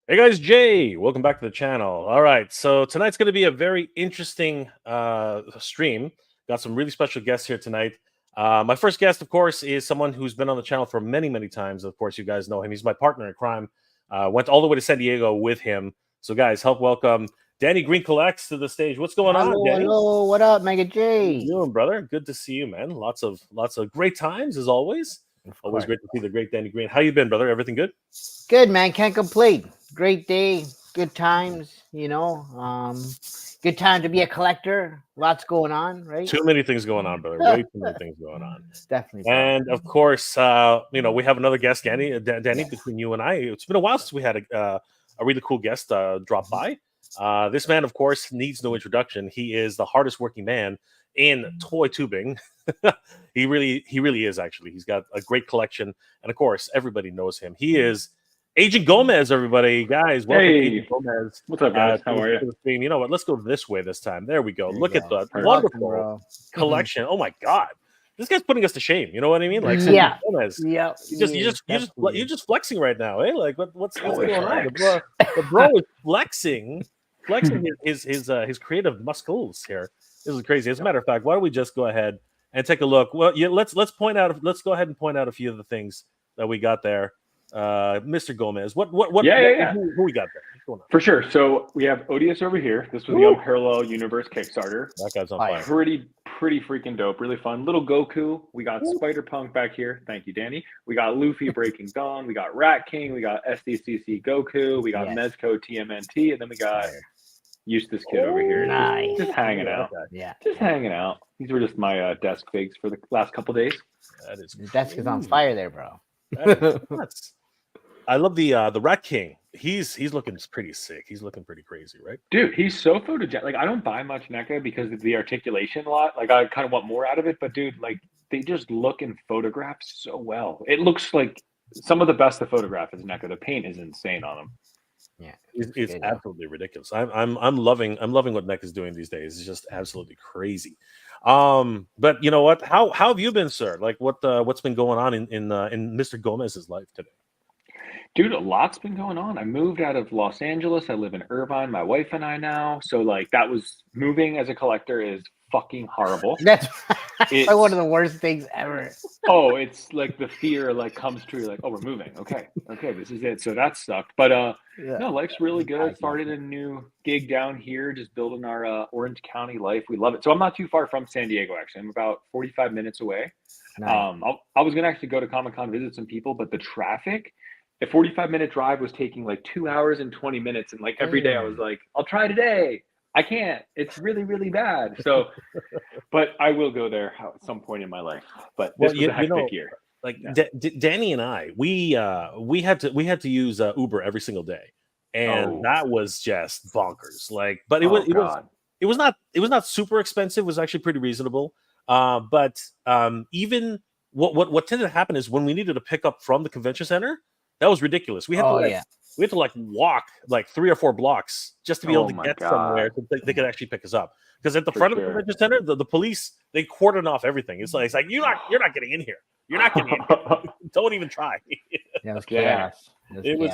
Hey guys, Jay, welcome back to the channel. All right, so tonight's going to be a very interesting stream. Got some really special guests here tonight. My first guest, of course, is someone who's been on the channel for many, many times. Of course, you guys know him. He's my partner in crime. Went all the way to San Diego with him. So, guys, help welcome Danny Green Collects to the stage. What's going on, Hello, Danny? hello. What up, Mega How you J? doing, brother? Good to see you, man. Lots of great times as always. Of Always course. great to see the great Danny Green. How you been, brother? Everything good? Good, man. Can't complain. Great day. Good times. Good time to be a collector. Lots going on, right? Too many things going on, brother. Way too many things going on. Definitely, bro. And of course, we have another guest, Danny. Danny, Yes. between you and I, it's been a while since we had a really cool guest drop by. This man, of course, needs no introduction. He is the hardest working man in toy tubing. He really is actually. He's got a great collection, and of course, everybody knows him. He is Agent Gomez. Everybody, guys, welcome, Hey. Agent Gomez. What's up, guys? To How the- are to you? the stream. You know what? Let's go this way this time. There we go. There you Look at go. the Perfect. wonderful Bro. collection. Oh my god, this guy's putting us to shame. You know what I mean? Like, Yeah. Gomez, Yeah. you're just flexing right now, eh? Like, what's Totally going on? flex. The bro is flexing his creative muscles here. This is crazy. As a matter of fact, why don't we just go ahead and take a look? Well, yeah, let's go ahead and point out a few of the things that we got there. Mr. Gomez, what Yeah. who we got there? What's going on? For sure. So we have Odious over here. This was the Woo. Unparalleled Universe Kickstarter. That guy's on Fire. fire. Pretty freaking dope. Really fun. Little Goku. We got Spider-Punk back here. Thank you, Danny. We got Luffy Breaking Dawn. We got Rat King. We got SDCC Goku. We got Yes. Mezco TMNT. And then we got Fire. Eustace Kid over here. Nice. Just hanging Yeah, out. that guy. Yeah. Just hanging out. These were just my desk figs for the last couple days. That is The desk is on crazy. fire there, bro. That is nuts. I love the Rat King. He's looking pretty sick. He's looking pretty crazy, right? Dude, he's so photogenic. Like, I don't buy much NECA because of the articulation a lot. Like, I kind of want more out of it. But, dude, like, they just look in photographs so well. It looks like some of the best to photograph is NECA. The paint is insane on them. Yeah. It's good, absolutely ridiculous. I'm loving what NEC is doing these days. It's just absolutely crazy. But you know what? How have you been, sir? Like, what's been going on in Mr. Gomez's life today? Dude, a lot's been going on. I moved out of Los Angeles. I live in Irvine, my wife and I now. So, like, that was moving as a collector is fucking horrible. That's It's- like one of the worst things ever. Oh, it's like the fear like comes true. Like, oh, we're moving. Okay, this is it. So that sucked. But Yeah. no, life's really I good. see. Started a new gig down here, just building our Orange County life. We love it. So I'm not too far from San Diego, actually. I'm about 45 minutes away. Nice. I was gonna actually go to Comic-Con, visit some people, but the traffic, a 45-minute drive was taking like 2 hours and 20 minutes. And like every day I was like, I'll try today. I can't. It's really, really bad. So, but I will go there at some point in my life. But this was a hectic year. Like Yeah. Danny and I, we had to use Uber every single day, and Oh. that was just bonkers. Like, but it Oh, was God. it was not super expensive. It was actually pretty reasonable. But even what tended to happen is when we needed to pick up from the convention center, that was ridiculous. We had to like walk like 3 or 4 blocks just to be able Oh to my get God. somewhere so they could actually pick us up. Because at the For front of the sure. convention center, the police, they cordon off everything. It's like you're not getting in here. You're not getting in here. Don't even try. That was Yeah. chaos. It was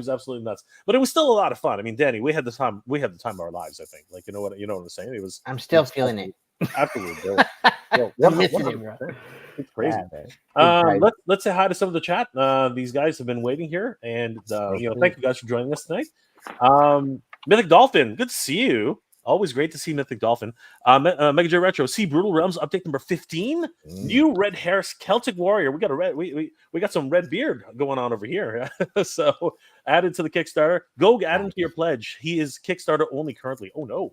absolutely nuts. But it was still a lot of fun. I mean, Danny, we had the time of our lives, I think. Like, you know what I'm saying? It was I'm still feeling it. absolutely brilliant. Yo, I'm missing it, bro. It's crazy. Yeah, man. Let's say hi to some of the chat. These guys have been waiting here, and thank you guys for joining us tonight. Mythic Dolphin, good to see you. Always great to see Mythic Dolphin. Mega J Retro, see Brutal Realms update number 15. New red hair Celtic Warrior. We got a red. We got some red beard going on over here. So added to the Kickstarter. Go add him to your pledge. He is Kickstarter only currently. Oh no,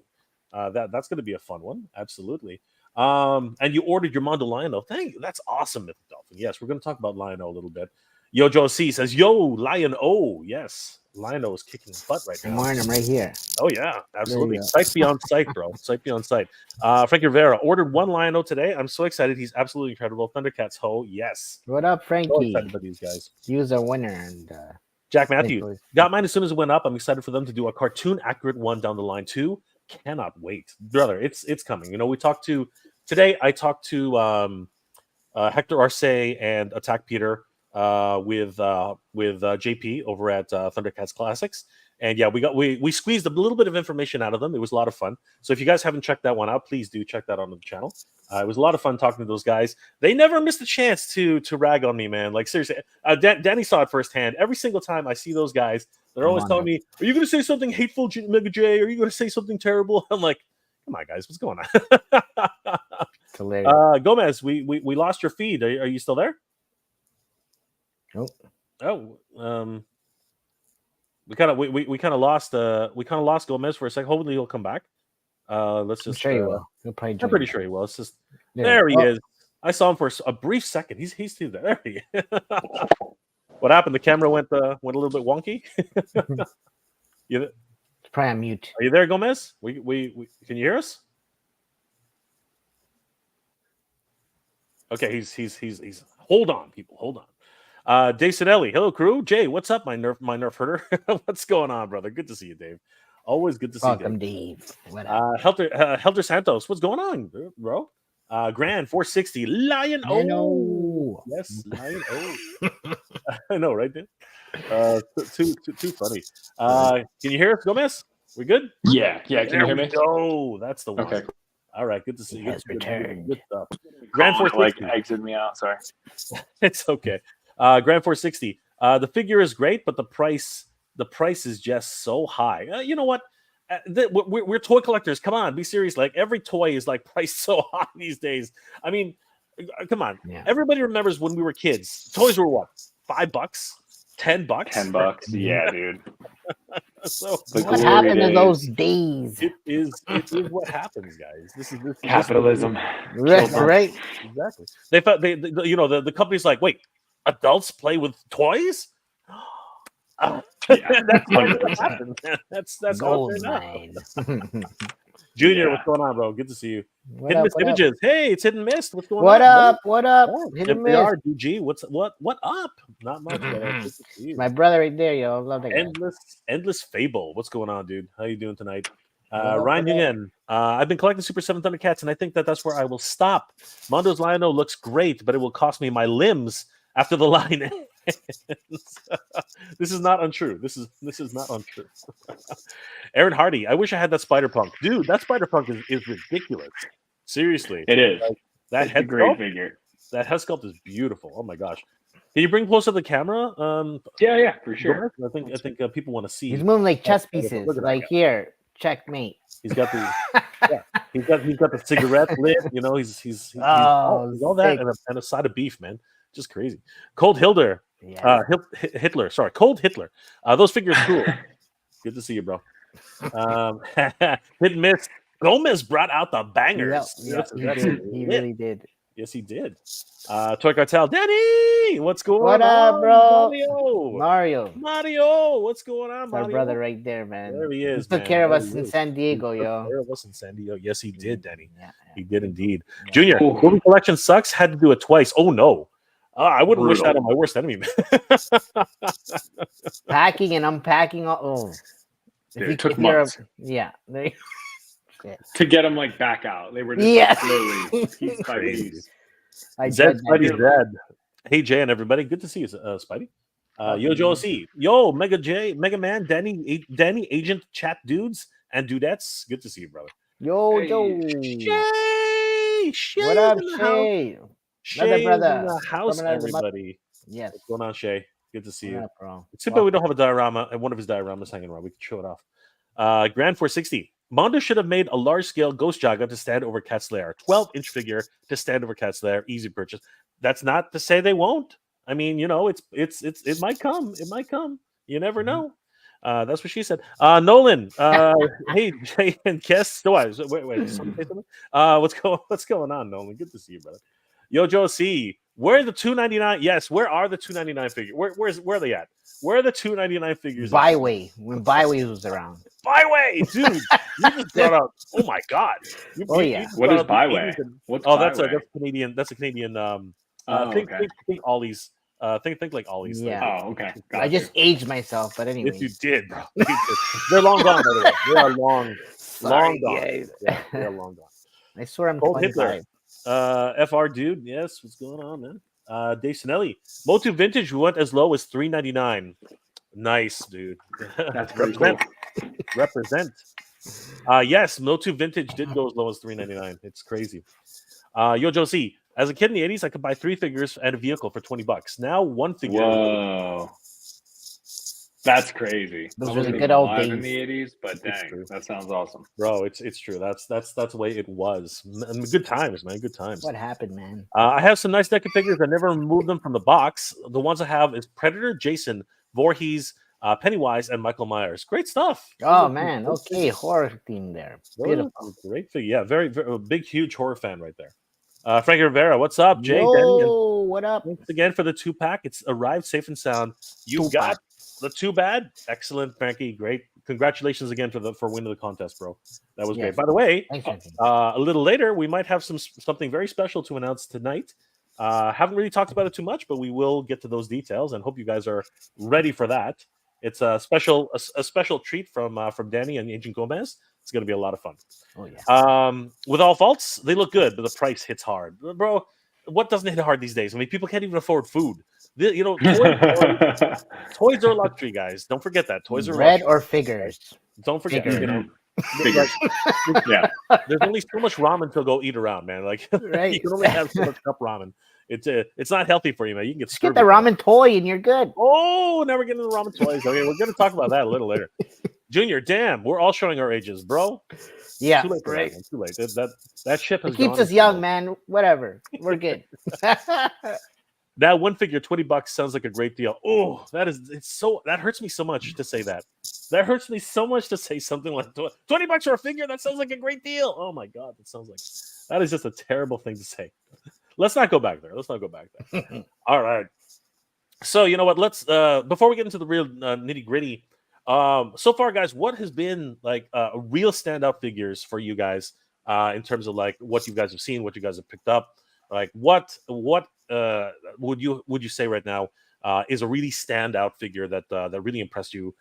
that's going to be a fun one. Absolutely. And you ordered your Mondo Lion-O. Thank you. That's awesome, Mythic Dolphin. Yes, we're going to talk about Lion-O a little bit. Yojo C says, "Yo, Lion-O." Yes, Lion-O is kicking butt right now. I'm wearing them right here. Oh yeah, absolutely. go. Sight beyond sight, bro. Sight beyond sight. Frankie Rivera ordered 1 Lion-O today. I'm so excited. He's absolutely incredible. Thundercats Ho, yes. What up, So Frankie? excited about these guys. He was a winner, and Jack Matthews thankfully- got mine as soon as it went up. I'm excited for them to do a cartoon accurate one down the line too. Cannot wait, brother. It's coming. You know, I talked to Hector Arce and Attack Peter with JP over at Thundercats Classics. And yeah, we squeezed a little bit of information out of them. It was a lot of fun. So if you guys haven't checked that one out, please do check that out on the channel. It was a lot of fun talking to those guys. They never missed a chance to rag on me, man. Like seriously, Danny saw it firsthand. Every single time I see those guys, they're always telling me, "Are you going to say something hateful, Mega J? Are you going to say something terrible?" I'm like, "Come on, guys, what's going on?" It's hilarious. Gomez, we lost your feed. Are you still there? Nope. Oh, we kind of lost Gomez for a second. Hopefully he'll come back. Let's I'm just. sure you will. He'll probably I'm join pretty you. sure he will. It's just There he is. I saw him for a brief second. He's still there. There he is. What happened? The camera went a little bit wonky. It's probably on mute. Are you there, Gomez? We can you hear us? Okay, he's hold on, people, hold on. Dave Sinelli, hello crew. Jay, what's up, my nerf herder? What's going on, brother? Good to see you, Dave. Always good to see Welcome, you. Dave. What up? Helter Santos, what's going on, bro? Grand 460, Lion O. Hello. Yes, Lion O. I know, right, dude? Too funny. Can you hear us, Gomez? We good? Yeah. Can you hear me? Oh, that's the one. Okay. All right, good to see He you. has Good returned. stuff. Grand Colin, 460. like exited me out. Sorry. It's okay. Grand 460. The figure is great, but the price is just so high. You know what? We're toy collectors. Come on, be serious. Like every toy is like priced so high these days. I mean, come on. Yeah. Everybody remembers when we were kids. Toys were what? $5, $10. $10. Yeah, dude. So The What glory happened to days. those days? it is what happens, guys. This is Capitalism. Right? Exactly. They thought the company's like, wait, adults play with toys? Yeah, That's what 100%. happened. That's how Gold it turned out. mine. Junior, Yeah. what's going on, bro? Good to see you. What Hidden up? Mist What up? Images. Hey, it's Hidden Mist. What's going What on? up? What up? Oh, Hit and miss. FBR, DG. What up? Not much. Brother. Good to see you. My brother right there, yo. Love that guy. Endless Fable. What's going on, dude? How you doing tonight? What up, Ryan what up? Nguyen. I've been collecting Super 7 Thundercats, and I think that's where I will stop. Mondo's Lion-O looks great, but it will cost me my limbs after the line ends. This is not untrue. This is not untrue. Aaron Hardy. I wish I had that Spider-Punk. Dude, that Spider-Punk is ridiculous. Seriously. It is. That It's a head great sculpt, figure. that head sculpt is beautiful. Oh my gosh. Can you bring closer to the camera? Yeah, for sure. Gomez? I think people want to see. He's moving like chess Look at pieces. that Like guy. here, checkmate. He's got the he's got the cigarette lit. You know, he's Oh, all that sick. and a side of beef, man. Just crazy. Cold Hilder, Yeah. Hitler. Sorry, Cold Hitler. Those figures cool. Good to see you, bro. Hit and miss. Gomez brought out the bangers. Yeah, That's he did. He it. really did. Yes, he did. Toy Cartel, Danny, what's going What on? up, bro? Mario, Mario. what's going on, It's our Mario? brother right there, man. There he is. He took man. care of There us he in is. San Diego, He took yo. care of us in San Diego. Yes, he did, Danny. Yeah. He did indeed. Yeah. Junior, Ooh. movie collection sucks. Had to do it twice. Oh no, I wouldn't wish that Brutal. on my worst enemy, man. Packing and unpacking. Oh, Dude, it took months yeah. There you- to get them like back out. They were just Yes. slowly piece by Crazy. piece. I Zed did Spidey's that. dead. Hey Jay and everybody, good to see you, Spidey. Yo Joe C. Yo Mega J, Mega Man, Danny, Agent, Chat dudes and dudettes. Good to see you, brother. Yo, Hey. Joe. Shay, What up, in the house. Shay? Shay's brother. in the house, Coming out of the mud- everybody. Yes. What's going on, Shay? Good to see What you. up, bro? It's too bad we don't have a diorama and one of his dioramas hanging around. We could show it off. Grand 460. Mondo should have made a large-scale Ghost Jaga to stand over Cat's Lair. 12-inch figure to stand over Cat's Lair. Easy purchase. That's not to say they won't. I mean, you know, it might come. It might come. You never know. That's what she said. Nolan. Hey, Jay and Kess. Wait. Somebody say something? What's going on, Nolan? Good to see you, brother. Yo, Joe C. Where are the $2.99? Yes, where are the $2.99 figures? Where are they at? Where are the $2.99 figures? at? Byway. When Byway was around. Byway, dude. You just brought up. Oh my god. Yeah. What brought is up the Byway? 80s and- What's Oh, that's Byway? a Canadian. That's a Canadian. Oh, Think okay. Ollie's. Think like Ollie's. Yeah. Oh, okay. I Got just aged myself, but anyway. If you did, bro. They're long gone, by the way. They are long Sorry, gone. guys. Yeah, they are long gone. I swear I'm Cold Hitler. 25. FR dude, yes. What's going on, man? Dave Sinelli. Motu Vintage, we went as low as $3.99. Nice, dude. That's pretty cool. Represent. Yes, Motu Vintage did go as low as $3.99. It's crazy. Yojo C. As a kid in the 80s, I could buy 3 figures and a vehicle for $20. Now 1 figure. Whoa. That's crazy. Those I were the wasn't good even old alive in days. the 80s, but It's dang, true. that sounds awesome. Bro, it's true. That's the way it was. Good times, man. Good times. What happened, man? I have some nice deck of figures. I never removed them from the box. The ones I have is Predator, Jason, Voorhees, Pennywise, and Michael Myers. Great stuff. Oh man, okay, horror theme there. Beautiful. Great figure. Yeah, very, very big, huge horror fan right there. Frankie Rivera, what's up? Jay, Danny, and Yo, what up? thanks again for the 2-pack. It's arrived safe and sound. You got the 2 bad. Excellent, Frankie. Great. Congratulations again for winning the contest, bro. That was Yes. great. By the way, Thanks, Frankie. a little later we might have something very special to announce tonight. Haven't really talked about it too much, but we will get to those details and hope you guys are ready for that. It's a special treat from Danny and Agent Gomez. It's going to be a lot of fun. Oh yeah. With all faults, they look good, but the price hits hard, bro. What doesn't hit hard these days? I mean, people can't even afford food. Toys are luxury, guys. Don't forget that. Toys are Red luxury. or figures. Don't forget. Figures. You know, Figures. Yeah. there's only so much ramen to go eat around, man. Like Right. you can only have so much cup ramen. It's not healthy for you, man. You can get Just get the ramen toy and you're good. Oh, never get into the ramen toys. Okay, we're gonna talk about that a little later. Junior, damn, we're all showing our ages, bro. Yeah, Too late for right. that, man. Too late. That ship has It keeps gone. us young, man. Whatever. We're good. That one figure, $20 sounds like a great deal. Oh, that hurts me so much to say that. That hurts me so much to say something like $20 for a figure. That sounds like a great deal. Oh my god, that is just a terrible thing to say. Let's not go back there. All right. So you know what? Let's before we get into the real nitty gritty. So far, guys, what has been like real standout figures for you guys in terms of like what you guys have seen, what you guys have picked up? Like what would you say right now is a really standout figure that really impressed you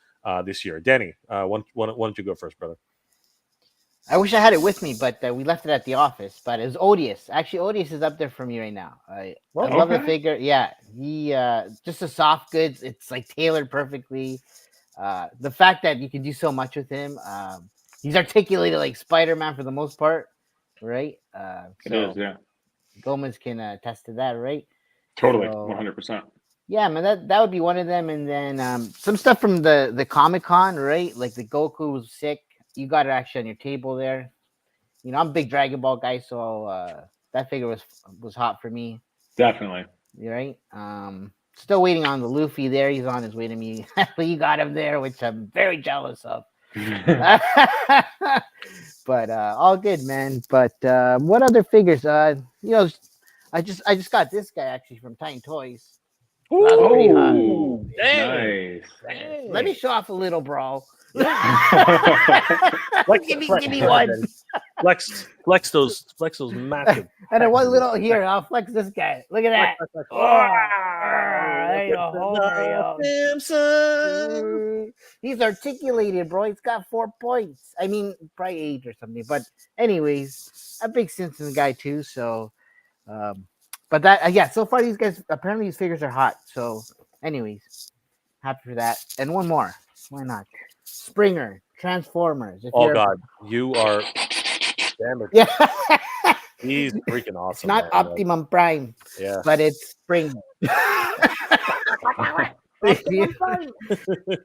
this year? Danny, why don't you go first, brother? I wish I had it with me, but we left it at the office. But it was Odious. Actually, Odious is up there for me right now. I love the figure. Yeah, he just a soft goods. It's like tailored perfectly. The fact that you can do so much with him. He's articulated like Spider-Man for the most part, right? It is, yeah. Gomez can attest to that, right? Totally, So, 100%. Yeah, man, that would be one of them. And then some stuff from the Comic-Con, right? Like the Goku was sick. You got it actually on your table there. You know, I'm a big Dragon Ball guy, so that figure was hot for me. Definitely. Right? Still waiting on the Luffy there. He's on his way to me. You got him there, which I'm very jealous of. But all good, man. But what other figures? You know, I just got this guy actually from Titan Toys. Oh, Dang. nice. Let me show off a little, bro. Flex, give me flex, one. Flex those massive. And then one little here. I'll flex this guy. Look at that. Flex. There you go. Simpson. He's articulated, bro. He's got 4 points. I mean, probably 8 or something. But anyways, a big Simpson guy too. So, but that yeah. So far, these guys apparently these figures are hot. So, anyways, happy for that. And one more. Why not? Springer, Transformers. Oh God, you are. Damn it. Yeah. He's freaking awesome. It's not man. Optimum Prime, Yeah. but it's Springer.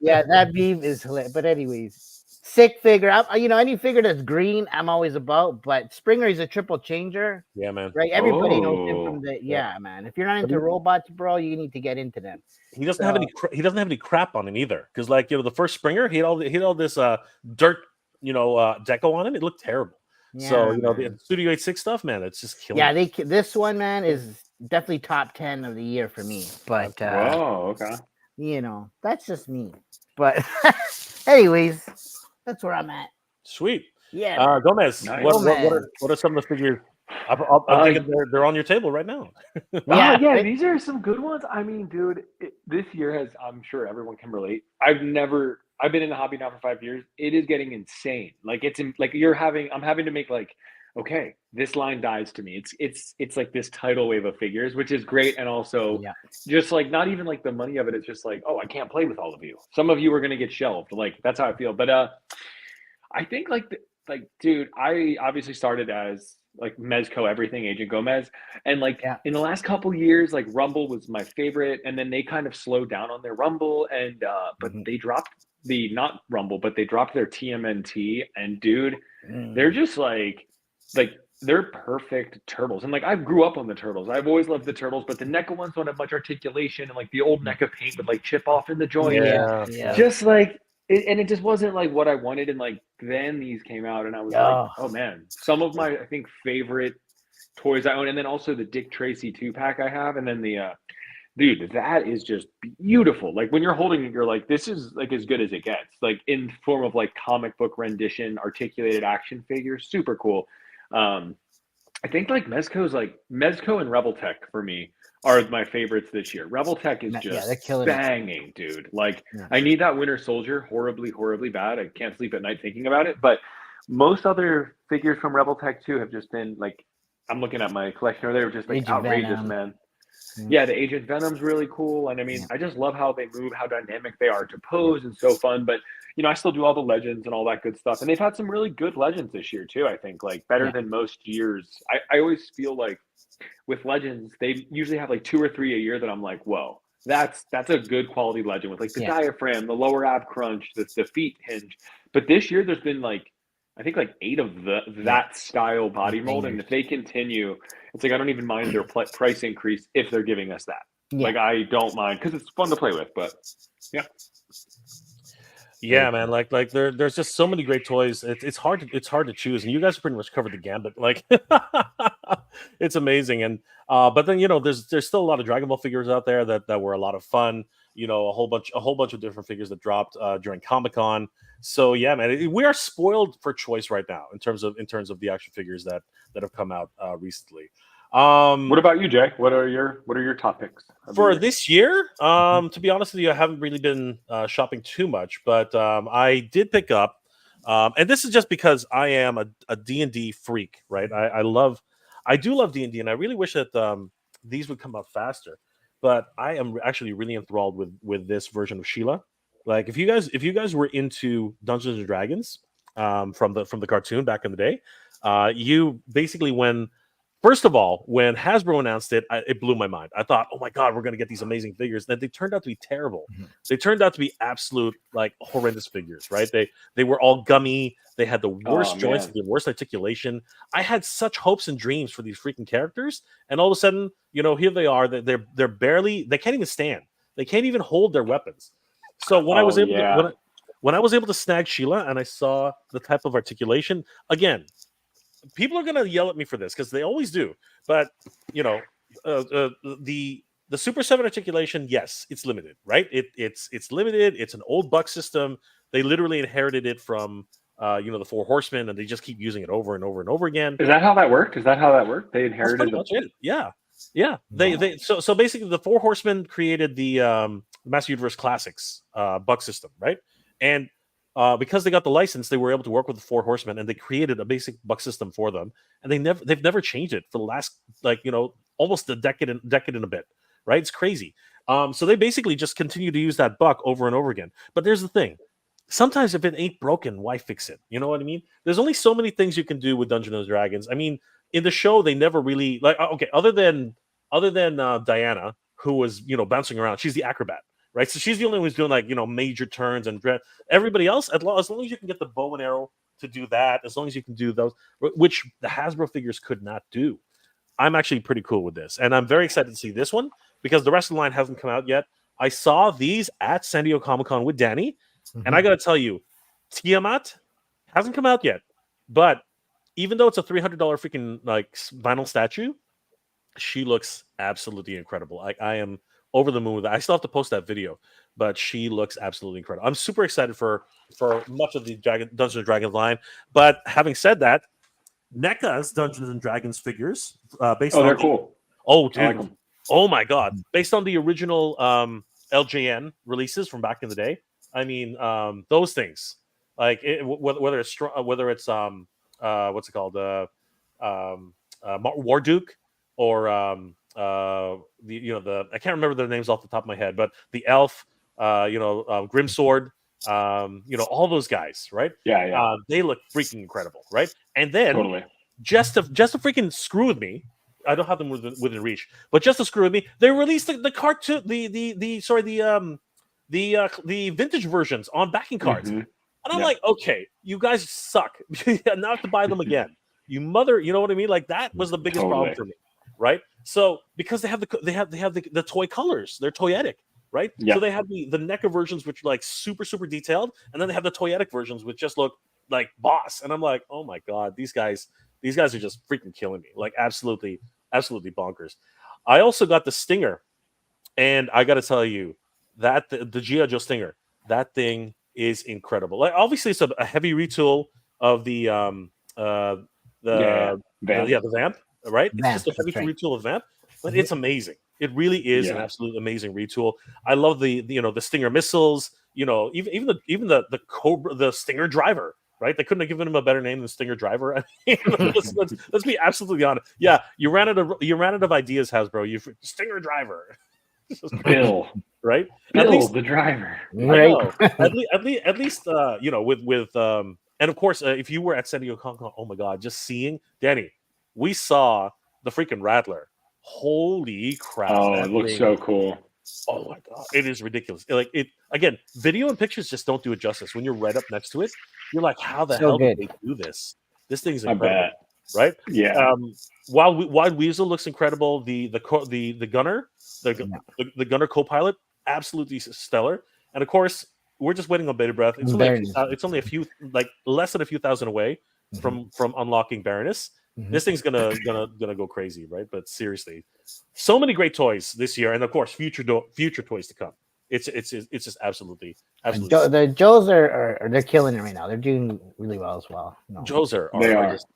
Yeah, that meme is hilarious. But anyways, sick figure. Any figure that's green, I'm always about. But Springer is a triple changer, Yeah, man. right? Everybody knows him from the man. If you're not into robots, bro, you need to get into them. He doesn't have any crap on him either. Because like the first Springer, he had all this dirt deco on him. It looked terrible. Yeah, So man. the Studio 86 stuff, man, it's just killing. Yeah, me. this one, man, is definitely top 10 of the year for me. But Oh, okay. that's just me. But anyways, that's where I'm at. Sweet. Yeah. Gomez, Nice. what are some of the figures? I'm thinking they're on your table right now. Yeah, these are some good ones. I mean, dude, this year has, I'm sure everyone can relate. I've been in the hobby now for 5 years. It is getting insane. Like I'm having to make like okay, this line dies to me. It's like this tidal wave of figures, which is great, and also Yeah. just like not even like the money of it. It's just like, oh, I can't play with all of you. Some of you are gonna get shelved. Like that's how I feel. But I think like dude, I obviously started as like Mezco everything, Agent Gomez, and like Yeah. in the last couple years, like Rumble was my favorite, and then they kind of slowed down on their Rumble, and but Mhm. they dropped the not Rumble, but they dropped their TMNT, and dude, they're Mm. just like they're perfect turtles. And like I grew up on the turtles. I've always loved the turtles, but the NECA ones don't have much articulation, and like the old NECA paint would like chip off in the joints, and Yeah. Yeah. just like and it just wasn't like what I wanted. And like then these came out, and I was like, Oh, oh man, some of my I think favorite toys I own, and then also the Dick Tracy 2-pack I have, and then the dude, that is just beautiful. Like when you're holding it, you're like, this is like as good as it gets. Like in form of like comic book rendition, articulated action figures, super cool. Um, I think like Mezco and Rebel Tech for me are my favorites this year. Rebel Tech is yeah, just they're killing it. banging, dude. Like Yeah. I need that Winter Soldier horribly, horribly bad. I can't sleep at night thinking about it. But most other figures from Rebel Tech 2 have just been like, I'm looking at my collection over there, just like Agent outrageous, Venom. man. Yeah. Yeah, the Agent Venom's really cool. And I mean, I just love how they move, how dynamic they are to pose and so fun. But you know, I still do all the legends and all that good stuff. And they've had some really good legends this year too, I think, like better than most years. I always feel like with legends, they usually have like 2 or 3 a year that I'm like, whoa, that's a good quality legend with like the diaphragm, the lower ab crunch, the feet hinge. But this year there's been like I think like 8 of that style body mold, and if they continue, it's like I don't even mind their price increase if they're giving us that. Yeah. Like I don't mind because it's fun to play with. But yeah, Yeah, man. Like there's just so many great toys. It's hard to choose, and you guys pretty much covered the gambit. Like it's amazing. And but then you know there's still a lot of Dragon Ball figures out there that were a lot of fun. You know, a whole bunch of different figures that dropped during Comic-Con. So yeah, man, we are spoiled for choice right now in terms of the action figures that have come out recently. What about you, Jay? What are your top picks for this year? To be honest with you, I haven't really been shopping too much, but I did pick up, and this is just because I am a D&D freak, right? I do love D&D, and I really wish that these would come out faster. But I am actually really enthralled with this version of Sheila. Like if you guys were into Dungeons and Dragons from the cartoon back in the day, you basically first of all, when Hasbro announced it, it blew my mind. I thought, oh my God, we're going to get these amazing figures. Then they turned out to be terrible. Mhm. They turned out to be absolute, like, horrendous figures, right? They were all gummy. They had the worst joints, the worst articulation. I had such hopes and dreams for these freaking characters. And all of a sudden, you know, here they are. They're barely, they can't even stand. They can't even hold their weapons. So when I was able to, when I was able to snag Sheila and I saw the type of articulation, again, people are going to yell at me for this because they always do. But, you know, the Super 7 articulation, yes, it's limited, right? It's limited. It's an old buck system. They literally inherited it from, you know, the Four Horsemen, and they just keep using it over and over and over again. Is that how that worked? They inherited That's pretty much it. Yeah. Yeah. So basically the Four Horsemen created the Master Universe Classics buck system, right? And because they got the license, they were able to work with the Four Horsemen, and they created a basic buck system for them. And they've never changed it for the last, like, you know, almost a decade and a bit, right? It's crazy. So they basically just continue to use that buck over and over again. But there's the thing: sometimes if it ain't broken, why fix it? You know what I mean? There's only so many things you can do with Dungeons and Dragons. I mean, in the show, they never really okay, other than Diana, who was, you know, bouncing around. She's the acrobat. Right, so she's the only one who's doing, like, you know, major turns and everybody else, as long as you can get the bow and arrow to do that, as long as you can do those, which the Hasbro figures could not do. I'm actually pretty cool with this, and I'm very excited to see this one because the rest of the line hasn't come out yet. I saw these at San Diego Comic-Con with Danny, and I got to tell you, Tiamat hasn't come out yet, but even though it's a $300 freaking like vinyl statue, she looks absolutely incredible. I am over the moon with that. I still have to post that video, but she looks absolutely incredible. I'm super excited for much of the Dungeons and Dragons line. But having said that, NECA's Dungeons and Dragons figures, based on they're cool. Oh, dude. I like them. Oh my God. Based on the original LJN releases from back in the day. I mean, those things, like whether it's what's it called? Warduke or the I can't remember their names off the top of my head, but the elf, Grimsword, all those guys, right? Yeah. They look freaking incredible, right? And then Totally. just to freaking screw with me, I don't have them within reach, but just to screw with me, they released the cartoon, the vintage versions on backing cards. Mhm. And I'm Yeah. like, okay, you guys suck. Now I have to buy them again. You know what I mean? Like that was the biggest problem Totally. for me, right? So because they have the toy colors, they're toyetic, right? Yeah. So they have the NECA versions which are like super super detailed, and then they have the toyetic versions which just look like boss. And I'm like, oh my god, these guys are just freaking killing me, like absolutely bonkers. I also got the Stinger, and I got to tell you that the G.I. Joe Stinger, that thing is incredible. Like obviously it's a heavy retool of the Vamp. the Vamp, right? Vamp, It's just a heavy that's right. retool of Vamp, but it's amazing. It really is an absolute amazing retool. I love the Stinger missiles. Even the Cobra, the Stinger driver. Right? They couldn't have given him a better name than Stinger Driver. I mean, let's be absolutely honest. Yeah, you ran out of ideas, Hasbro. You Stinger Driver. Bill, right? Bill, at least the driver. Right. At least with and of course if you were at San Diego Comic Con, oh my god, just seeing Danny, we saw the freaking Rattler. Holy crap! Oh, it looks so cool. Oh my god, it is ridiculous. Like it again, video and pictures just don't do it justice. When you're right up next to it, you're like, how the hell did they do this? This thing's incredible, I bet. right? Yeah. Wild Weasel looks incredible. The gunner, the gunner co-pilot, absolutely stellar. And of course, we're just waiting on beta breath. It's only a few, like less than a few thousand away from unlocking Baroness. This thing's gonna go crazy, right? But seriously, so many great toys this year, and of course, future toys to come. It's just absolutely. The Joes are they're killing it right now. They're doing really well as well. Joes are just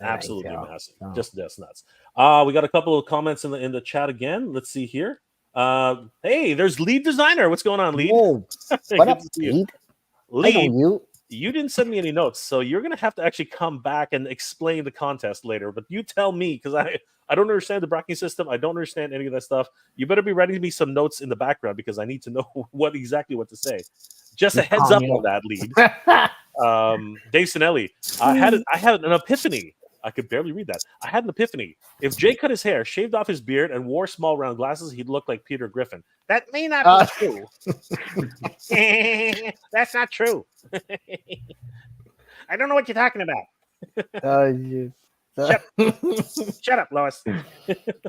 absolutely massive, so. just nuts. We got a couple of comments in the chat again. Let's see here. Hey, there's Lead Designer. What's going on, Lead? Whoa. What up, Lead? Lead. You didn't send me any notes, so you're gonna have to actually come back and explain the contest later. But you tell me, because I don't understand the bracketing system. I don't understand any of that stuff. You better be writing me some notes in the background because I need to know what to say. Just a heads up on that, Lead. Dave Sinelli, I had an epiphany. I could barely read that. I had an epiphany. If Jay cut his hair, shaved off his beard, and wore small round glasses, he'd look like Peter Griffin. That may not be true. That's not true. I don't know what you're talking about. Shut up, Lois.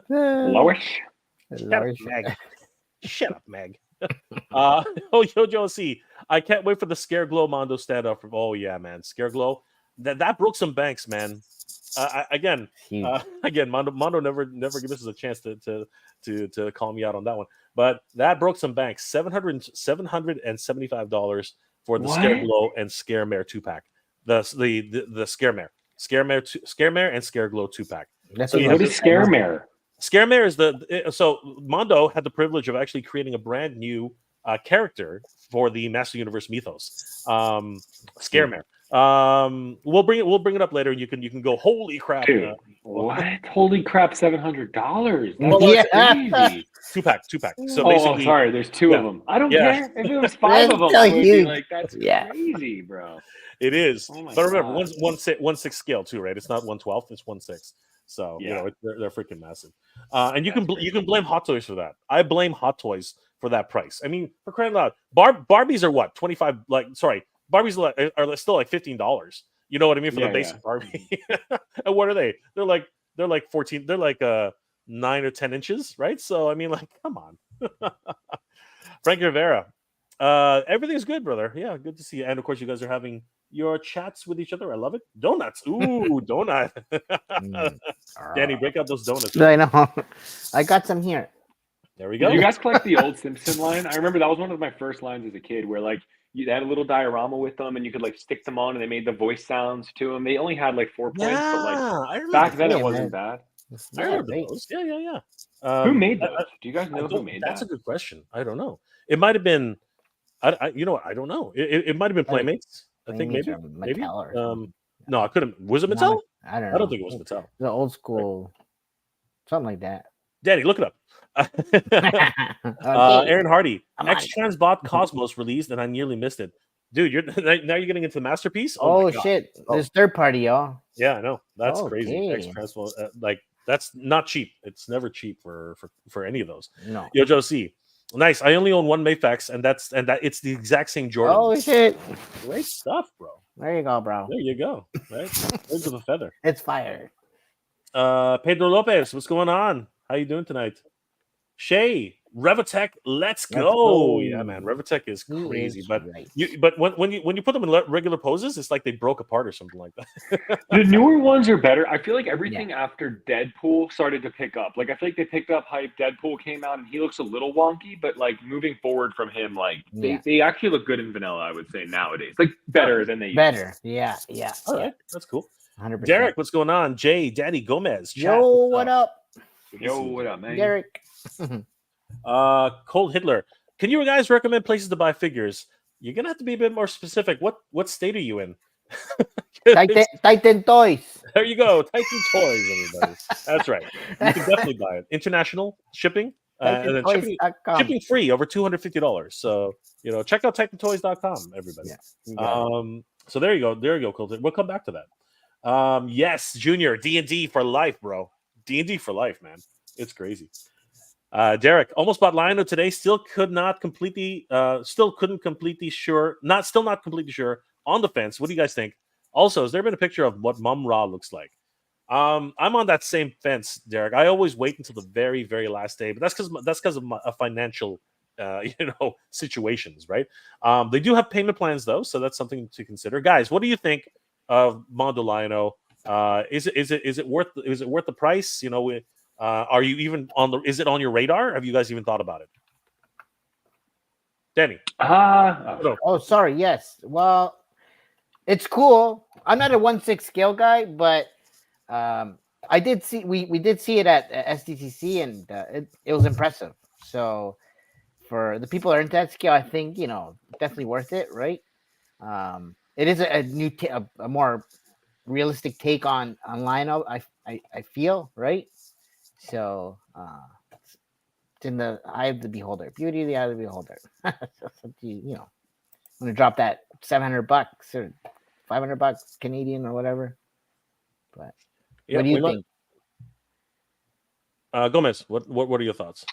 Lois? Shut up, Meg. Shut up, Meg. Yo, C. I can't wait for the Scare Glow Mondo stand up. Oh yeah, man, Scare Glow. That broke some banks, man. Again, Mondo never gives us a chance to call me out on that one. But that broke some banks. $775 for the Scare Glow and Scare Mare 2-pack. The Scare Mare and Scare Glow 2-pack. So what is Scare Mare? Scare Mare is so Mondo had the privilege of actually creating a brand new character for the Master Universe mythos. Scare Mare. We'll bring it up later, and you can go, holy crap. Dude, what? Holy crap, $700. Yeah. Crazy. 2-pack. So basically, sorry, there's two of them. I don't care. If it was 5 of them, I would be like, that's crazy, bro. It is. Oh but remember, 1/6 scale too, right? It's not 1/12, it's 1/6. So they're freaking massive. And you can blame Hot Toys for that. I blame Hot Toys for that price. I mean, for crying out loud, Barbies are what, 25? Barbies are still like $15. You know what I mean, for the basic Barbie. And what are they? They're like 14. They're like 9 or 10 inches, right? So I mean, like, come on. Frank Rivera. Everything's good, brother. Yeah, good to see you. And of course, you guys are having your chats with each other. I love it. Donuts. Ooh, donut. Danny, break out those donuts. I know. I got some here. There we go. Did you guys collect the old Simpson line? I remember that was one of my first lines as a kid, where like they had a little diorama with them, and you could like stick them on, and they made the voice sounds to them. They only had like 4 points, but like back then it wasn't bad. I remember those. Yeah. Who made those? Do you guys know who made that? That's a good question. I don't know. It might have been. I you know what? I don't know. It might have been Playmates. I think maybe. No, I couldn't. Was it No, Mattel? I don't know. I don't think it was Mattel. The old school, something like that. Danny, look it up. Okay. Aaron Hardy, I'm on X it. Transbot Cosmos released, and I nearly missed it. Dude, you're now you're getting into the masterpiece. Oh my God. shit! Oh. There's third party, y'all. Yeah, I know. That's crazy. Okay. X Transbot, like that's not cheap. It's never cheap for any of those. No. Yo, Joe C. Nice. I only own one Mayfex, and that it's the exact same Jordan. Oh shit! Great stuff, bro. There you go, bro. There you go. Right, birds of a feather. It's fire. Pedro Lopez, what's going on? How you doing tonight? Shay, Revitech, let's go. Yeah, man, Revitech is crazy, but when you put them in regular poses, it's like they broke apart or something like that. The newer ones are better. I feel like everything after Deadpool started to pick up. Like I feel like they picked up hype. Deadpool came out and he looks a little wonky, but like moving forward from him, like they actually look good in vanilla. I would say nowadays, like better than they used to. Yeah. All right, that's cool. 100%. Derek, what's going on? Jay, Daddy Gomez. Yo, what up? Yo, what up, man? Derek. Cold Hitler. Can you guys recommend places to buy figures? You're gonna have to be a bit more specific. What state are you in? Titan Toys. There you go. Titan Toys, everybody. That's right. You can definitely buy it. International shipping. And then shipping free over $250. So check out TitanToys.com, everybody. So there you go. There you go, Cold Hitler. We'll come back to that. Yes, Junior, D&D for life, bro. D&D for life, man. It's crazy. Derek almost bought Lionel today. Still not completely sure on the fence. What do you guys think? Also, has there been a picture of what Mum Ra looks like? I'm on that same fence, Derek. I always wait until the very, very last day, but that's because of my financial situations, right? They do have payment plans though, so that's something to consider. Guys, what do you think of Mondo Lionel? Is it worth the price? Are you even is it on your radar? Have you guys even thought about it? Danny. Oh, sorry. Yes. Well, it's cool. I'm not a 1/6 scale guy, but I did see we did see it at SDCC, and it was impressive. So for the people that are into that scale, I think definitely worth it, right? It is a new a more realistic take on Lionel. I feel, right? So it's in the eye of the beholder. Beauty of the eye of the beholder. So I'm gonna drop that $700 or $500 Canadian or whatever. But what do you think? Gomez, what are your thoughts?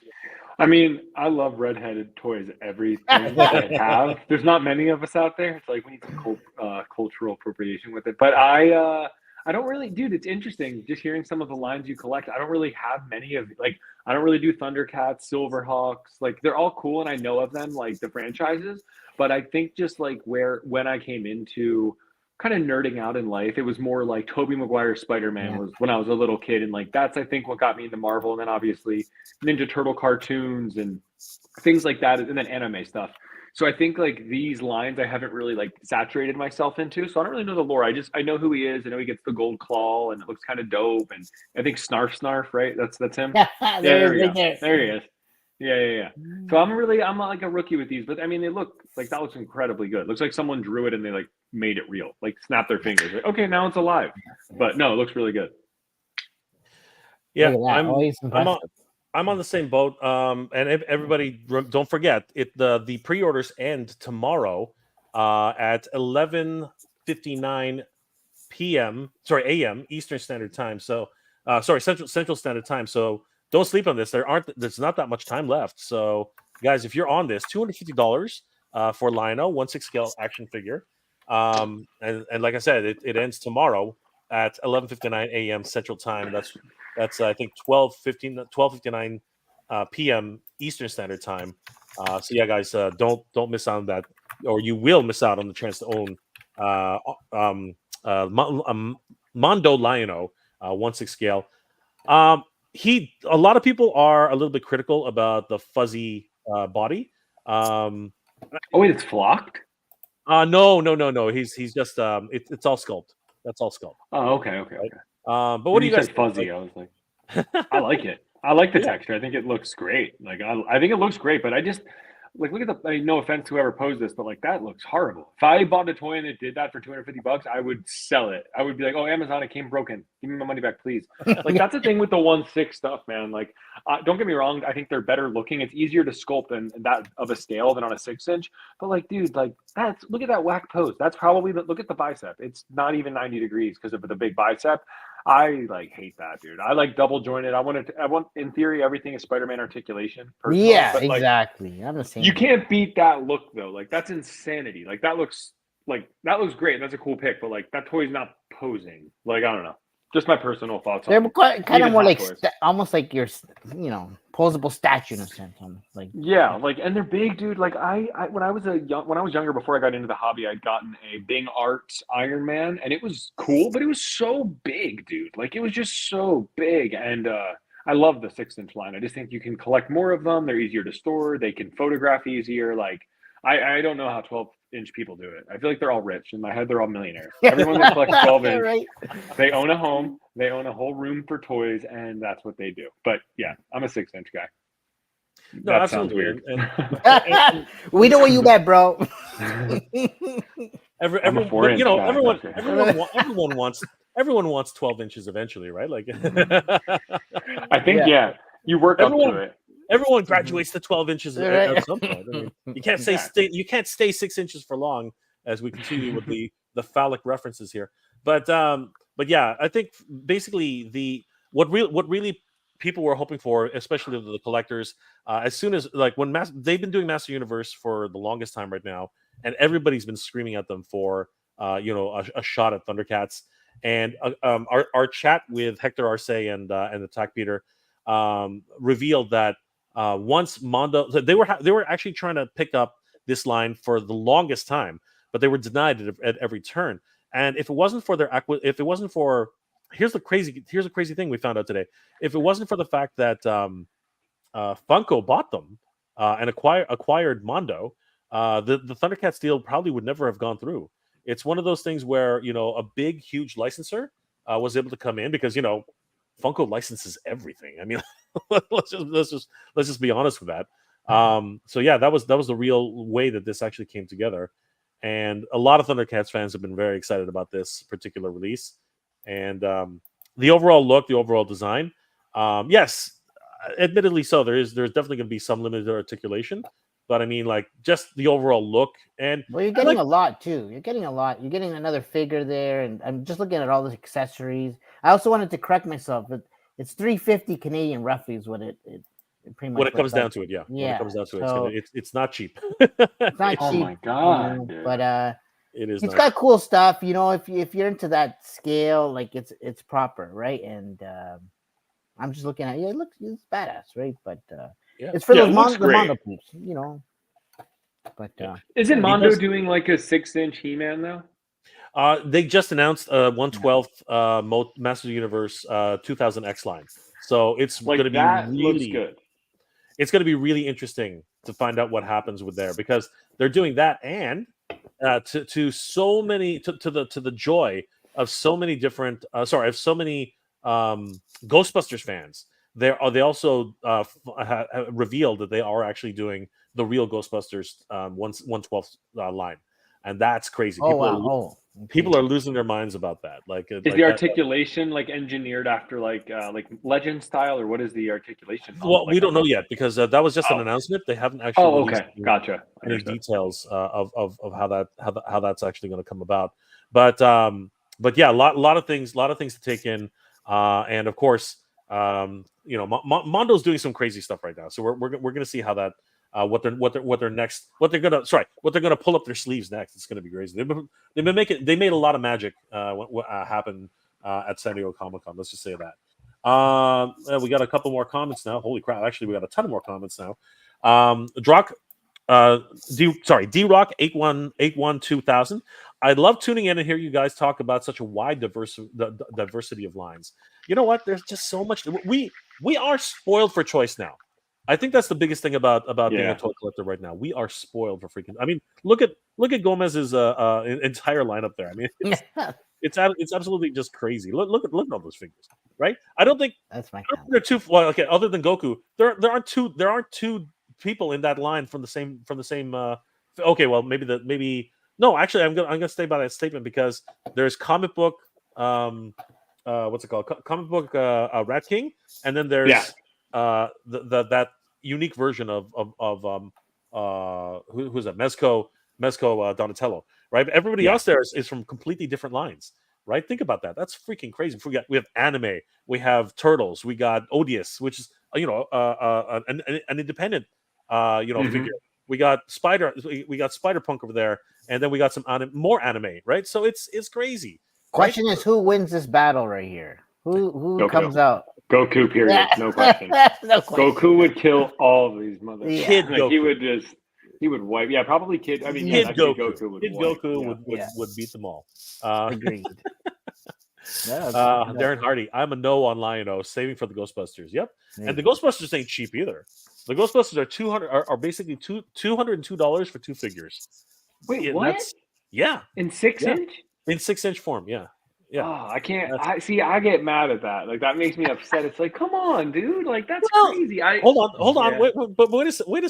I mean, I love redheaded toys. Everything that they have. There's not many of us out there. It's like we need some cultural appropriation with it. But I don't really, dude, it's interesting just hearing some of the lines you collect. I don't really have many of, like, I don't really do Thundercats, Silverhawks. Like, they're all cool and I know of them, like the franchises. But I think just like when I came into kind of nerding out in life, it was more like Tobey Maguire's Spider-Man was when I was a little kid. And like, that's, I think, what got me into Marvel. And then obviously Ninja Turtle cartoons and things like that. And then anime stuff. So I think like these lines I haven't really like saturated myself into. So I don't really know the lore. I know who he is. I know he gets the gold claw and it looks kind of dope. And I think Snarf, right? That's him. There he is. Yeah. So I'm not like a rookie with these, but I mean they look like that looks incredibly good. It looks like someone drew it and they like made it real. Like snapped their fingers. Like, okay, now it's alive. But no, it looks really good. Yeah, I'm on the same boat. And everybody, don't forget the pre-orders end tomorrow at 11:59 p.m. a.m. Eastern Standard Time. So, Central Standard Time. So don't sleep on this. There's not that much time left. So, guys, if you're on this, $250 for Lionel 1/6 scale action figure. And like I said, it ends tomorrow at 11:59 a.m. Central Time. That's I think 12:59 p.m. Eastern Standard Time. So yeah, guys, don't miss out on that, or you will miss out on the chance to own Mondo Lionel 1/6 scale. A lot of people are a little bit critical about the fuzzy body. Oh wait, it's flocked? No. He's just it's all sculpt. That's all sculpt. Oh, okay. Right? But what do you guys fuzzy? I was like, I like it. I like the texture. I think it looks great. Like I think it looks great, but like look at the. I mean, no offense to whoever posed this, but like that looks horrible. If I bought a toy and it did that for $250, I would sell it. I would be like, oh, Amazon, it came broken. Give me my money back, please. Like that's the thing with the 1/6 stuff, man. Like, don't get me wrong. I think they're better looking. It's easier to sculpt and that of a scale than on a 6-inch. But like, dude, like look at that whack pose. That's probably look at the bicep. It's not even 90 degrees because of the big bicep. I like hate that, dude. I like double jointed. I want in theory everything is Spider-Man articulation. Yeah, but, like, exactly. I'm the same. you can't beat that look though. Like that's insanity. Like that looks great. That's a cool pick, but like that toy's not posing. Like I don't know. Just my personal thoughts. They're on kind of even more hot like toys. almost like your, posable statue in a sense. Like Yeah, like and they're big, dude. Like I when I was younger before I got into the hobby, I'd gotten a Bing Arts Iron Man, and it was cool, but it was so big, dude. Like it was just so big, and I love the 6-inch line. I just think you can collect more of them. They're easier to store. They can photograph easier. Like I don't know how 12-inch people do it. I feel like they're all rich. In my head, they're all millionaires. Everyone that collects 12-inch, right? they own a home, they own a whole room for toys, and that's what they do. But yeah, I'm a 6-inch guy. No, That absolutely. sounds weird. And We know where you at, bro. I'm a 4-inch guy, everyone wants 12 inches eventually, right? Like I think you work up to it. everyone graduates to 12 inches Right. at some point. I mean, you can't Exactly. stay 6 inches for long as we continue with the phallic references here. But yeah, I think basically what really people were hoping for, especially the collectors, as soon as like when they've been doing Master Universe for the longest time right now, and everybody's been screaming at them for a shot at Thundercats. And our chat with Hector Arce and Attack Peter revealed that once Mondo, they were actually trying to pick up this line for the longest time, but they were denied it at every turn. And if it wasn't for here's the crazy thing we found out today. If it wasn't for the fact that Funko bought them and acquired Mondo, the Thundercats deal probably would never have gone through. It's one of those things where a big, huge licensor was able to come in because Funko licenses everything. I mean, let's just be honest with that. So yeah, that was the real way that this actually came together, and a lot of Thundercats fans have been very excited about this particular release, and the overall look, the overall design. Yes, admittedly, so there's definitely going to be some limited articulation. But I mean, like just the overall look, and well, you're getting a lot too. You're getting a lot. You're getting another figure there, and I'm just looking at all the accessories. I also wanted to correct myself. It's $350 Canadian, roughly, is what it pretty much. When it comes down to it, yeah. When Yeah. it comes down to it, So- it's not cheap. It's not Oh cheap, my god, dude. but It is. it's not got cool stuff. If you're into that scale, like it's proper, right? And I'm just looking at it. It's badass, right? But Yeah. it's for Yeah, those it looks the great. Mondo peeps, But Isn't he Mondo does- doing like a 6-inch He-Man though? They just announced 1/12 Master Universe 2000 X line, so it's Like going to be that really looks good. It's going to be really interesting to find out what happens with there because they're doing that and to so many to the joy of so many different of so many Ghostbusters fans. They also revealed that they are actually doing the real Ghostbusters 1/12 line, and that's crazy. People are losing their minds about that. Like, Is the articulation like engineered after like Legend style, or what is the articulation? Well, we don't know yet because that was just an announcement. They haven't actually released gotcha. any details of how that's actually going to come about. But yeah, a lot of things to take in, and of course, Mondo's doing some crazy stuff right now. So we're going to see how that. What they're gonna pull up their sleeves next. It's gonna be crazy. They made a lot of magic happen at San Diego Comic-Con. Let's just say that. We got a couple more comments now. Holy crap! Actually, we got a ton more comments now. D-Rock 8181 2000. I love tuning in and hear you guys talk about such a wide diversity of lines. You know what? There's just so much. We are spoiled for choice now. I think that's the biggest thing about being a toy collector right now. We are spoiled for freaking. I mean, look at Gomez's entire lineup there. I mean, it's absolutely just crazy. Look at all those figures, right? I don't think that's my. They're too well. Okay, other than Goku, there aren't two people in that line from the same okay, well, maybe no, actually, I'm gonna stay by that statement because there's comic book what's it called, comic book Rat King, and then there's that unique version of who's that, Mezco Donatello, right? But everybody else there is from completely different lines, right? Think about that. That's freaking crazy. We have anime, we have Turtles, we got Odious, which is an independent figure. We got Spider-Punk over there, and then we got some more anime, right? So it's crazy. Question is, who wins this battle right here? Who Goku. comes out? Goku, period. No question. No question. Goku would kill all of these motherfuckers. Yeah. Kid Like, Goku. he would wipe. Yeah, probably Kid. I mean, Kid actually, Goku. would Kid wipe. Goku Yeah. would beat them all. Agreed. Darren Hardy, I'm a no on Lion-O, saving for the Ghostbusters. Yep, and the Ghostbusters ain't cheap either. The Ghostbusters are basically $202 for 2 figures. Wait, what? Yeah, in 6-inch? In 6-inch form, yeah. Oh, I can't. I get mad at that. Like, that makes me upset. It's like, come on, dude. Like, that's crazy. Hold on. Yeah. Wait a second. Wait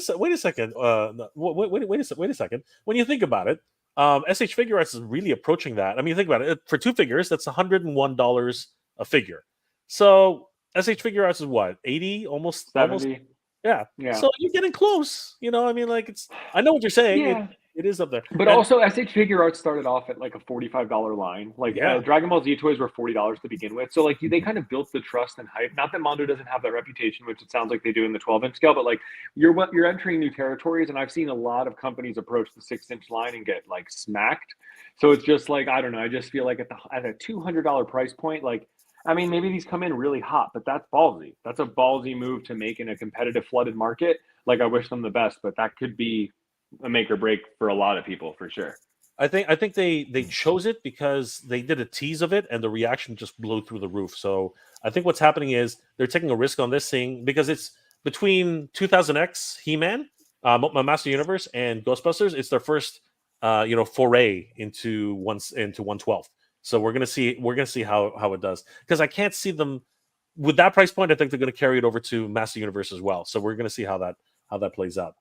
a second. When you think about it, SH Figure Arts is really approaching that. I mean, think about it. For 2 figures, that's $101 a figure. So SH Figure Arts is what, 80, almost 70. Yeah. So you're getting close. I mean, like, I know what you're saying. Yeah. It is up there. But also, SH Figure Arts started off at like a $45 line. Like, Dragon Ball Z toys were $40 to begin with. So, like, they kind of built the trust and hype. Not that Mondo doesn't have that reputation, which it sounds like they do in the 12-inch scale, but, like, you're entering new territories. And I've seen a lot of companies approach the 6-inch line and get, like, smacked. So it's just like, I don't know. I just feel like at a $200 price point, like, I mean, maybe these come in really hot, but that's ballsy. That's a ballsy move to make in a competitive flooded market. Like, I wish them the best, but that could be a make or break for a lot of people, for sure. I think they chose it because they did a tease of it and the reaction just blew through the roof. So I think what's happening is they're taking a risk on this thing because it's between 2000X He-Man, Master Universe, and Ghostbusters. It's their first foray into 112. So we're gonna see how it does, because I can't see them with that price point. I think they're gonna carry it over to Master Universe as well. So we're gonna see how that plays out.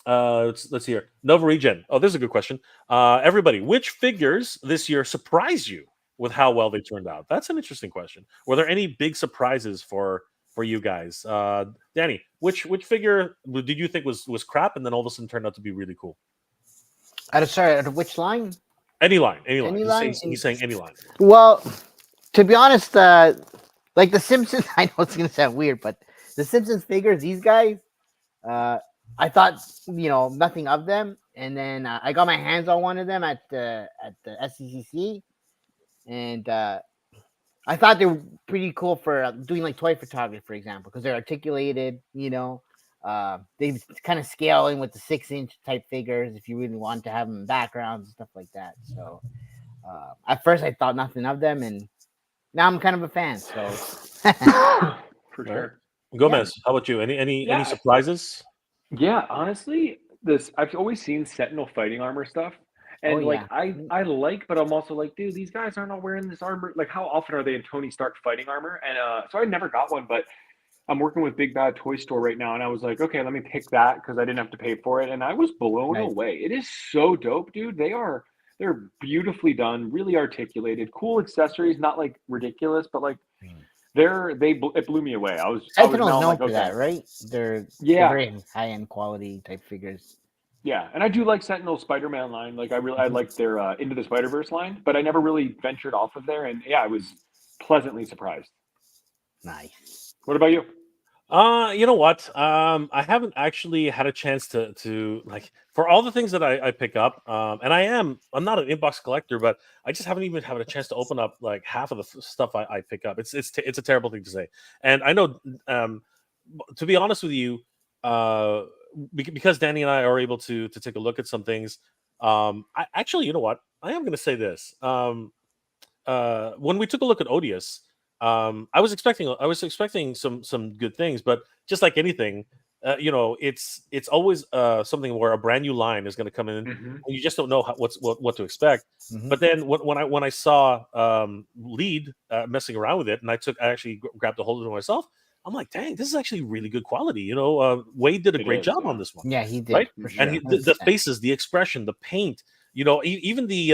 Let's see here. Nova Regen. Oh, this is a good question. Everybody, which figures this year surprised you with how well they turned out? That's an interesting question. Were there any big surprises for you guys? Danny, which figure did you think was crap and then all of a sudden turned out to be really cool? Out of which line? Any line. He's saying any line. Well, to be honest, like the Simpsons, I know it's gonna sound weird, but the Simpsons figures, these guys, I thought nothing of them, and then I got my hands on one of them at the SCCC, and I thought they were pretty cool for doing like toy photography, for example, because they're articulated. They kind of scale in with the 6-inch type figures if you really want to have them in backgrounds and stuff like that. So at first I thought nothing of them, and now I'm kind of a fan. So for sure. Gomez, how about you? Any surprises? Yeah, honestly, I've always seen Sentinel fighting armor stuff. And I like, but I'm also like, dude, these guys aren't all wearing this armor. Like, how often are they in Tony Stark fighting armor? And so I never got one, but I'm working with Big Bad Toy Store right now, and I was like, okay, let me pick that because I didn't have to pay for it, and I was blown away. It is so dope, dude. They're beautifully done, really articulated, cool accessories, not like ridiculous, but like it blew me away. Sentinel's known for that, right? They're very high end quality type figures. Yeah, and I do like Sentinel Spider-Man line. Like, I like their Into the Spider-Verse line, but I never really ventured off of there, and I was pleasantly surprised. Nice. What about you? You know what? I haven't actually had a chance to like, for all the things that I pick up. And I'm not an inbox collector, but I just haven't even had a chance to open up like half of the stuff I pick up. It's a terrible thing to say, and I know. To be honest with you, because Danny and I are able to take a look at some things. I actually, you know what? I am going to say this. When we took a look at Odious. I was expecting some good things, but just like anything, it's always something where a brand new line is going to come in, and you just don't know what to expect. But then when I saw Lead messing around with it, and I actually grabbed a hold of it myself, I'm like, dang, this is actually really good quality. Wade did a It great is, job yeah. on this one. Yeah, he did Right? for sure. And the faces, the expression, the paint, even we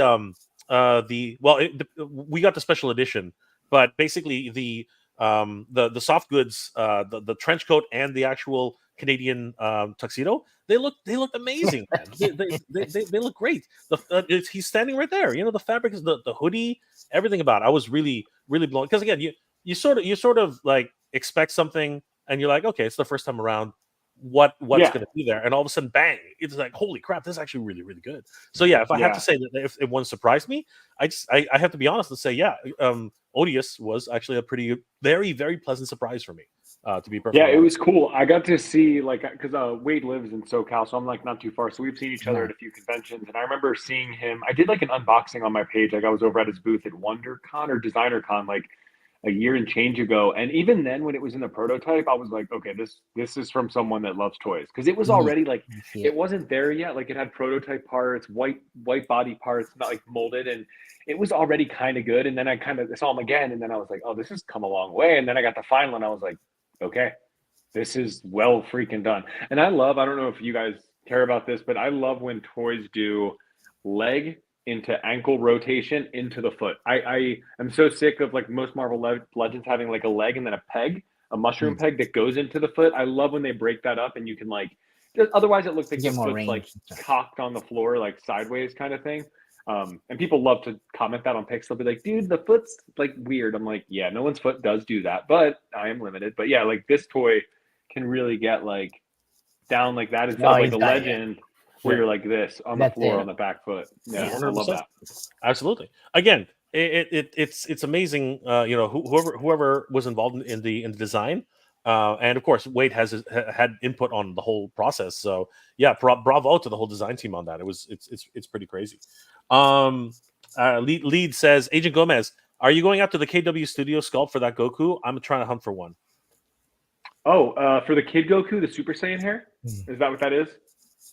got the special edition, but basically the soft goods, the trench coat and the actual Canadian tuxedo, they look amazing, man. They look great. He's standing right there. The fabric is the hoodie, everything about it. I was really really blown, because again, you sort of like expect something, and you're like, okay, it's the first time around. What's Yeah. going to be there? And all of a sudden, bang! It's like, holy crap, this is actually really really good. So yeah, if I have to say that if one surprised me, I have to be honest and say, yeah, Odious was actually a pretty very very pleasant surprise for me. To be perfectly Yeah, it honest. was cool. I got to see, like, because Wade lives in SoCal, so I'm like not too far. So we've seen each other at a few conventions, and I remember seeing him. I did like an unboxing on my page. Like I was over at his booth at WonderCon or DesignerCon, like a year and change ago. And even then, when it was in the prototype, I was like, okay, this is from someone that loves toys, because it was already like it wasn't there yet. Like it had prototype parts, white body parts, not like molded, and it was already kind of good. And then I kind of saw him again, and then I was like, oh, this has come a long way. And then I got the final, and I was like, okay, this is well freaking done. And I don't know if you guys care about this, but I love when toys do leg into ankle rotation into the foot. I am so sick of like most Marvel Legends having like a leg and then a peg, a mushroom peg that goes into the foot. I love when they break that up and you can like, otherwise it looks like the foot's like cocked on the floor, like sideways kind of thing. And people love to comment that on pics. They'll be like, dude, the foot's like weird. I'm like, yeah, no one's foot does do that, but I am limited. But yeah, like this toy can really get like down like that instead of like a Legend where you're like this on the floor on the back foot. Yeah, 100%. I love that. Absolutely. Again, it's amazing. Whoever was involved in the design, and of course Wade had input on the whole process. So yeah, bravo to the whole design team on that. It's pretty crazy. Lead says, Agent Gomez, are you going out to the KW Studio sculpt for that Goku? I'm trying to hunt for one. Oh, for the Kid Goku, the Super Saiyan hair? Is that what that is?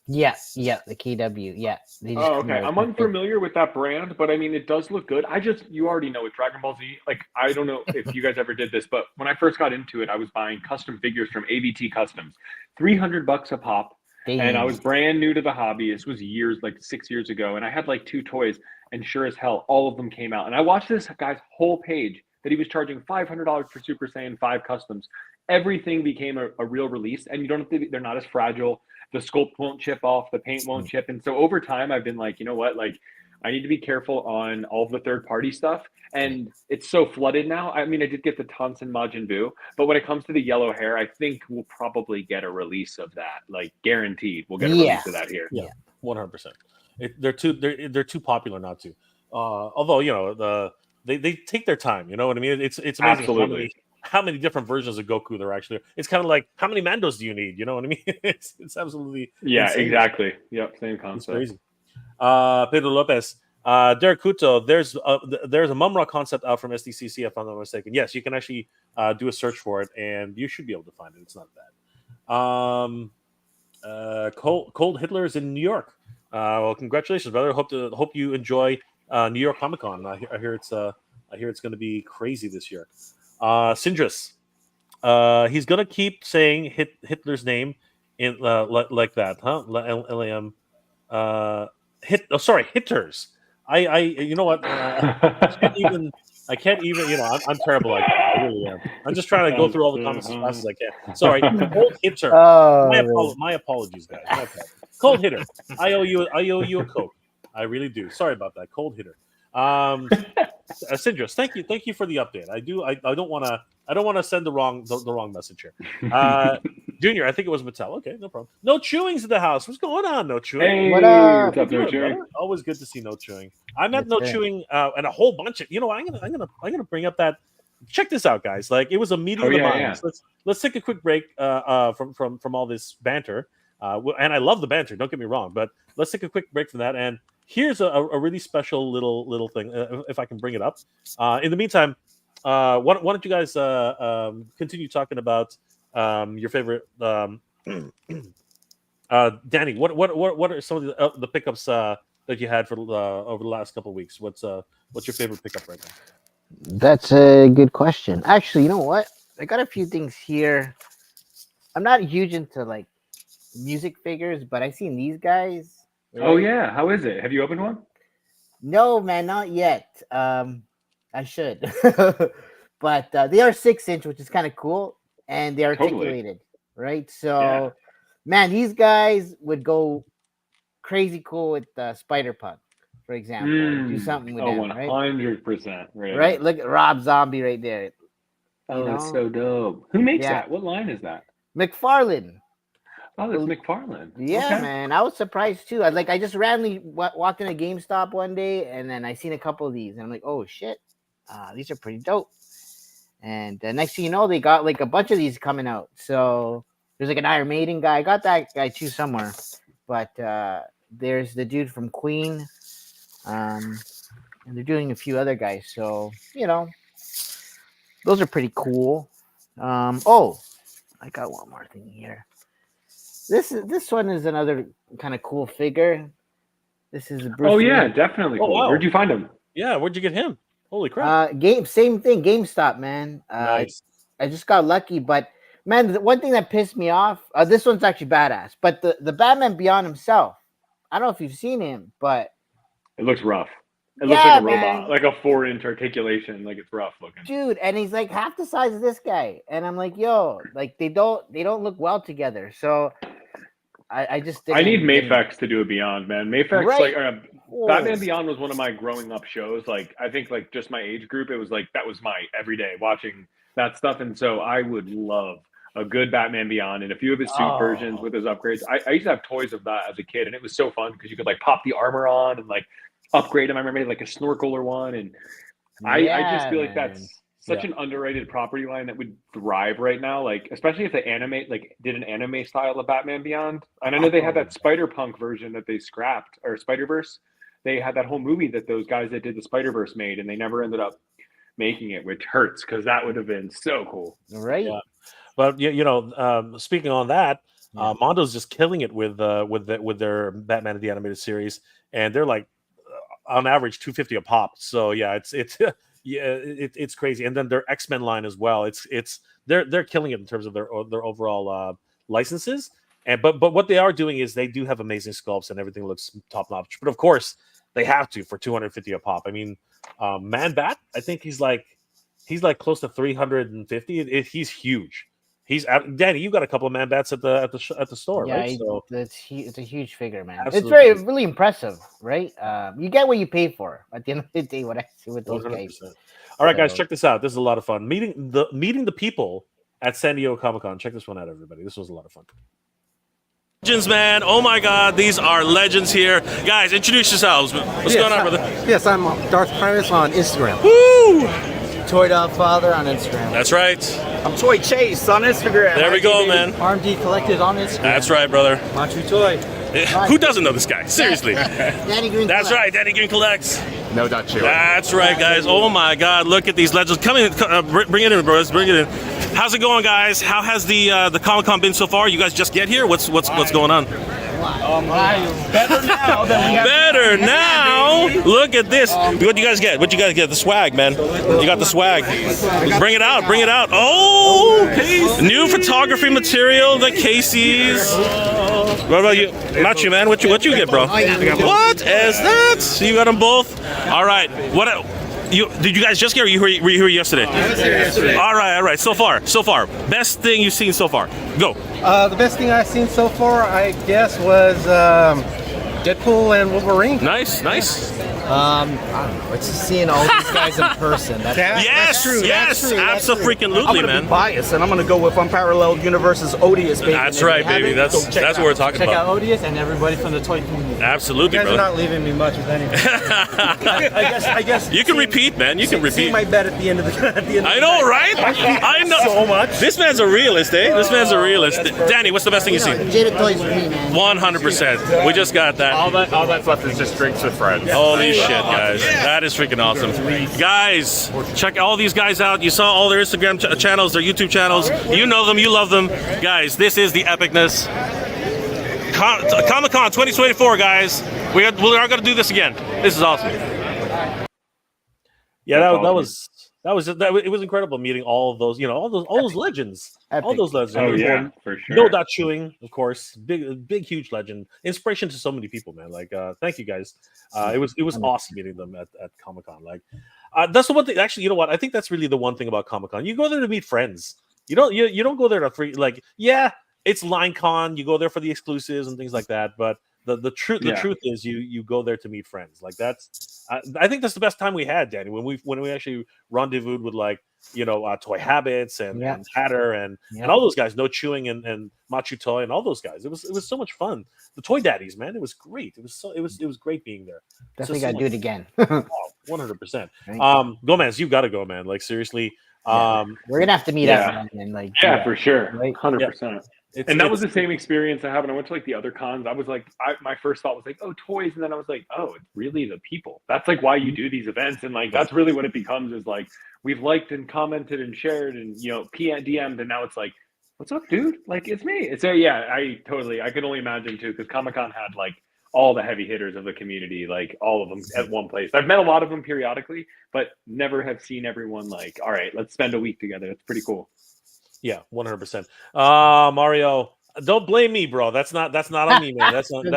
Yeah, the KW. Yeah. Oh, okay. I'm unfamiliar with that brand, but I mean, it does look good. You already know with Dragon Ball Z, like, I don't know if you guys ever did this, but when I first got into it, I was buying custom figures from AVT Customs, $300 a pop. And I was brand new to the hobby. This was like 6 years ago. And I had like 2 toys, and sure as hell, all of them came out. And I watched this guy's whole page that he was charging $500 for Super Saiyan 5 Customs. Everything became a real release, and you don't have to, they're not as fragile. The sculpt won't chip off, the paint won't chip. And so over time, I've been like, you know what? Like, I need to be careful on all of the third-party stuff. And it's so flooded now. I mean, I did get the Tonson Majin Buu, but when it comes to the yellow hair, I think we'll probably get a release of that. Like, guaranteed, we'll get a release of that here. Yeah, 100%. They're too popular not to. Although they take their time. You know what I mean? It's amazing. Absolutely. How many different versions of Goku there actually are. It's kind of like, how many Mandos do you need? You know what I mean? It's absolutely insane. Exactly. Yep, same concept. It's crazy. Pedro Lopez, Derek Kuto, there's a Mumra concept out from SDCC, if I'm not mistaken. Yes, you can actually do a search for it, and you should be able to find it. It's not bad. Cold Hitler is in New York. Well, congratulations, brother. Hope you enjoy New York Comic Con. I hear it's going to be crazy this year. Sindris, he's gonna keep saying Hitler's name in like that, huh? LAM. Hitters. You know what? I can't even. I'm terrible like that. I really am. I'm just trying to go through all the comments as fast as I can. Sorry, Cold Hitter. My apologies, guys. My apologies. Cold Hitter. I owe you a Coke. I really do. Sorry about that. Cold Hitter. Sindris, thank you for the update. I don't want to send the wrong message here. Junior, I think it was Mattel. Okay, no problem. No Chewing's in the house. What's going on, No Chewing? Hey, what up? What's up, No Chewing? Always good to see No Chewing. I met No Chewing and a whole bunch of. I'm gonna bring up that. Check this out, guys. Like, it was a meeting of the minds. Yeah. Let's take a quick break from all this banter. And I love the banter. Don't get me wrong, but let's take a quick break from that. And here's a really special little thing, if I can bring it up. In the meantime, why don't you guys continue talking about your favorite? Danny, what are some of the pickups that you had for over the last couple of weeks? What's your favorite pickup right now? That's a good question. Actually, you know what? I got a few things here. I'm not huge into like music figures, but I seen these guys. Oh right? yeah, how is it? Have you opened one? No, man, not yet. I should, but they are 6-inch, which is kind of cool, and they're Totally. articulated, right? So, Yeah. man, these guys would go crazy cool with Spider Punk, for example. Do something with them, right? 100%. Right? Look at Rob Zombie right there. Oh, You that's know? so dope. Who makes Yeah. that? What line is that? McFarlane. Oh, that's McFarlane. Yeah, Okay. man, I was surprised too. I just randomly walked in a GameStop one day, and then I seen a couple of these, and I'm like, oh shit, these are pretty dope. And next thing you know, they got like a bunch of these coming out. So there's like an Iron Maiden guy. I got that guy too somewhere, but there's the dude from Queen, and they're doing a few other guys. So those are pretty cool. Oh, I got one more thing here. This one is another kind of cool figure. This is Bruce Oh yeah, Lee. definitely. Oh, Cool. wow. Where'd you find him? Yeah, where'd you get him? Holy crap! Same thing, GameStop, man. Nice. I just got lucky, but man, the one thing that pissed me off. This one's actually badass, but the Batman Beyond himself. I don't know if you've seen him, but It looks rough. It looks Yeah, like a robot, man. like a 4-inch articulation. Like it's rough looking. dude, and he's like half the size of this guy, and I'm like, yo, like they don't look well together. So I just I need didn't get him. Mafex to do a Beyond, man. Mafex, Right. like Oh. Batman Beyond was one of my growing up shows. Like I think like just my age group, it was like that was my everyday watching that stuff. And so I would love a good Batman Beyond and a few of his suit versions with his upgrades. I used to have toys of that as a kid, and it was so fun because you could like pop the armor on and like upgrade him. I remember like a snorkeler one, and I just feel like man. that's such an underrated property line that would thrive right now. Like especially if they did an anime style of Batman Beyond. And I know they had that Spider-Punk version that they scrapped, or Spider-Verse. They had that whole movie that those guys that did the Spider-Verse made, and they never ended up making it, which hurts because that would have been so cool. right. Yeah. But speaking on that, Mondo's just killing it with their Batman the Animated Series, and they're like on average $250 a pop. So yeah, it's it's crazy. And then their X-Men line as well. They're killing it in terms of their overall licenses. And but what they are doing is they do have amazing sculpts and everything looks top notch. But of course they have to for $250 a pop. I mean, Man Bat, I think he's like close to 350. He's huge. Danny. You got a couple of Man Bats at the store, Yeah, right? So it's a huge figure, man. Absolutely. It's really impressive, right? You get what you pay for at the end of the day. What I see with those 100%. guys. All right, guys, So- check this out. This is a lot of fun. Meeting the people at San Diego Comic-Con. Check this one out, everybody. This was a lot of fun. Legends, man. Oh my God, these are legends here. Guys, introduce yourselves. What's going on, brother? Yes, I'm Darth Primus on Instagram. Woo! Toy Dog Father on Instagram. That's right. I'm Toy Chase on Instagram. There we go, man. RMD Collected on Instagram. That's right, brother. Machu Toy. Who doesn't know this guy? Seriously. Danny Green. That's right. Danny Green collects. No doubt, Chewy. That's right, guys. Oh my God, look at these legends. Come in, bring it in, bros. Bring it in. How's it going, guys? How has the Comic-Con been so far? You guys just get here? What's going on? Better now than we have. Better now. Look at this. What you guys get? What you guys get? The swag, man. You got the swag. Bring it out. Bring it out. Oh, new photography material. The Casey's. What about you, Machu, man? What you get, bro? What is that? You got them both. All right. What? Did you guys just get? Or were you here yesterday? I was here yesterday. All right. So far. Best thing you've seen so far. Go. The best thing I've seen so far, I guess, was Deadpool and Wolverine. Nice. I don't know. It's just seeing all these guys in person. That's Yes, absolutely, I'm gonna man. be biased, and I'm gonna go with Unparalleled Universe's Odious, baby. That's And if you right, baby. haven't, go check That's it what we're out. talking check out about. Odious and everybody from the toy community. Absolutely, You guys are brother. not leaving me much with anything. I guess. You can repeat, man. You can See repeat. my bet at the end of the. At the end of I the know, night. right? I know. So much. This man's a realist, eh? This man's a realist. Danny, what's the best thing you've seen? Jada Toys for me, man. 100%. We just got that. All that's left is just drinks with friends. Holy shit, guys. That is freaking awesome. Guys, check all these guys out. You saw all their Instagram channels, their YouTube channels. You know them. You love them. Guys, this is the epicness. Comic-Con 2024, guys. We are going to do this again. This is awesome. Yeah, that That was it was incredible meeting all of those, all those legends, all Epic. those legends. Oh yeah, for sure. No Dot Chewing, of course, big huge legend, inspiration to so many people, man. Like, thank you guys. It was awesome meeting them at Comic-Con. Like, that's the one thing. Actually, you know what? I think that's really the one thing about Comic-Con. You go there to meet friends. You don't go there to like, yeah, it's LineCon. You go there for the exclusives and things like that, but. The truth is you go there to meet friends. Like that's I think that's the best time we had, Danny, when we actually rendezvoused with like Toy Habits and Hatter and all those guys, No Chewing and Machu Toy and all those guys. It was so much fun. The Toy Daddies, man, it was great. It was great being there. Definitely gotta do it again. 100%. Gomez, you gotta go, man. Like seriously. We're gonna have to meet up and like for sure, right? 100%. And that was the same experience I had when I went to like the other cons. I was like, my first thought was like, oh, toys, and then I was like, oh, it's really the people. That's like why you do these events, and like that's really what it becomes. Is like we've liked and commented and shared and DM'd, and now it's like, what's up, dude? Like it's me. It's I can only imagine too, because Comic-Con had like all the heavy hitters of the community, like all of them at one place. I've met a lot of them periodically, but never have seen everyone like, all right, let's spend a week together. It's pretty cool. Yeah, 100%. Mario, don't blame me, bro. That's not on me, man. That's on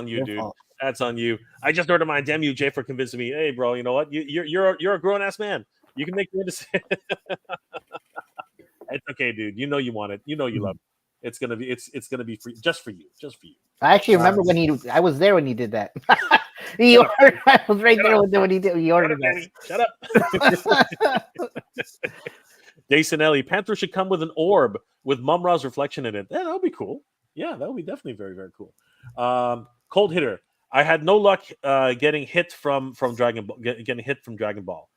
you, dude. That's on you. I just ordered mine. Damn you, Jay, for convincing me. Hey, bro, you know what? You're a grown ass man. You can make your decision. It's okay, dude. You know you want it. You know you love it. It's gonna be free just for you. I actually remember when I was there when he did that. He ordered. I was right there when he did. He ordered that. Shut up. Dason Panther should come with an orb with Mum-Ra's reflection in it. Yeah, that would be cool. Yeah, that would be definitely very, very cool. Cold Hitter. I had no luck getting hit from Dragon Ball. Getting hit from Dragon Ball.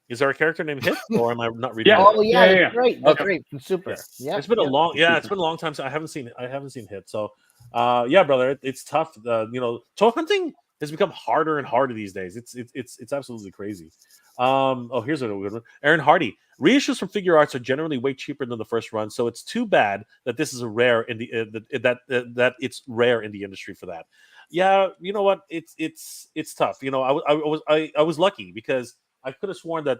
Is there a character named Hit, or am I not reading? Oh yeah. Great. That's great. Super. Yeah. It's been a long. Yeah, it's been a long time since I haven't seen Hit. So, yeah, brother, it's tough. Toy hunting has become harder and harder these days. It's absolutely crazy. Here's a good one. Aaron Hardy. Reissues from Figure Arts are generally way cheaper than the first run, so it's too bad that this is a rare in the that it's rare in the industry for that. Yeah, you know what? It's tough. I was lucky because I could have sworn that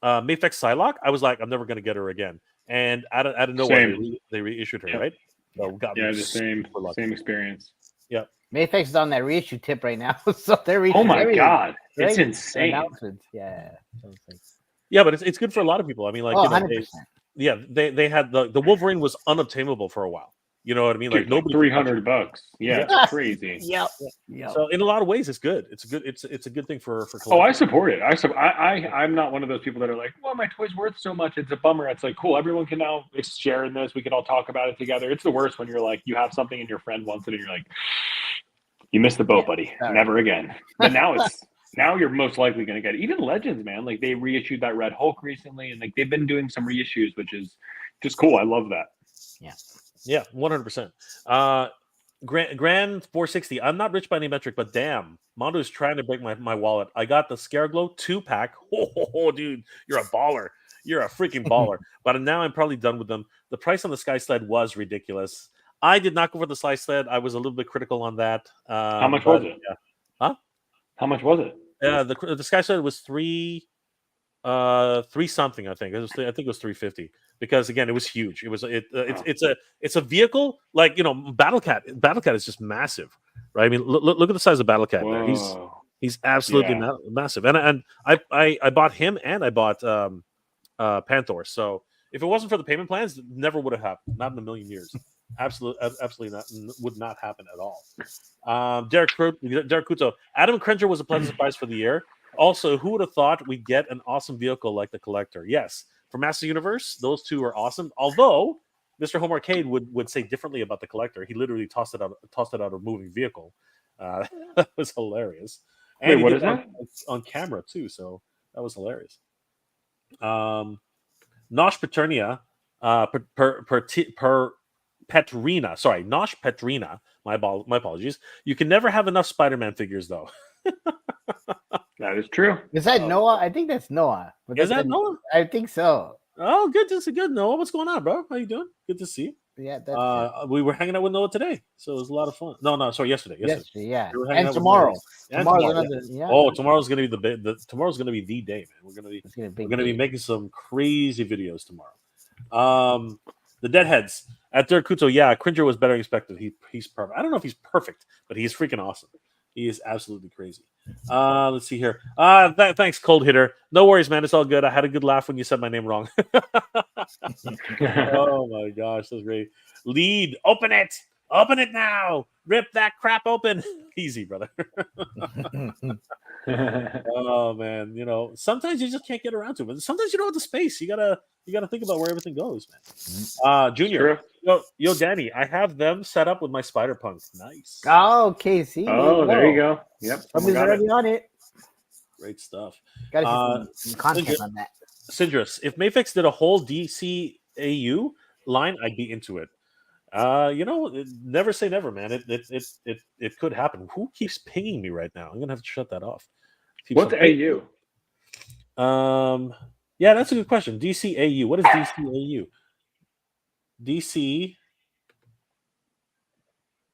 Mafex Psylocke, I was like, I'm never gonna get her again, and out of nowhere they reissued her, right? So the same experience. Yeah. Mafex is on that reissue tip right now, so they're oh my god, it's insane. Yeah, but it's good for a lot of people. I mean, like, 100%. They had the Wolverine was unobtainable for a while. You know what I mean? Like nobody $300. Yeah, it's crazy. Yeah. So in a lot of ways, it's good. It's a good thing for. Oh, I support it. I'm not one of those people that are like, well, my toy's worth so much. It's a bummer. It's like, cool. Everyone can now share in this. We can all talk about it together. It's the worst when you're like, you have something and your friend wants it, and you're like, you missed the boat, buddy. Never again. But now you're most likely going to get it. Even Legends, man. Like they reissued that Red Hulk recently, and like they've been doing some reissues, which is just cool. I love that. Yeah, 100%. Grand 460. I'm not rich by any metric, but damn, Mondo is trying to break my wallet. I got the Scareglow 2-pack. Oh, dude, you're a baller. You're a freaking baller. But now I'm probably done with them. The price on the Sky Sled was ridiculous. I did not go for the Sky Sled. I was a little bit critical on that. How much was it? Yeah. Huh? How much was it? The Sky Sled was three something. I think it was 350 because again it was huge. It was it's a vehicle like Battlecat. Battlecat is just massive, right? I mean look at the size of Battlecat. There. He's absolutely massive. And I bought him and I bought Panther. So if it wasn't for the payment plans, it never would have happened. Not in a million years. Absolutely not. Would not happen at all. Derek Kuto. Adam Krenger was a pleasant surprise for the year. Also, who would have thought we'd get an awesome vehicle like the Collector? Yes, for Master Universe, those two are awesome. Although Mr. Home Arcade would say differently about the Collector. He literally tossed it out of a moving vehicle. That was hilarious. And what is that? On camera too, so that was hilarious. Nosh Petrina, Petrina. Sorry, Nosh Petrina. My apologies. You can never have enough Spider-Man figures, though. That is true. Is that Noah? I think that's Noah. Is that Noah? I think so. Oh, good to see. Good, Noah. What's going on, bro? How you doing? Good to see you. Yeah, that's We were hanging out with Noah today, so it was a lot of fun. No, sorry, yesterday. yesterday. Yeah, We were hanging and out with tomorrow. Noah. And Tomorrow's tomorrow, another. Yeah. Oh, tomorrow's gonna be tomorrow's gonna be the day, man. It's gonna be a We're big gonna be day. making some crazy videos tomorrow. The Deadheads at Dirk Kuto. Yeah, Cringer was better than expected. He's perfect. I don't know if he's perfect, but he's freaking awesome. He is absolutely crazy. Let's see here. Thanks, Cold Hitter. No worries, man. It's all good. I had a good laugh when you said my name wrong. Oh my gosh, that's great. Lead, open it now. Rip that crap open. Easy, brother. Oh man, sometimes you just can't get around to it. But sometimes you don't have the space. You gotta think about where everything goes, man. Junior, yo, Danny, I have them set up with my Spider Punk. Nice. Oh, KC. Oh, there you go. Yep. Somebody's already on it. Great stuff. Got to see some content on that. Syndrus, if Mafex did a whole DCAU line, I'd be into it. Never say never, man. It could happen. Who keeps pinging me right now? I'm gonna have to shut that off. What's AU? Yeah, that's a good question. DCAU. What is DCAU? DC.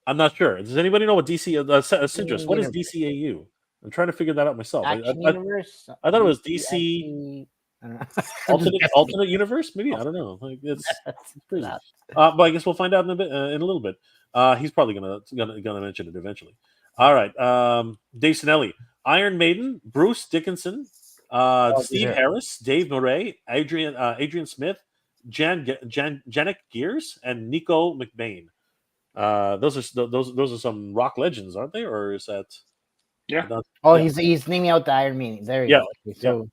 I'm not sure. Does anybody know what DC? Syndrus, what is DCAU? I'm trying to figure that out myself. Action Universe. I thought it was DC. Alternate universe, maybe. I don't know. Like it's crazy. But I guess we'll find out in a little bit. He's probably gonna mention it eventually. All right. Dave Sinelli, Iron Maiden, Bruce Dickinson, Steve Harris, Dave Murray, Adrian Smith, Janek Gears, and Nico McBain. Those are some rock legends, aren't they? Or is that? Yeah. He's naming out the Iron Maiden. There you go. Okay, so.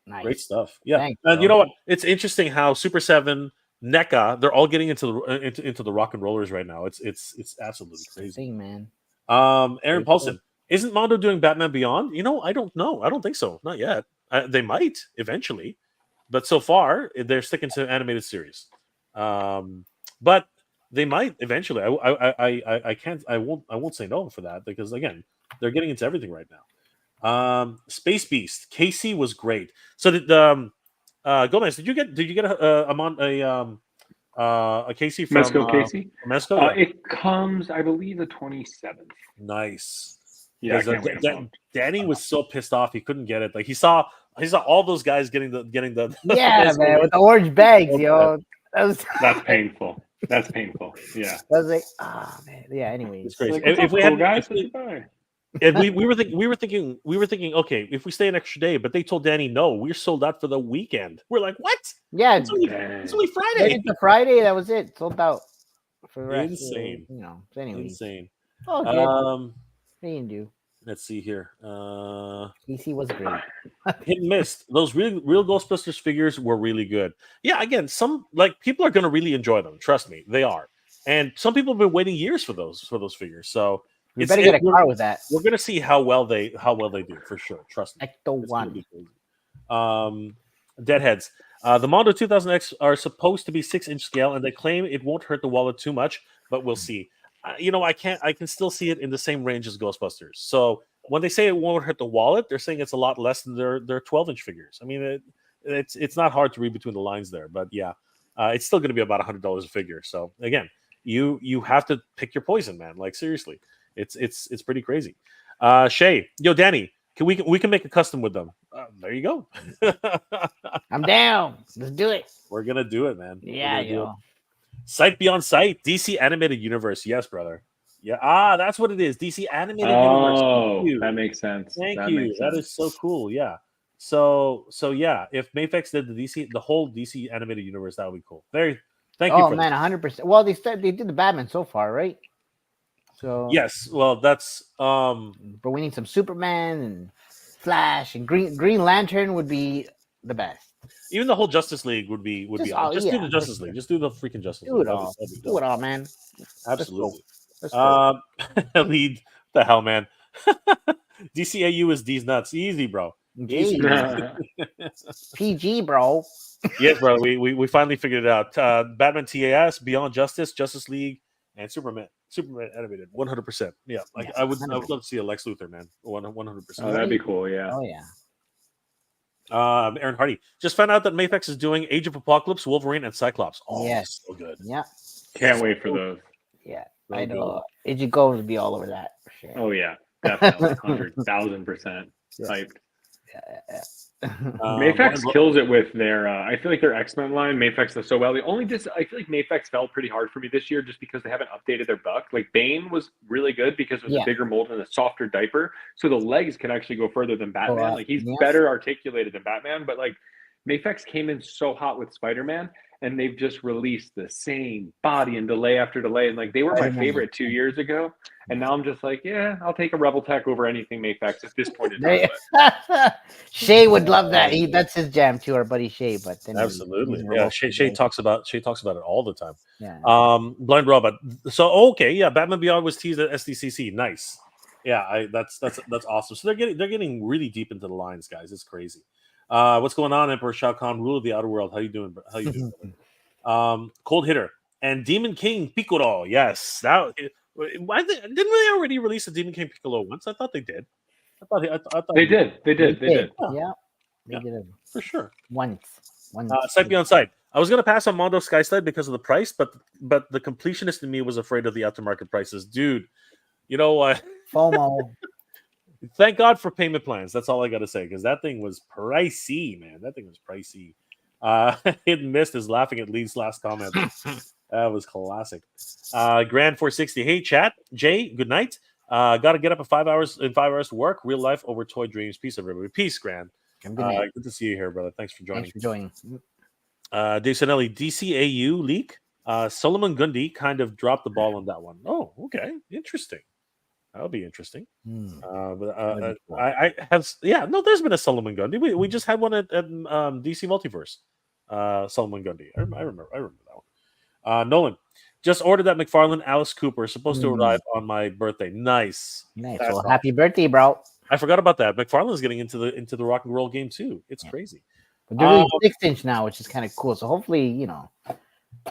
Nice. Great stuff. Yeah. Thanks, and you know what? It's interesting how Super 7, NECA, they're all getting into the rock and rollers right now. It's absolutely crazy. Thing, man. Aaron Paulson, isn't Mondo doing Batman Beyond? I don't know. I don't think so. Not yet. They might eventually, but so far they're sticking to animated series. But they might eventually. I can't. I won't say no for that because again, they're getting into everything right now. Space Beast KC was great. So did Gomez? Did you get a KC from Mezco KC? Mezco? Yeah. It comes, I believe, the 27th. Nice. Yeah, I can't wait. Danny was so pissed off he couldn't get it. Like he saw all those guys getting the yeah, man, with the orange bags, yo. That's painful. That's painful. Yeah. I was like, man. Yeah. Anyways, it's crazy. Like, if we had guys, and we were thinking, okay, if we stay an extra day, but they told Danny no, we're sold out for the weekend. We're like, what? Yeah, it's only Friday. It's a Friday. That was it. Sold out for the rest. Insane. Anyway, Insane. Oh, what you can do? Let's see here. DC was great. Hit and miss. Those real Ghostbusters figures were really good. Yeah, again, some people are going to really enjoy them. Trust me, they are. And some people have been waiting years for those figures. So. You better get a car with that. We're gonna see how well they do for sure. Trust me. Ecto One. Deadheads. The Mondo 2000X are supposed to be 6-inch scale, and they claim it won't hurt the wallet too much, but we'll see. I can still see it in the same range as Ghostbusters. So when they say it won't hurt the wallet, they're saying it's a lot less than their 12-inch figures. I mean, it's not hard to read between the lines there, but yeah, it's still going to be about $100 a figure. So again, you have to pick your poison, man. Like seriously. It's pretty crazy. Shay, yo, Danny, we can make a custom with them. There you go. I'm down. Let's do it. We're gonna do it, man. Yeah, yo. Sight Beyond Sight, DC Animated Universe. Yes, brother. Yeah. That's what it is. DC Animated Universe. Oh, that makes sense. Thank you. That is so cool. Yeah. So yeah, if Mafex did the whole DC Animated Universe, that would be cool. Thank you. Oh man, 100%. Well, they did the Batman so far, right? So yes, well, that's but we need some Superman and Flash and Green Lantern would be the best. Even the whole Justice League would be do the Justice League. Just do the freaking Justice League. Do it all, man. Absolutely. Lead the hell, man. DCAU is D's nuts. Easy, bro. Easy. PG, bro. Yes, bro. We finally figured it out. Batman TAS, Beyond Justice, Justice League, and Superman animated 100%. Yeah, I would love to see a Lex Luthor, man. 100%. Oh, that'd be cool. Yeah. Oh yeah. Aaron Hardy just found out that Mafex is doing Age of Apocalypse, Wolverine, and Cyclops. Oh, yes, so good. Yeah. Can't wait for those. Yeah, So I good. know. Ichigo would be all over that for sure. Oh yeah, definitely 100,000% Yeah. hyped. Yeah. Mafex kills it with their. I feel like their X-Men line. Mafex does so well. The only I feel like Mafex fell pretty hard for me this year just because they haven't updated their buck. Like Bane was really good because it was Yeah. a bigger mold and a softer diaper, so the legs can actually go further than Batman. Like he's yeah. better articulated than Batman, but like Mafex came in so hot with Spider-Man, and they've just released the same body and delay after delay, and like they were my favorite 2 years ago, and now I'm just like, yeah, I'll take a Rebel Tech over anything Mafex at this point in time. Shay would love that. That's his jam too, our buddy Shay. But then Absolutely, he's yeah. remote Shay today. talks about it all the time. Yeah. Blind Robot. So okay, yeah. Batman Beyond was teased at SDCC. Nice. Yeah, that's awesome. So they're getting really deep into the lines, guys. It's crazy. What's going on, Emperor Shao Kahn, rule of the outer world? How you doing? How you doing? Cold Hitter and Demon King Piccolo. Yes, that. Didn't they already release a Demon King Piccolo once? I thought they did. I thought They did. They did. Yeah, they did it for sure. once. Sight Beyond Sight. I was gonna pass on Mondo Skyslide because of the price, but the completionist in me was afraid of the aftermarket prices, dude. You know what? FOMO. Thank God for payment plans. That's all I got to say because that thing was pricey, man. That thing was pricey. Hidden Mist is laughing at Lee's last comment. That was classic. Grand 460. Hey, chat. Jay, good night. Got to get up in 5 hours to work. Real life over toy dreams. Peace, everybody. Peace, Grand. Good to see you here, brother. Thanks for joining. Dave Sanelli, DCAU leak. Solomon Gundy kind of dropped the ball on that one. Oh, okay. Interesting. That'll be interesting. I have, there's been a Solomon Gundy. We just had one at DC Multiverse. Solomon Gundy. I remember that one. Nolan, just ordered that McFarlane Alice Cooper. Supposed to arrive on my birthday. Nice. Well, happy birthday, bro. I forgot about that. McFarlane is getting into the rock and roll game too. It's crazy. But they're doing 6-inch now, which is kind of cool. So hopefully, it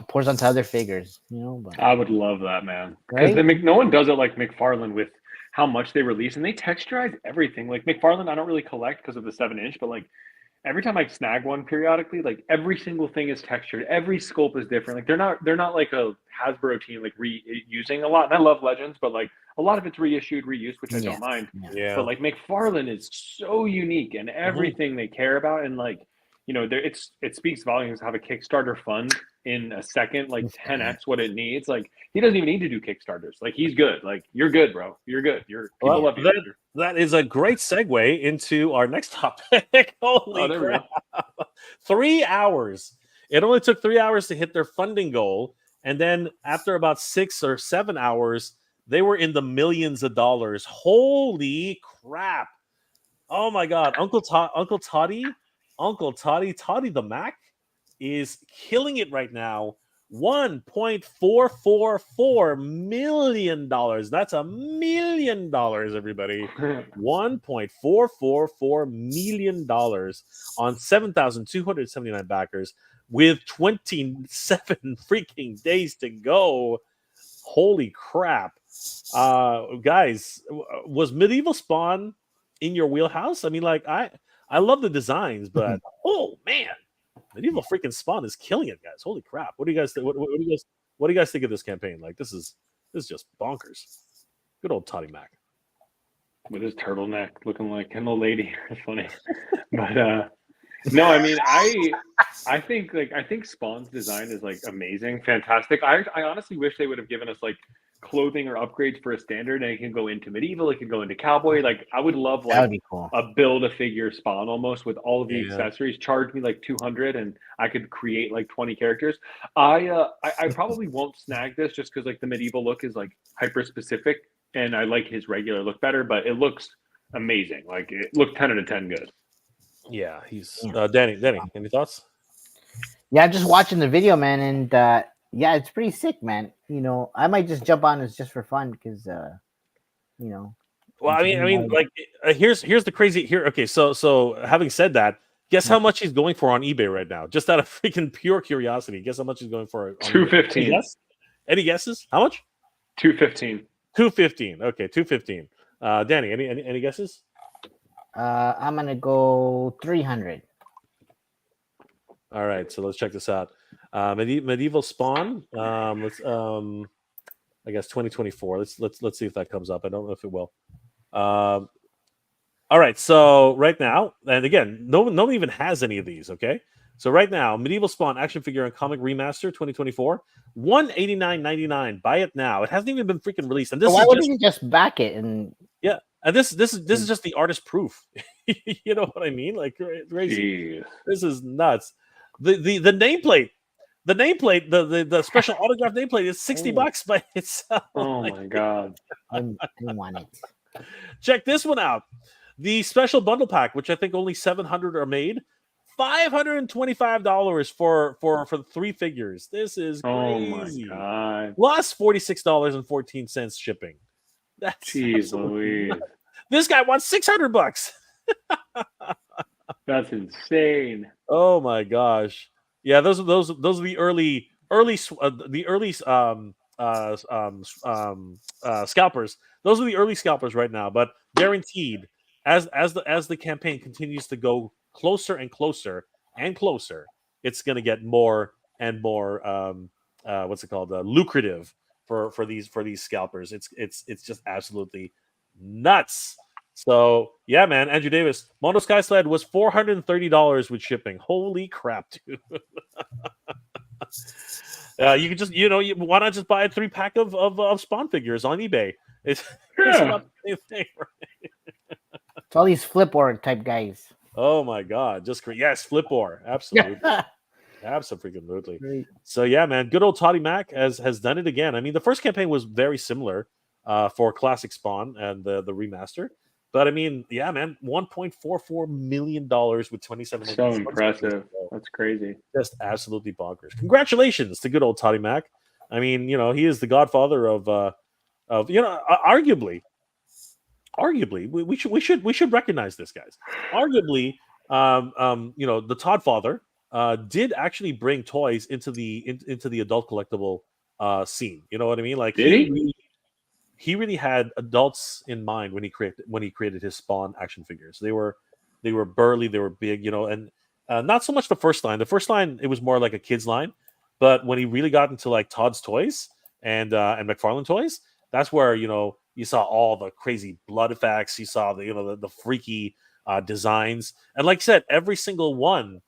pours onto other figures. But I would love that, man. Because no one does it like McFarlane with how much they release, and they texturize everything. Like McFarlane, I don't really collect because of the 7-inch, but like every time I snag one periodically, like every single thing is textured. Every sculpt is different. Like they're not like a Hasbro team like reusing a lot. And I love Legends, but like a lot of it's reissued, reused, which I don't mind. Yeah. But like McFarlane is so unique and everything they care about, and like it speaks volumes to have a Kickstarter fund in a second, like 10x what it needs. Like he doesn't even need to do Kickstarters. Like he's good. Like you're good, bro. You're good. People love you. That is a great segue into our next topic. Holy crap. 3 hours. It only took 3 hours to hit their funding goal. And then after about 6 or 7 hours, they were in the millions of dollars. Holy crap. Oh my God. Uncle Toddy the Mac is killing it right now. $1.444 million. That's $1 million, everybody. $1.444 million on 7,279 backers with 27 freaking days to go. Holy crap. Guys, was Medieval Spawn in your wheelhouse? I mean, like, I love the designs, but oh man, Medieval freaking Spawn is killing it, guys. Holy crap! What do you guys think? What do you guys think of this campaign? Like, this is just bonkers. Good old Toddy Mac with his turtleneck, looking like an old lady. It's funny, but no, I mean, I think Spawn's design is like amazing, fantastic. I honestly wish they would have given us like clothing or upgrades for a standard, and it can go into medieval, it can go into cowboy. Like I would love like cool. a build a figure Spawn almost with all of the accessories. Charge me like 200 and I could create like 20 characters. I probably won't snag this just because like the medieval look is like hyper specific and I like his regular look better, but it looks amazing. Like it looked 10 out of 10 good. Yeah, he's Danny, any thoughts? Yeah, I'm just watching the video, man, and yeah, it's pretty sick, man. I might just jump on this just for fun because, Well, I mean, like, here's the crazy here. Okay, so having said that, guess how much he's going for on eBay right now? Just out of freaking pure curiosity, guess how much he's going for? $215. Any guesses? How much? $215. $215. Okay, $215. Danny, any guesses? I'm gonna go 300. All right, so let's check this out. Medieval Spawn. Let's I guess 2024. Let's see if that comes up. I don't know if it will. All right. So right now, and again, no one even has any of these. Okay. So right now, Medieval Spawn action figure and comic remaster 2024, $189.99. Buy it now. It hasn't even been freaking released. And this why is wouldn't you just back it? And yeah, and this is just the artist proof. You know what I mean? Like crazy. Jeez. This is nuts. The nameplate, the special autograph nameplate is $60 by itself. Oh my god. I want it. Check this one out. The special bundle pack, which I think only 700 are made, $525 for 3 figures. This is crazy. Oh my god. Plus $46.14 shipping. That's Jeez absolutely Louise. nuts. This guy wants $600. That's insane. Oh my gosh. Yeah, those are the early scalpers. Those are the early scalpers right now, but guaranteed as the campaign continues to go closer and closer and closer, it's going to get more and more lucrative for these scalpers. It's just absolutely nuts. So yeah, man, Andrew Davis, Mono Sky Sled was $430 with shipping. Holy crap, dude! You can just why not just buy a 3-pack of Spawn figures on eBay? It's not the same thing, right? It's all these flipboard type guys. Oh my god, just great. Yes, Flipboard, absolutely. Absolutely. Great. So yeah, man, good old Toddy Mac has done it again. I mean, the first campaign was very similar for Classic Spawn and the remaster. But I mean, yeah, man, $1.44 million with 27. So impressive. That's crazy. Just absolutely bonkers. Congratulations to good old Toddy Mac. I mean, he is the godfather of arguably, we should recognize this, guys. Arguably, the Todd father did actually bring toys into the adult collectible scene. You know what I mean? Like, did he? He really had adults in mind when he created his Spawn action figures. They were burly, they were big, and not so much the first line. The first line, it was more like a kid's line, but when he really got into like Todd's toys and McFarlane toys, that's where you saw all the crazy blood effects. You saw the freaky designs, and like I said, every single one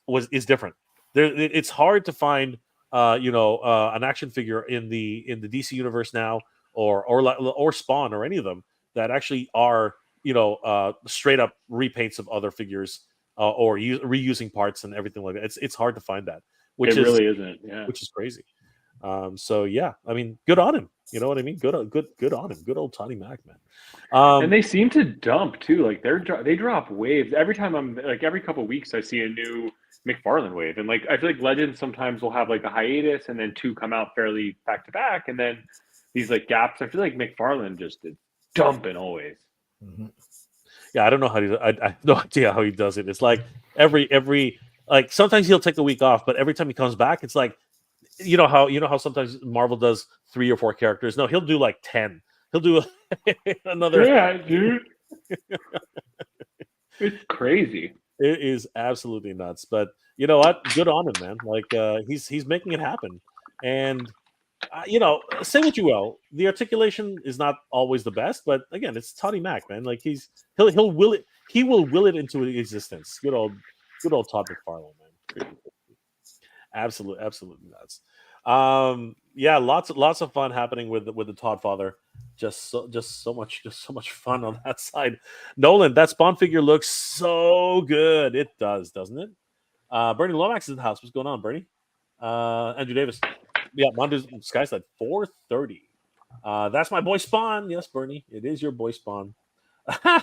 is different. It's hard to find an action figure in the DC universe now, or Spawn, or any of them that actually are straight up repaints of other figures or reusing parts and everything like that. It's hard to find that, which really isn't. Yeah, which is crazy. So yeah, I mean, good on him. You know what I mean? Good on him. Good old Toddy Mac, man. And they seem to dump too. Like they drop waves every time. I'm like every couple of weeks I see a new McFarlane wave, and like I feel like Legends sometimes will have like a hiatus and then 2 come out fairly back to back, and then these like gaps. I feel like McFarlane just is dumping always. Mm-hmm. Yeah, I don't know how I have no idea how he does it. It's like every like sometimes he'll take a week off, but every time he comes back, it's like you know how sometimes Marvel does 3 or 4 characters. No, he'll do like 10. He'll do another. Yeah, dude. It's crazy. It is absolutely nuts. But you know what? Good on him, man. Like he's making it happen. And say what you will, the articulation is not always the best. But again, it's Toddy Mac, man. Like he'll will it. He will will it into existence. Good old Todd McFarlane, man. Absolutely nuts. Yeah, lots of fun happening with the Todd father. Just so much fun on that side. Nolan, that Spawn figure looks so good. It does, doesn't it? Bernie Lomax is in the house. What's going on, Bernie? Andrew Davis. Yeah, Mondo's Sky Sled 430. That's my boy Spawn. Yes, Bernie, it is your boy Spawn.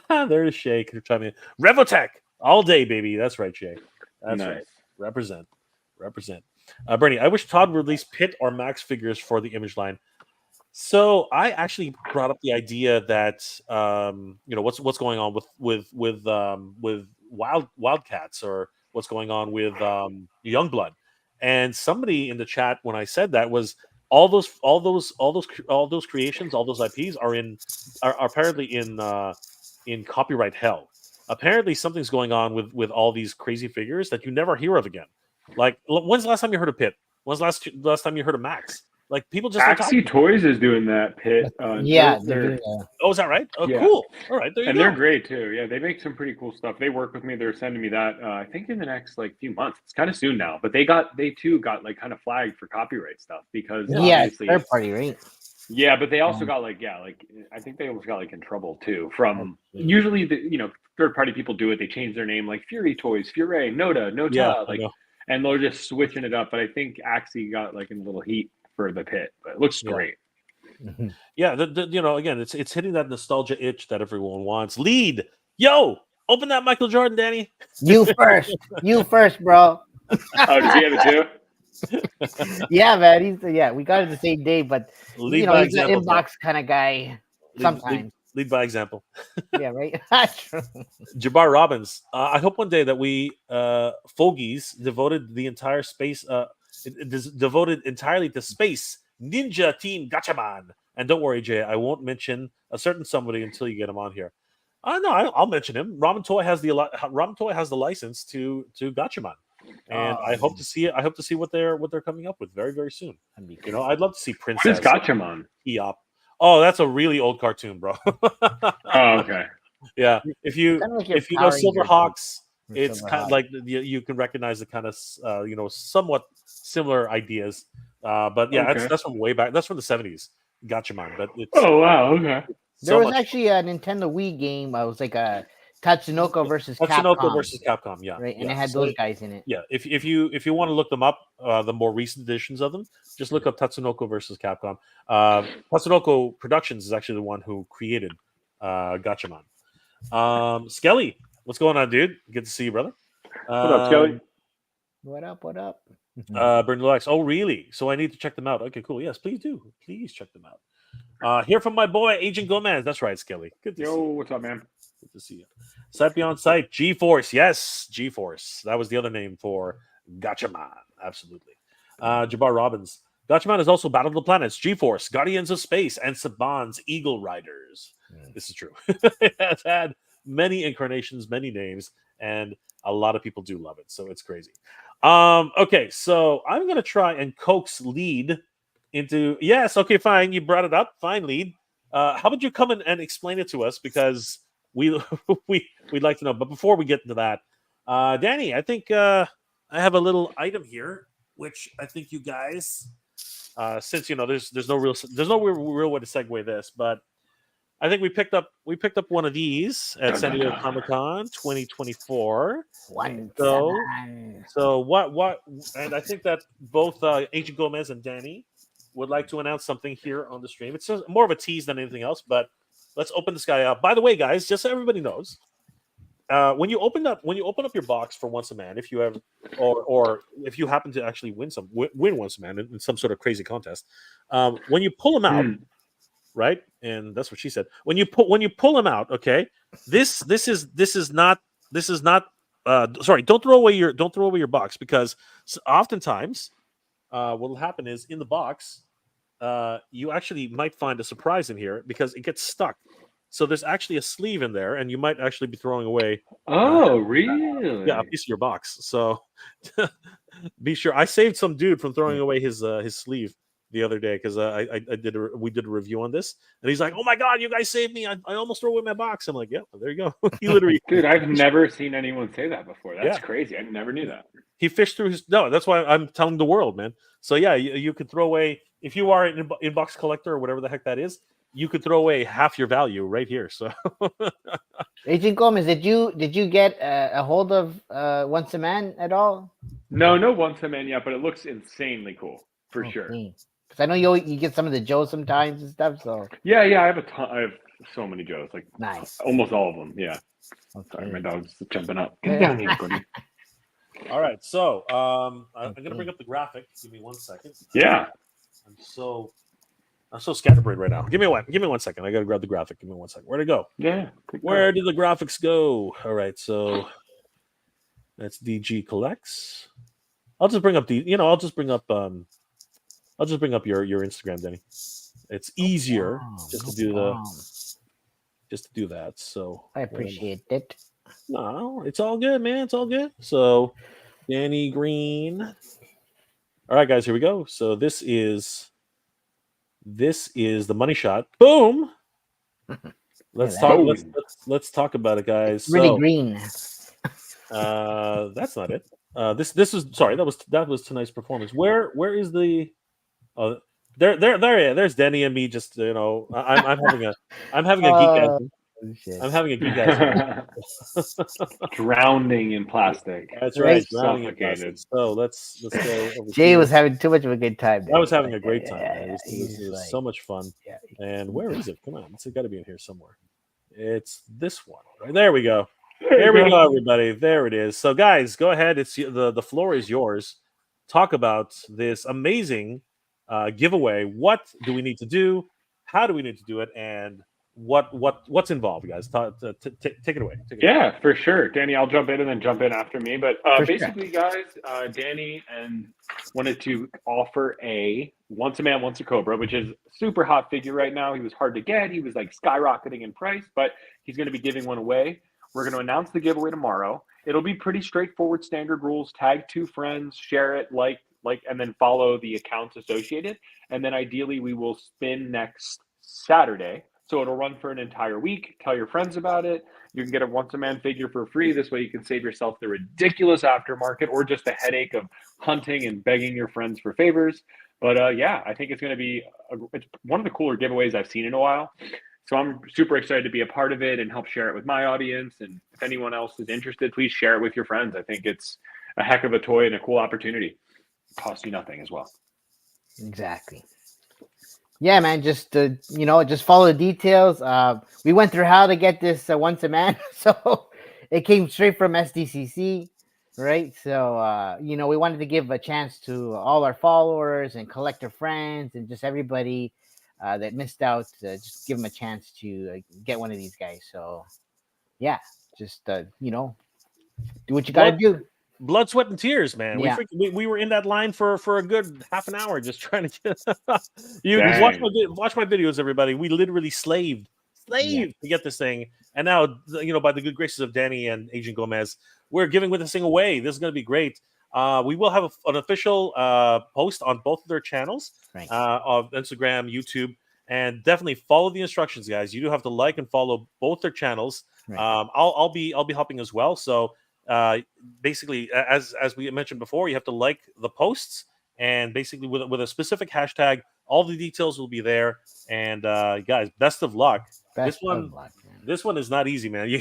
There's Shay. Can you chime in? Revotech all day, baby. That's right, Shay. That's nice. right. Represent. Bernie, I wish Todd would release Pit or Max figures for the Image line. So I actually brought up the idea that what's going on with Wildcats, or what's going on with Youngblood, and somebody in the chat when I said that was all those creations, all those IPs are apparently in copyright hell. Apparently something's going on with all these crazy figures that you never hear of again. Like, when's the last time you heard of Pit? When's the last time you heard of Max? Like people just don't talk. Axie Toys is doing that pit. Yeah, they're Oh, is that right? Oh, Yeah. cool. All right, there you and go. they're great too. Yeah, they make some pretty cool stuff. They work with me. They're sending me that. I think in the next like few months. It's kind of soon now. But they too got like kind of flagged for copyright stuff because Yeah, obviously, third party, right? yeah. But they also got like I think they almost got like in trouble too from usually the third party people do it. They change their name like Fury Toys, Fury, Noda, Nota, Yeah, I like, know. and they're just switching it up. But I think Axie got like in a little heat for the pit. But it looks Yeah. great. Yeah, again, it's hitting that nostalgia itch that everyone wants. Lead, yo, open that Michael Jordan, Danny. You first, bro. Oh, does he have it too? Yeah, man. We got it the same day, but Lead by he's an example. bro. inbox kind of guy. Sometimes. Lead by example. Yeah, right. True. Jabbar Robbins. I hope one day that we Fogies devoted the entire space. Devoted entirely to space Ninja Team Gatchaman. And don't worry, Jay, I won't mention a certain somebody until you get him on here. No, I'll mention him. Ramen Toy has the license to Gatchaman, and I hope to see it. I hope to see what they're coming up with very, very soon. I'd love to see What is Princess Gatchaman? Eop. Oh, that's a really old cartoon, bro. Oh, okay. Yeah, if you Kinda like your if you know Power Rangers Silverhawks, or it's kind of Silverhawks. like you can recognize the kind of somewhat similar ideas. But yeah, Okay. that's from way back. That's from the 70s. Gatchaman, but it's Oh, wow. Okay. There was actually a Nintendo Wii game. It was like a Tatsunoko versus Tatsunoko Capcom, versus Capcom. Yeah, right? And yeah. it had So, those guys in it. yeah, if you want to look them up, the more recent editions of them, just look up Tatsunoko versus Capcom. Tatsunoko Productions is actually the one who created Gatchaman. Skelly, what's going on, dude? Good to see you, brother. What up, Skelly? What up? What up? Burn Lex. Oh, really? So I need to check them out. Okay, cool. Yes, please do. Please check them out. Hear from my boy Agent Gomez. That's right, Skelly. Good to see Yo, you. what's up, man? Good to see you. Sight Beyond Sight. G-Force. Yes, G-Force. That was the other name for Gatchaman. Absolutely. Jabbar Robbins. Gatchaman is also Battle of the Planets, G-Force, Guardians of Space, and Saban's Eagle Riders. This is true. It has had many incarnations, many names, and a lot of people do love it. So it's crazy. Okay, so I'm going to try and coax Lead into... Yes, okay, fine. You brought it up. Fine, Lead. How about you come in and explain it to us? Because we'd like to know. But before we get into that, Danny, I think I have a little item here, which I think you guys, since there's no real way to segue this, but I think we picked up one of these at San Diego Comic-Con 2024. So what? And I think that both Agent Gomez and Danny would like to announce something here on the stream. It's just more of a tease than anything else, but let's open this guy up. By the way, guys, just so everybody knows, when you open up your box for Once a Man, if you have, or if you happen to actually win Once a Man in some sort of crazy contest, when you pull them out, right? And that's what she said. When you pull them out, okay, this is not. Sorry, don't throw away your box, because oftentimes, what will happen is in the box, you actually might find a surprise in here because it gets stuck. So there's actually a sleeve in there, and you might actually be throwing away. Oh, really? Yeah, a piece of your box. So be sure. I saved some dude from throwing away his sleeve the other day because we did a review on this, and he's like, "Oh my god, you guys saved me! I almost threw away my box." I'm like, "Yeah, well, there you go." He literally, dude, I've never seen anyone say that before. That's crazy. I never knew that. He fished through his. No, that's why I'm telling the world, man. So yeah, you could throw away, if you are an inbox collector or whatever the heck that is. You could throw away half your value right here. So, Agent Gomez, did you get a hold of Once a Man at all? No Once a Man yet, but it looks insanely cool for sure. Because I know you get some of the Joes sometimes and stuff. So yeah, I have a ton. I have so many Joes, like nice, almost all of them. Yeah. Okay. Sorry, my dog's jumping up. Get down here, buddy. All right, so I'm gonna bring up the graphic. Give me 1 second. Yeah. I'm so scatterbrained right now. Give me 1 second. I gotta grab the graphic. Give me 1 second. Where'd it go? Yeah. Where did the graphics go? All right, so that's DG Collects. I'll just bring up your Instagram, Denny. It's easier just to do that. So I appreciate it. No, it's all good, man. It's all good. So Danny Green. All right, guys, here we go. So this is the money shot. Boom. Let's that. talk. Boom. Let's talk about it, guys. Really So, green. that's not it. This was sorry. That was tonight's performance. Where is the? There's Denny and me. Just I'm having a geek out. Shit. I'm having a geek out. Drowning in plastic. That's right. Right. Drowning in Suffocated. plastic. So let's go. Over Jay here. was having too much of a good time. I was having a great time. Yeah, man. It he's was like- so much fun. Yeah. And where is it? Come on, it's got to be in here somewhere. It's this one. Right there we go. There we go, everybody. There it is. So, guys, go ahead. It's the floor is yours. Talk about this amazing giveaway. What do we need to do? How do we need to do it? And what's involved, guys? Take it away. Yeah, for sure. Danny, I'll jump in and then jump in after me. But For sure. basically, guys, Danny and wanted to offer a once a man, once a cobra, which is a super hot figure right now. He was hard to get. He was like skyrocketing in price, but he's going to be giving one away. We're going to announce the giveaway tomorrow. It'll be pretty straightforward, standard rules. Tag 2 friends, share it, like, and then follow the accounts associated. And then ideally, we will spin next Saturday. So it'll run for an entire week. Tell your friends about it. You can get a once-a-man figure for free. This way you can save yourself the ridiculous aftermarket or just the headache of hunting and begging your friends for favors. But yeah, I think it's going to be it's one of the cooler giveaways I've seen in a while. So I'm super excited to be a part of it and help share it with my audience. And if anyone else is interested, please share it with your friends. I think it's a heck of a toy and a cool opportunity. It costs you nothing as well. Exactly. Yeah, man. Just just follow the details. We went through how to get this once a man, so it came straight from SDCC, right? So we wanted to give a chance to all our followers and collector friends and just everybody that missed out. Just give them a chance to get one of these guys. So yeah, just do what you gotta do. Blood, sweat, and tears, man. Yeah. We were in that line for a good half an hour just trying to get. You Dang. watch my videos, everybody. We literally slaved to get this thing, and now by the good graces of Danny and Agent Gomez, we're giving this thing away. This is going to be great. We will have an official post on both of their channels, Right. of Instagram, YouTube, and definitely follow the instructions, guys. You do have to like and follow both their channels. Right. I'll be helping as well. So. Basically, as we mentioned before, you have to like the posts, and basically with a specific hashtag, all the details will be there. And guys, best of luck. This one is not easy, man.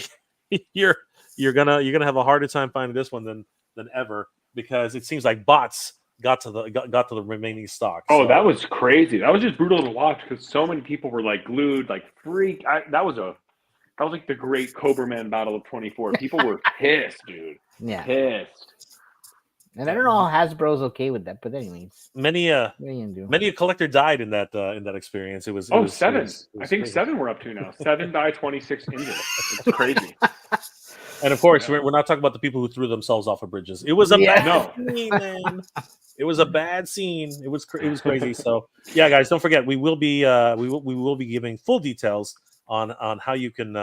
You're gonna have a harder time finding this one than ever, because it seems like bots got to the remaining stock. Oh, So, that was crazy. That was just brutal to watch because so many people were like glued, like freak. That was like the great Cobra Man battle of 24. People were pissed, dude. Yeah. Pissed. And I don't know how Hasbro's okay with that, but anyways, many what are you gonna do? a collector died in that experience. It was Seven. I think crazy. 7 we're up to now. 7 die, 26 injured. It's crazy. And of course, we're not talking about the people who threw themselves off of bridges. It was a Yeah. bad scene, man. It was a bad scene. It was crazy. So yeah, guys, don't forget we will be giving full details on how you can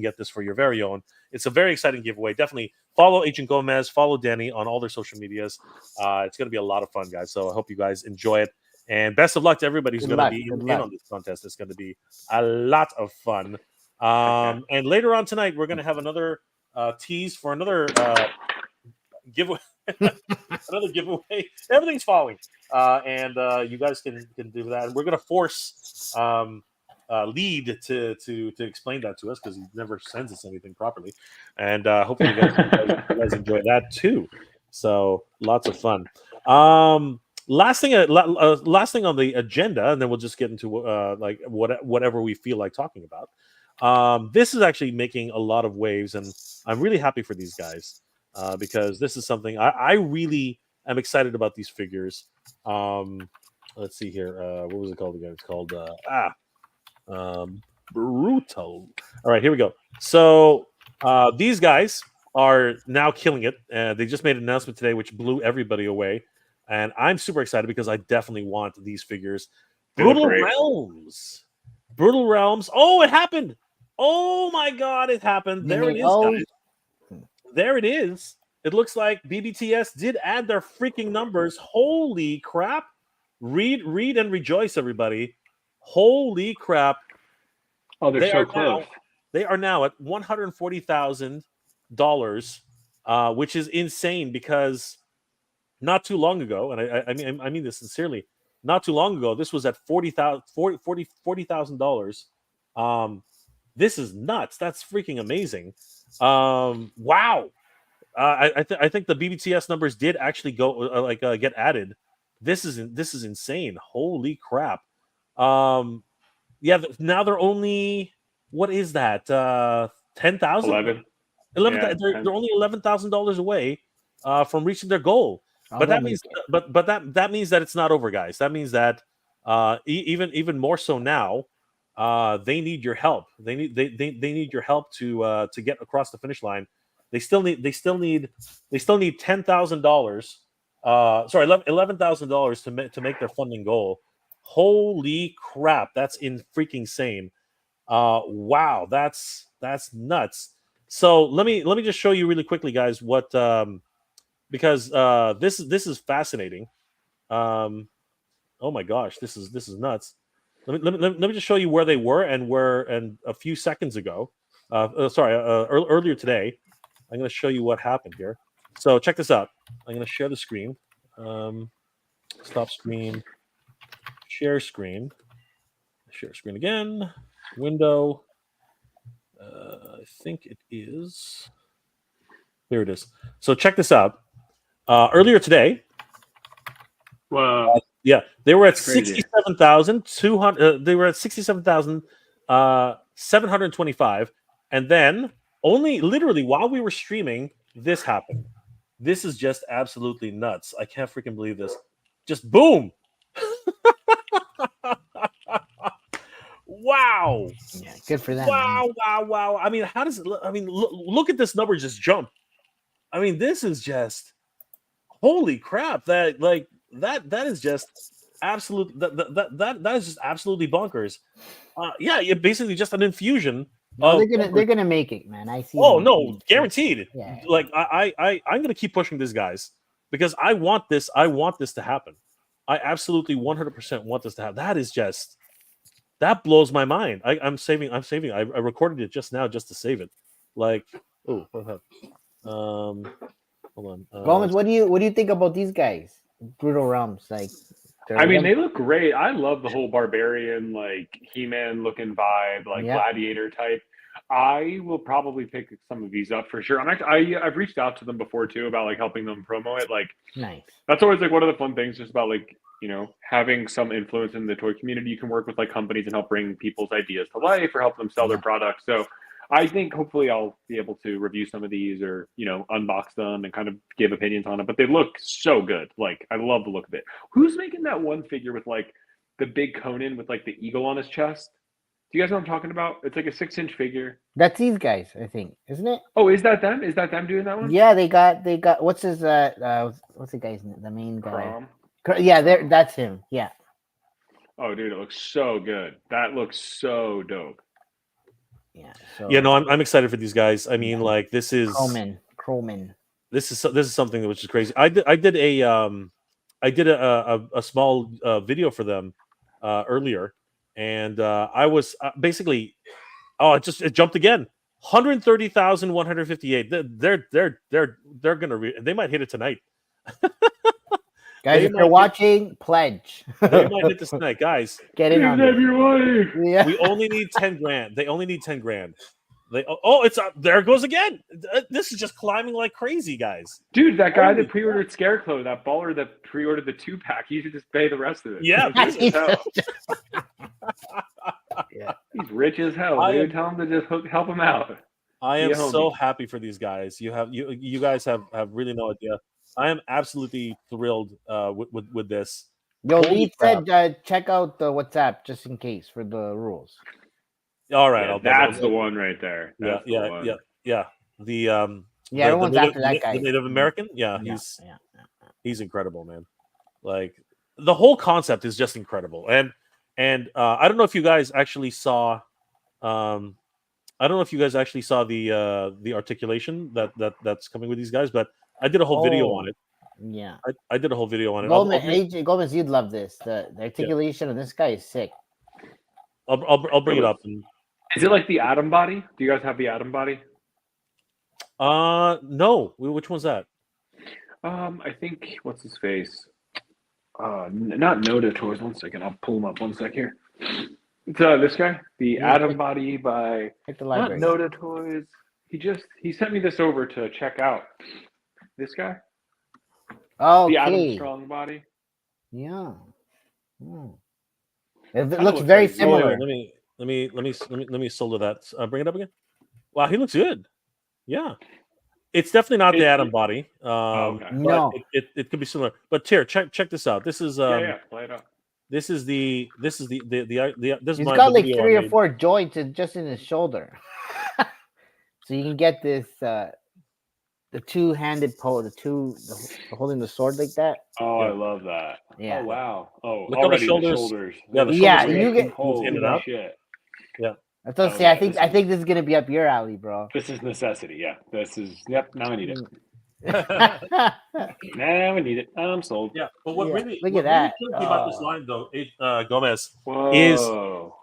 get this for your very own. It's a very exciting giveaway. Definitely follow Agent Gomez, follow Danny on all their social medias. It's going to be a lot of fun, guys. So I hope you guys enjoy it. And best of luck to everybody who's Good going to luck, be good in luck. on this contest. It's going to be a lot of fun. And later on tonight, we're going to have another tease for another giveaway. Another giveaway. Everything's falling, and you guys can do that. And we're going to force Lead to explain that to us, because he never sends us anything properly. And hopefully you guys enjoy that too. So lots of fun. Last thing on the agenda, and then we'll just get into whatever we feel like talking about. This is actually making a lot of waves, and I'm really happy for these guys because this is something I really am excited about. These figures. Let's see here. What was it called again? It's called Brutal. All right, here we go. So these guys are now killing it. They just made an announcement today, which blew everybody away. And I'm super excited because I definitely want these figures. Brutal Realms. Brutal Realms. Oh, it happened. Oh my God, it happened. There it is, guys. There it is. it looks like BBTS did add their freaking numbers. Holy crap! Read, and rejoice, everybody. Holy crap! Oh, they're so close. They are now at $140,000, which is insane because not too long ago, and I mean this sincerely, not too long ago, this was at $40,000. This is nuts. That's freaking amazing. Wow. I think the BBTS numbers did actually go get added. This is insane. Holy crap. Yeah, now they're only, what is that? 10,000? 11. Yeah, they're only $11,000 away from reaching their goal. But that means that means that it's not over, guys. That means that even more so now, they need your help. They need your help to get across the finish line. They still need $10,000. Sorry, $11,000 to make their funding goal. Holy crap, that's freaking insane. Wow, that's nuts. So let me just show you really quickly, guys, what because this is fascinating. Oh my gosh, this is nuts. Let me just show you where they were and a few seconds ago. Earlier today. I'm going to show you what happened here. So check this out. I'm going to share the screen. Stop screen. Share screen. Share screen again. Window. I think it is. Here it is. So check this out. Earlier today. Wow. Yeah, they were at 67,200. They were at 67,725, and then literally while we were streaming, this happened. This is just absolutely nuts. I can't freaking believe this. Just boom. Wow. Yeah, good for them. Wow. I mean, how does it look? I mean, look at this number just jump. I mean, this is just holy crap. That is just absolute. That is just absolutely bonkers. Yeah, it basically just an infusion. No, they're gonna make it, man. I see. Oh no, guaranteed. Yeah. Like I'm gonna keep pushing these guys because I want this to happen. I absolutely 100% want this to happen. That is just that blows my mind. I'm saving. I recorded it just now just to save it. Like, oh, hold on. Gomez, what do you think about these guys? Brutal Realms, like. I mean, they look great. I love the whole barbarian, like He-Man looking vibe, like gladiator type. I will probably pick some of these up for sure. I've reached out to them before too about like helping them promo it. Like, nice. That's always like one of the fun things, just about like, you know, having some influence in the toy community. You can work with like companies and help bring people's ideas to life or help them sell their products. So I think hopefully I'll be able to review some of these or, you know, unbox them and kind of give opinions on it. But they look so good. Like, I love the look of it. Who's making that one figure with like the big Conan with like the eagle on his chest? Do you guys know what I'm talking about? It's like a 6-inch figure. That's these guys, I think, isn't it? Oh, is that them? Is that them doing that one? Yeah, they got what's his what's the guy's name? The main guy. Yeah, that's him. Yeah. Oh, dude, it looks so good. That looks so dope. Yeah. So, yeah, no, I'm excited for these guys. I mean, like this is Crowman. This is something which is crazy. I did a small video for them earlier, and I was basically it jumped again. 130,158. They're gonna they might hit it tonight. Guys, if you're watching, pledge. They might hit this tonight, guys. Get in on it. Yeah. We only need 10 grand. They only need 10 grand. It's up. There it goes again. This is just climbing like crazy, guys. Dude, that guy that pre-ordered Scarecrow, that baller that pre-ordered the 2-pack, he should just pay the rest of it. Yeah, yeah. He's rich as hell, dude. Tell him to just help him out. I am so happy for these guys. You guys have really no idea. I am absolutely thrilled with this. Yo, Lee said check out the WhatsApp just in case for the rules. All right, that's the one right there. Yeah. The everyone's after that guy. The Native American. Yeah, he's incredible, man. Like the whole concept is just incredible, and I don't know if you guys actually saw. I don't know if you guys actually saw the articulation that's coming with these guys, but I did a whole video Oh. on it. Yeah. I did a whole video on it. Gomez, you'd love this. The articulation of this guy is sick. I'll bring it up. And, Is it like the Atom Body? Do you guys have the Atom Body? no. Which one's that? I think what's his face? Not Noda Toys. 1 second, I'll pull him up 1 sec here. It's this guy, the Atom Body by Hit the not library. Noda Toys. He sent me this over to check out. This guy, the Atom Okay. Strong Body. Yeah. Hmm. It Kinda looks looks very like- similar. Let me solo that. Bring it up again. Wow, he looks good. Yeah, it's definitely not the Atom Body. Okay. but No. it could be similar. But here, check this out. This is Yeah, play it up. this is the this is He's my got like video I 3 or made. 4 joints just in his shoulder. So you can get this the two-handed pose, the holding the sword like that. Oh, Yeah. I love that. Yeah. Oh wow. Oh, Look how the already shoulders- yeah, the Yeah, shoulders you are get- Holy in and out. shit. That's what I Oh, say. I yeah, think this I is- think this is gonna be up your alley, bro. This is necessity. Yeah. This is. Yep. Now I need it. yeah, Now I need it. I'm sold. Yeah, but what Yeah, really look at what that. really kills me about this Oh. line though, Gomez, Whoa.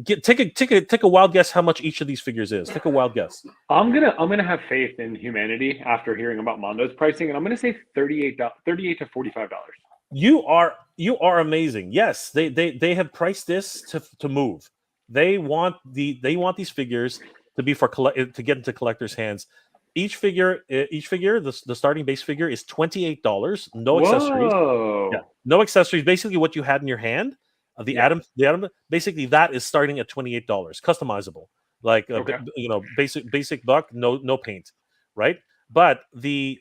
take a wild guess how much each of these figures is. Take a wild guess. I'm gonna have faith in humanity after hearing about Mondo's pricing, and I'm gonna say $38 to $45. You are amazing. Yes, they have priced this to move. They want these figures to be to get into collectors' hands. Each figure, the starting base figure is $28. No accessories. Whoa. Yeah, no accessories. Basically, what you had in your hand, the Yeah. Atom. Basically, that is starting at $28, customizable. Like Okay. basic buck, no paint, right? But the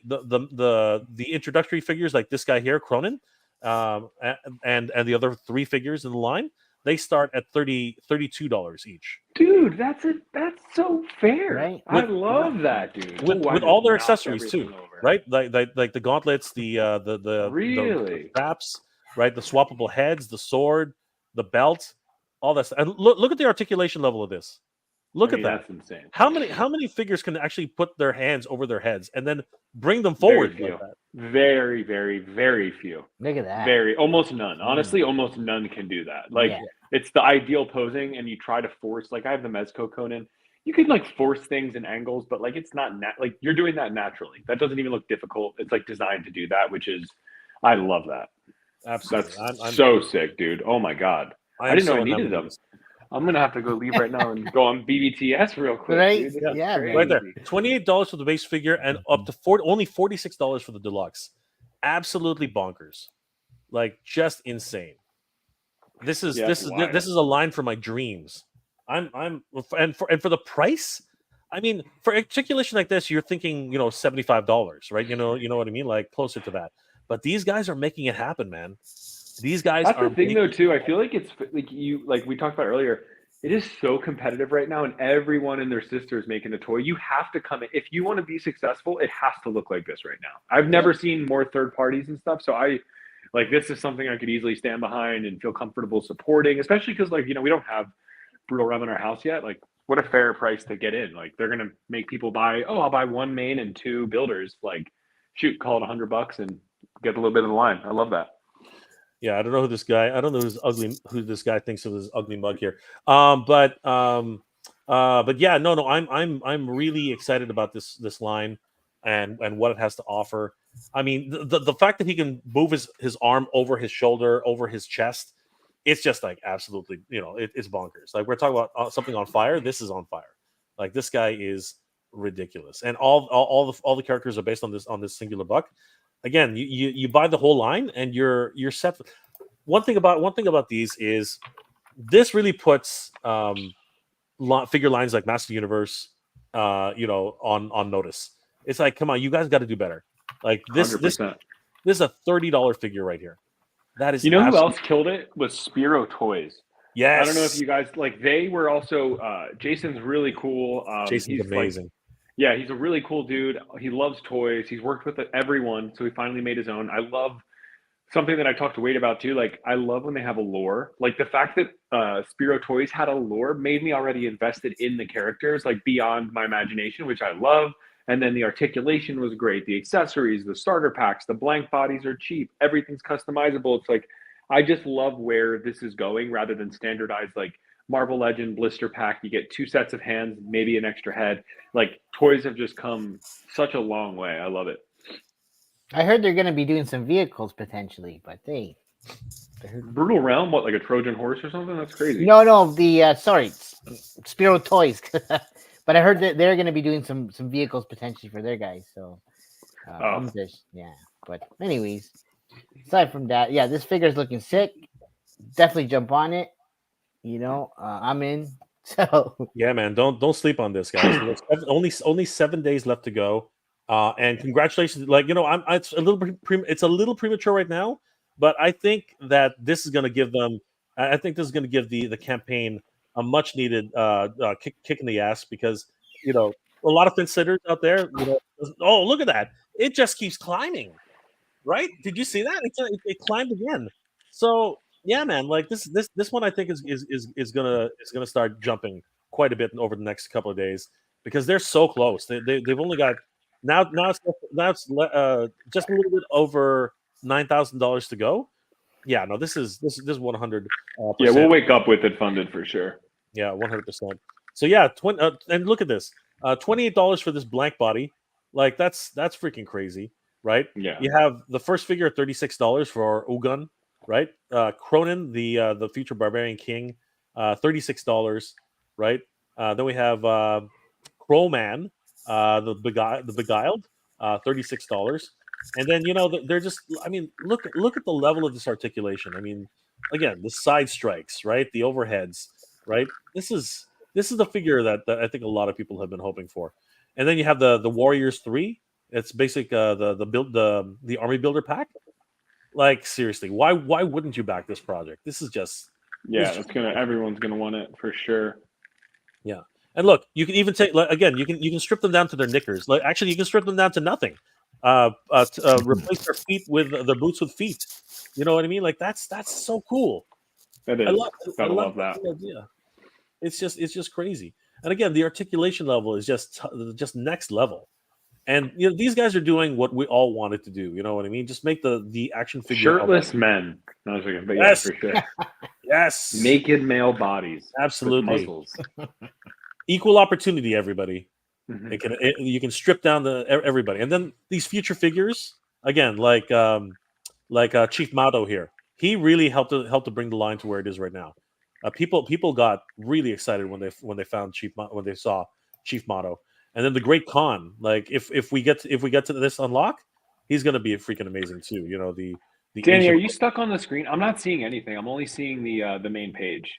introductory figures like this guy here, Cronin, and the other 3 figures in the line, they start at $32 each. Dude, that's so fair. Right. I love that, dude. With Ooh, I with just all their knocked accessories too, everything over. right? Like the gauntlets, the Really? straps, right? The swappable heads, the sword, the belt, all that stuff. And look at the articulation level of this. Look I mean, at that. That's insane. How many figures can actually put their hands over their heads and then bring them forward Very like few. that? Very, very, very few. look at that. Very, almost none. Honestly, almost none can do that. Like, Yeah. it's the ideal posing, and you try to force. Like, I have the Mezco Conan. You can like force things and angles, but like it's not like you're doing that naturally. That doesn't even look difficult. It's like designed to do that, which is, I love that. Absolutely. That's so sick, dude. Oh my god. I didn't know I needed them. I'm gonna have to go leave right now and go on BBTS real quick. Right? Dude. This is Yeah, crazy. Right there, $28 for the base figure and up to only $46 for the deluxe. Absolutely bonkers, like just insane. This is Yeah, this it's is wild. this is a line for my dreams. And for the price, I mean, for articulation like this, you're thinking $75, right? You know what I mean, like closer to that. But these guys are making it happen, man. These guys That's are the thing, making- though, too. I feel like it's like we talked about earlier. It is so competitive right now, and everyone and their sister is making a toy. You have to come in if you want to be successful. It has to look like this right now. I've never seen more third parties and stuff, so this is something I could easily stand behind and feel comfortable supporting, especially because we don't have Brutal Rev in our house yet. Like, what a fair price to get in. Like, they're gonna make people buy. Oh, I'll buy 1 main and 2 builders. Like, shoot, call it $100 and get a little bit of the line. I love that. Yeah, I don't know who this guy. I don't know who this guy thinks of this ugly mug here. But yeah, no. I'm really excited about this line and what it has to offer. I mean, the fact that he can move his arm over his shoulder, over his chest, it's just like absolutely, it's bonkers. Like, we're talking about something on fire. This is on fire. Like, this guy is ridiculous, and all the characters are based on this singular buck. Again, you buy the whole line and you're set. One thing about these is this really puts figure lines like Master Universe, on notice. It's like, come on, you guys got to do better. Like this 100%. is a $30 figure right here. That is, You know who else killed it was Spiro Toys. Yes, I don't know if you guys they were also. Jason's really cool. Jason's he's amazing. Yeah, he's a really cool dude. He loves toys. He's worked with everyone, so he finally made his own. I love something that I talked to Wade about too. Like, I love when they have a lore. Like, the fact that Spiro Toys had a lore made me already invested in the characters, like beyond my imagination, which I love. And then the articulation was great. The accessories, the starter packs, the blank bodies are cheap. Everything's customizable. It's like, I just love where this is going rather than standardized like Marvel Legend blister pack. You get 2 sets of hands, maybe an extra head. Like toys have just come such a long way. I love it. I heard they're going to be doing some vehicles potentially, but Brutal Realm, what, like a Trojan horse or something? That's crazy. No, the sorry, Spiro Toys. But I heard that they're going to be doing some vehicles potentially for their guys. So, yeah. But anyways, aside from that, yeah, this figure is looking sick. Definitely jump on it. I'm in. So yeah, man, don't sleep on this, guys. only 7 days left to go. And congratulations. Like, it's a little premature right now, but I think that this is going to give them. I think this is going to give the campaign a much needed kick in the ass, because a lot of considerers out there. Oh, look at that! It just keeps climbing, right? Did you see that? It climbed again. So yeah, man, like this one I think is gonna start jumping quite a bit over the next couple of days, because they're so close. They've only got now it's just a little bit over $9,000 to go. Yeah, no, this is 100. Yeah, we'll wake up with it funded for sure. Yeah, 100%. So yeah, and look at this, $28 for this blank body. Like that's freaking crazy, right? Yeah. You have the first figure at $36 for Ugun, right? Cronin, the future barbarian king, $36, right? Then we have Crowman, the beguiled, $36. And then they're just. I mean, look at the level of this articulation. I mean, again, the side strikes, right? The overheads, right? This is the figure that I think a lot of people have been hoping for. And then you have the Warriors 3. It's basic the army builder pack. Like seriously, why wouldn't you back this project? This is just everyone's gonna want it for sure. Yeah, and look, you can even take again. You can strip them down to their knickers. Like actually, you can strip them down to nothing. Replace their feet with their boots with feet. You know what I mean? Like that's so cool. That is. I love that. Idea. It's just crazy. And again, the articulation level is just next level. And these guys are doing what we all wanted to do. You know what I mean? Just make the action figure shirtless men. No, but yes, for sure. Yes, naked male bodies. Absolutely. Muscles. Equal opportunity, everybody. Mm-hmm. You can strip down everybody, and then these future figures again, like Chief Mato here. He really helped to bring the line to where it is right now. People got really excited when they found when they saw Chief Mato, and then the Great Khan. Like if we get to this unlock, he's gonna be freaking amazing too. The Danny, are you stuck on the screen? I'm not seeing anything. I'm only seeing the main page.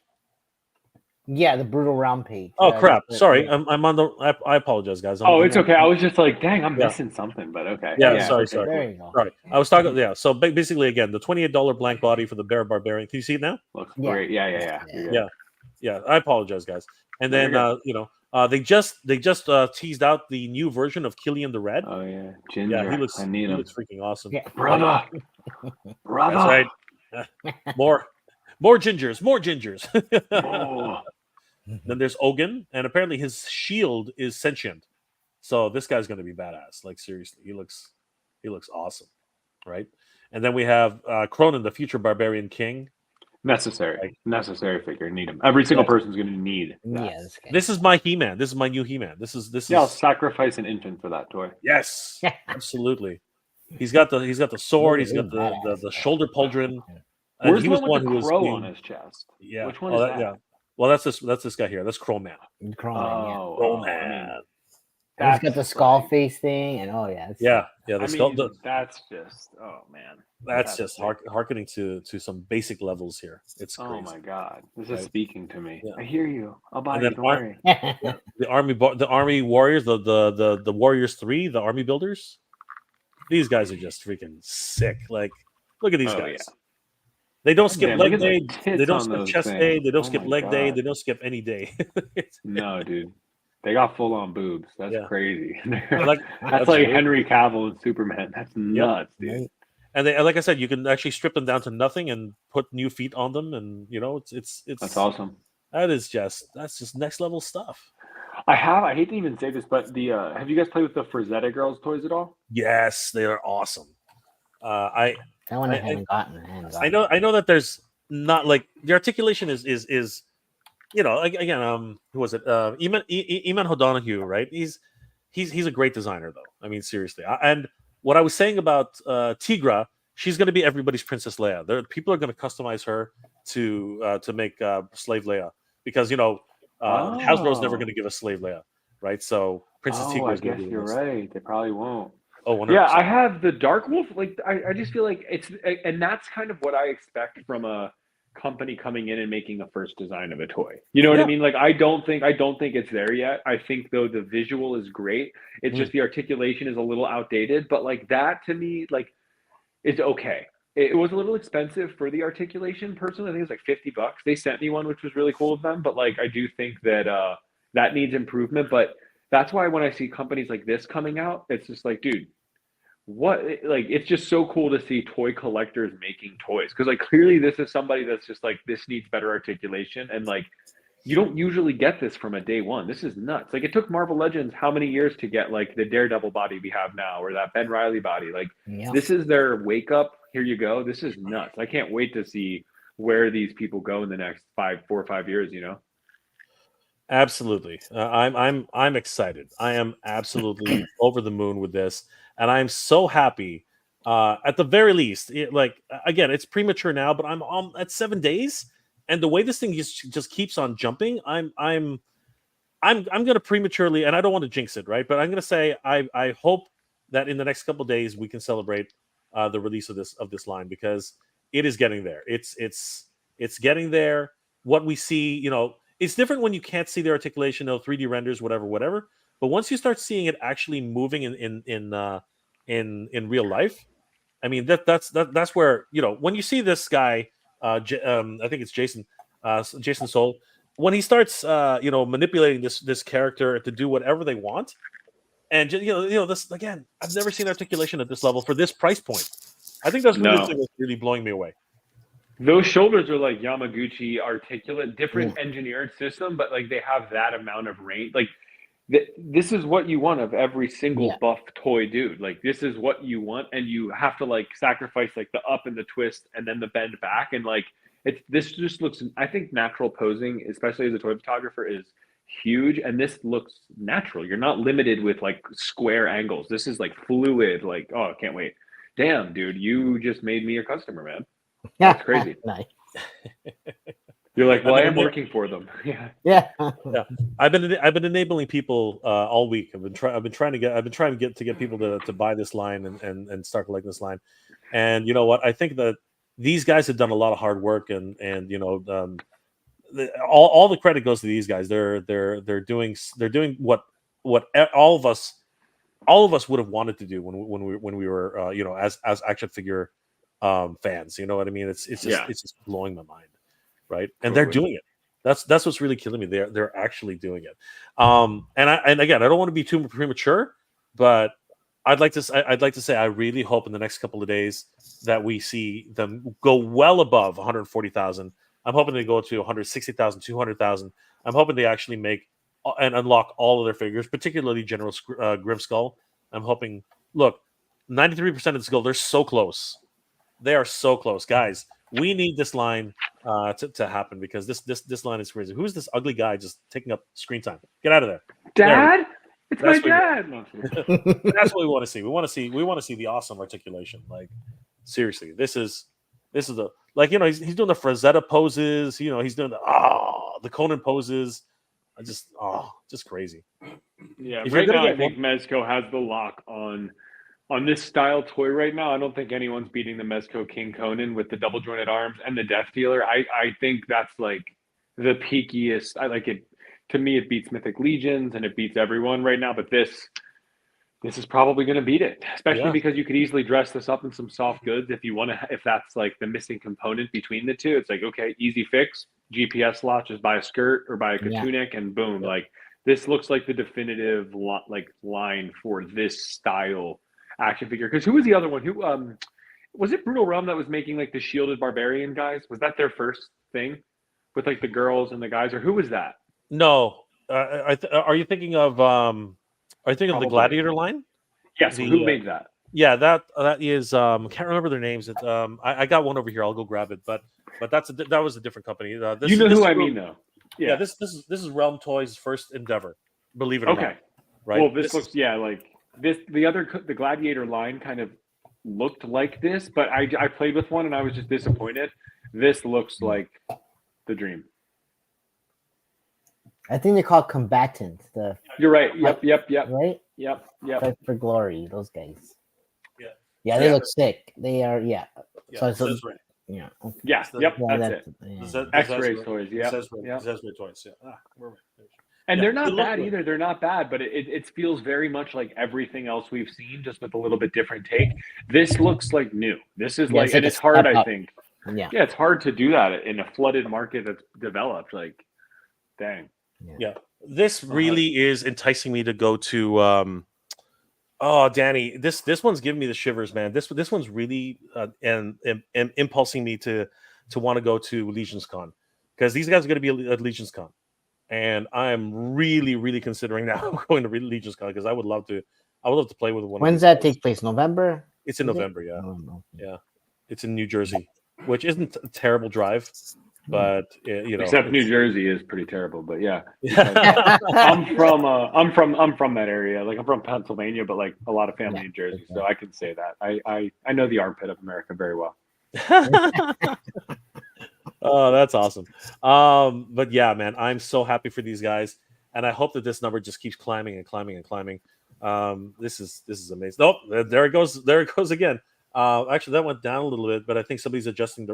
Yeah, the Brutal Realm page. Oh crap! Sorry, I'm on the. I apologize, guys. It's okay. I was just like, dang, I'm missing something, but okay. Yeah, sorry. There you go. Sorry, I was talking. Yeah, so basically, again, the $28 blank body for the Bear Barbarian. Can you see it now? Looks great. Yeah. I apologize, guys. And then they just teased out the new version of Killian the Red. Oh yeah, Ginger. Yeah, he looks freaking awesome. Yeah. Brother. That's right. More gingers. Oh. Then there's Ogun, and apparently his shield is sentient. So this guy's going to be badass. Like seriously, he looks awesome, right? And then we have Cronin, the future barbarian king. Necessary figure. Need him. Every single person's going to need that. Yeah, this is my He-Man. This is my new He-Man. This is. I'll sacrifice an infant for that toy. Yes, absolutely. He's got the sword. He's got the shoulder pauldron. Where's he the was one with who the was crow on his chest? Yeah. Which one is that? Yeah. Well, that's this guy here. That's Crowman. Crowman. He's got the skull face thing, and the skull. That's just man. That's just harkening to some basic levels here. It's crazy. Oh my god, this is speaking to me. Yeah. I hear you. I'll buy you. Don't worry. The army warriors, the Warriors 3, the army builders. These guys are just freaking sick. Like, look at these guys. Yeah. They don't skip leg day. They don't skip chest day. They don't skip leg day. They don't skip any day. No, dude. They got full on boobs. That's crazy. That's like absolutely. Henry Cavill and Superman. That's nuts, dude. And they, like I said, you can actually strip them down to nothing and put new feet on them, and it's that's awesome. That's just next level stuff. I have. I hate to even say this, but the have you guys played with the Frazetta Girls toys at all? Yes, they are awesome. I That one I I- haven't gotten hands on. I know that there's not like the articulation is again who was it Eman O'Donoghue, right? He's a great designer though. I mean seriously. And what I was saying about Tigra, she's going to be everybody's Princess Leia. People are going to customize her to make Slave Leia because Hasbro's never going to give us Slave Leia, right? So Princess Tigra I is going guess to be you're right. They probably won't. Oh, 100%. Yeah, I have the Dark Wolf. Like, I just feel like and that's kind of what I expect from a company coming in and making a first design of a toy. You know what I Yeah. mean? Like, I don't think it's there yet. I think though the visual is great. It's just the articulation is a little outdated. But like that to me, like, is okay. It was a little expensive for the articulation. Personally, I think it was like $50. They sent me one, which was really cool of them. But like, I do think that that needs improvement. But that's why when I see companies like this coming out, it's just like, dude, what? Like, it's just so cool to see toy collectors making toys because like clearly this is somebody that's just like this needs better articulation and like you don't usually get this from a day one. This is nuts. Like it took Marvel Legends how many years to get like the Daredevil body we have now or that Ben Reilly body? Like this is their wake up. Here you go. This is nuts. I can't wait to see where these people go in the next 4 or 5 years. You know. Absolutely. I'm excited. I am absolutely over the moon with this, and I'm so happy. At the very least, again, it's premature now, but I'm at 7 days, and the way this thing just keeps on jumping, I'm going to prematurely, and I don't want to jinx it, right? But I'm going to say I hope that in the next couple of days we can celebrate the release of this line because it is getting there. It's getting there. What we see, it's different when you can't see the articulation, 3D renders, whatever. But once you start seeing it actually moving in real life, I mean that's where when you see this guy, I think it's Jason Soul, when he starts manipulating this character to do whatever they want, and this again, I've never seen articulation at this level for this price point. I think that's really blowing me away. Those shoulders are like Yamaguchi articulate, different engineered system, but like they have that amount of range. Like this is what you want of every single buff toy dude. Like this is what you want, and you have to like sacrifice like the up and the twist and then the bend back. And like this just looks. I think natural posing, especially as a toy photographer, is huge. And this looks natural. You're not limited with like square angles. This is like fluid. Like I can't wait. Damn, dude, you just made me a customer, man. That's crazy. Nice. You're like, well, I am working for them. Yeah. I've been enabling people all week. I've been trying to get people to buy this line and start collecting this line. And you know what? I think that these guys have done a lot of hard work, and all the credit goes to these guys. They're doing what all of us would have wanted to do when we were as action figure fans. You know what I mean? It's just blowing my mind, right? And they're doing it. That's what's really killing me. They're actually doing it. And again, I don't want to be too premature, but I'd like to say I really hope in the next couple of days that we see them go well above 140,000. I'm hoping they go to 160,000, 200,000. I'm hoping they actually make and unlock all of their figures, particularly General Grimskull. I'm hoping. Look, 93% of the skill. They're so close. They are so close, guys. We need this line to happen because this line is crazy. Who's this ugly guy just taking up screen time? Get out of there, Dad. It's my dad. That's what we want to see. We want to see the awesome articulation. Like seriously, this is the he's doing the Frazetta poses. He's doing the Conan poses. Just crazy. Yeah, right now I think Mezco has the lock on this style toy right now. I don't think anyone's beating the Mezco King Conan with the double jointed arms and the Death Dealer. I think that's like the peakiest. I like it. To me, it beats Mythic Legions and it beats everyone right now. But this is probably going to beat it, especially because you could easily dress this up in some soft goods if you want to. If that's like the missing component between the two, it's like okay, easy fix. GPS slot, just buy a skirt or buy a tunic, and boom. Yeah. Like this looks like the definitive line for this style action figure. Because who was the other one? Who was it? Brutal Realm that was making like the shielded barbarian guys. Was that their first thing with like the girls and the guys, or who was that? No, Are you thinking of Are you thinking of the Probably. Gladiator line? Yes. The, Who made that? Yeah, that is can't remember their names. It's I got one over here. I'll go grab it. But that was a different company. This You know this who is I Realm- mean, though. Yeah, this is Realm Toys' first endeavor. Believe it or not. Okay. Right. Well, this looks like this. The Gladiator line kind of looked like this, but I played with one and I was just disappointed. This looks like the dream. I think they're called combatants. The You're right. Yep. right Fight for glory. Those guys. Yeah. Yeah, they Yeah. look sick. They are. Yeah. Yeah, So- it so- says right. Yeah. Okay. Yeah. the- Yep. Yeah, That's it. yeah. The Z- the X-Ray Zezra- toys. the Yeah. Zezra- Yep. Zezra toys. Yeah. Where am I? And Yeah, they're they not look bad good. either. They're not bad, but it feels very much like everything else we've seen, just with a little bit different take. This looks like new. This is Yeah, like, it's like and a it's hard, step I up. think. Yeah. Yeah, it's hard to do that in a flooded market that's developed. Like, dang. Yeah. This really is enticing me to go to oh, Danny, this one's giving me the shivers, man. This one's really and impulsing me to want to go to Legions Con, because these guys are going to be at Legions Con, and I'm really considering now going to Legions Con, because I would love to play with one. When's that take place? November? It's in Is it? November, yeah. Oh, no. Yeah, it's in New Jersey, which isn't a terrible drive, but you know, Except New it's- Jersey is pretty terrible, but yeah. Yeah. I'm from that area. Like, I'm from Pennsylvania, but like a lot of family in Jersey, so I can say that. I know the armpit of America very well. Oh, that's awesome. But yeah, man, I'm so happy for these guys, and I hope that this number just keeps climbing and climbing and climbing. This is amazing. Oh, there it goes. There it goes again. Actually, that went down a little bit, but I think somebody's adjusting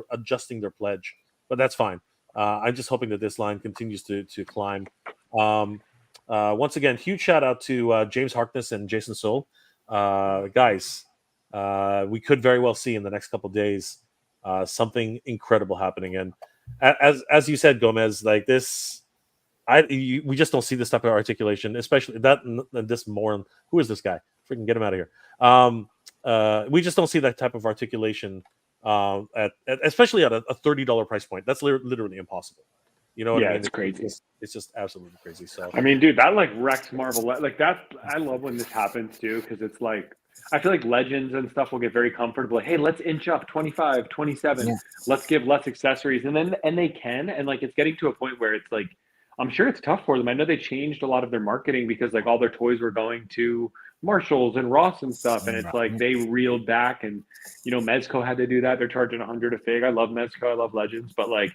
their pledge, but that's fine. I'm just hoping that this line continues to climb. Once again, huge shout out to James Harkness and Jason Soul. Guys, we could very well see in the next couple of days something incredible happening. And as you said, Gomez, like this, we just don't see this type of articulation, especially that this moron. Who is this guy? Freaking get him out of here. We just don't see that type of articulation especially at a $30 price point. That's literally impossible. You know what I mean? It's crazy. It's just absolutely crazy. So I mean, dude, that like wrecks Marvel. Like that, I love when this happens too, because it's like, I feel like Legends and stuff will get very comfortable. Like, hey, let's inch up 25, 27. Yeah. Let's give less accessories. And they can. And like, it's getting to a point where it's like, I'm sure it's tough for them. I know they changed a lot of their marketing because like all their toys were going to Marshalls and Ross and stuff. And it's like they reeled back, and, you know, Mezco had to do that. They're charging 100 a fig. I love Mezco. I love Legends. But like,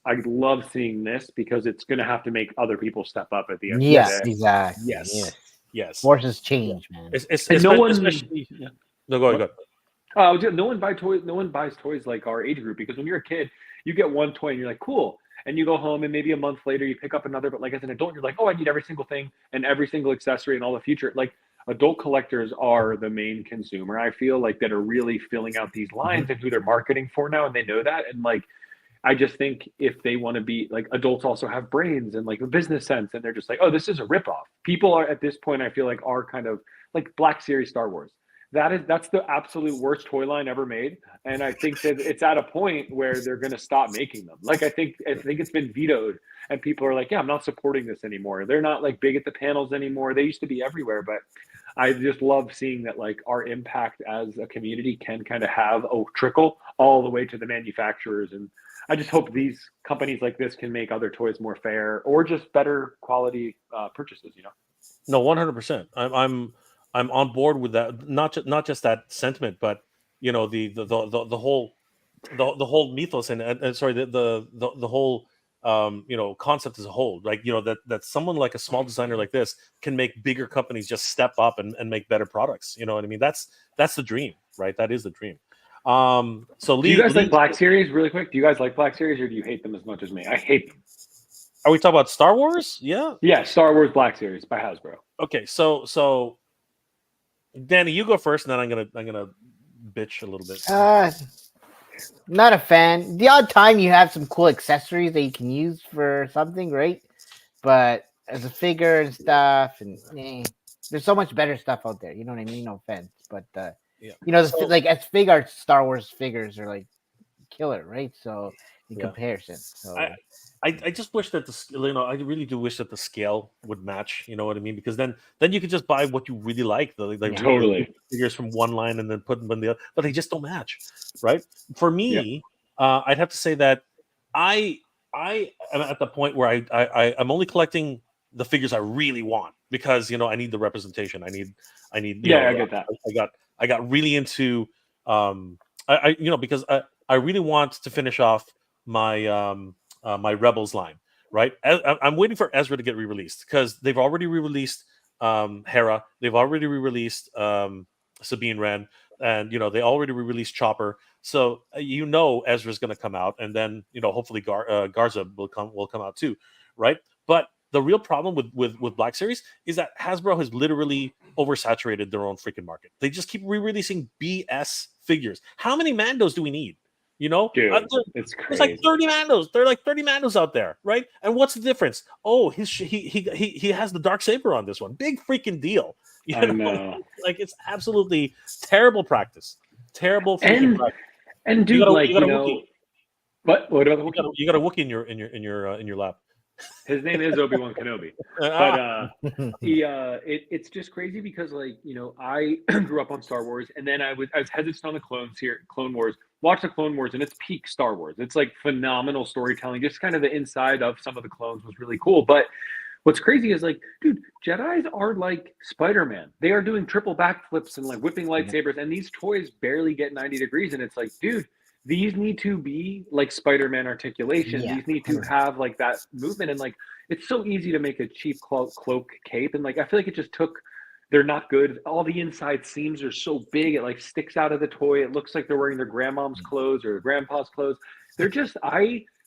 I love seeing this because it's going to have to make other people step up at the end Yes, of the day. exactly. yes. Yes. Forces change, man. And no one- No, go ahead. No one buys toys like our age group, because when you're a kid, you get one toy and you're like, cool. And you go home and maybe a month later you pick up another. But like as an adult, you're like, oh, I need every single thing and every single accessory and all the future. Like, adult collectors are the main consumer, I feel like, that are really filling out these lines and who they're marketing for now. And they know that. And like, I just think if they want to be like, adults also have brains and like a business sense, and they're just like, oh, this is a ripoff. People are at this point, I feel like, are kind of like Black Series Star Wars. That's the absolute worst toy line ever made. And I think that it's at a point where they're going to stop making them. Like, I think it's been vetoed, and people are like, yeah, I'm not supporting this anymore. They're not like big at the panels anymore. They used to be everywhere, but I just love seeing that like our impact as a community can kind of have a trickle all the way to the manufacturers. And I just hope these companies like this can make other toys more fair, or just better quality purchases, you know? No, 100%. I'm on board with that. Not just that sentiment, but you know, the whole mythos and sorry, the whole you know, concept as a whole. Like, you know, that someone like a small designer like this can make bigger companies just step up and make better products. You know what I mean? That's the dream, right? That is the dream. So do you guys like Black Series really quick? Do you guys like Black Series, or do you hate them as much as me? I hate them. Are we talking about Star Wars? Yeah. Yeah, Star Wars Black Series by Hasbro. Okay, so Danny, you go first, and then I'm gonna bitch a little bit. Not a fan. The odd time you have some cool accessories that you can use for something, right? But as a figure and stuff, and there's so much better stuff out there. You know what I mean? No offense, but you know, like as Star Wars figures are like killer, right? So in comparison. So I just wish that I really do wish that the scale would match. You know what I mean? Because then you could just buy what you really like. Totally. Figures from one line and then put them in the other, but they just don't match, right? For me, I'd have to say that I am at the point where I'm only collecting the figures I really want because I need the representation. I need. I get that. I got really into because I really want to finish off my my Rebels line, right? I'm waiting for Ezra to get re-released because they've already re-released Hera, they've already re-released Sabine Wren, and they already re-released Chopper. So Ezra's going to come out, and then hopefully Garza will come out too, right? But the real problem with Black Series is that Hasbro has literally oversaturated their own freaking market. They just keep re-releasing BS figures. How many Mandos do we need? Dude, it's crazy. There's like 30 Mandos. There are like 30 Mandos out there, right? And what's the difference? Oh, he has the Darksaber on this one. Big freaking deal. I know. Like it's absolutely terrible practice. Terrible freaking practice. And dude, what about the Wookiee? You got a Wookiee in your lap. His name is Obi-Wan Kenobi, but it's just crazy because I grew up on Star Wars, and then I was hesitant on the Clone Wars. Watch the Clone Wars, and it's peak Star Wars. It's like phenomenal storytelling. Just kind of the inside of some of the clones was really cool. But what's crazy is dude, Jedis are like Spider-Man. They are doing triple backflips and whipping lightsabers, and these toys barely get 90 degrees, and it's dude. These need to be like Spider-Man articulation. Yeah. These need to have that movement. And it's so easy to make a cheap cloak cape. And I feel like it just they're not good. All the inside seams are so big. It sticks out of the toy. It looks like they're wearing their grandmom's clothes or grandpa's clothes. They're just,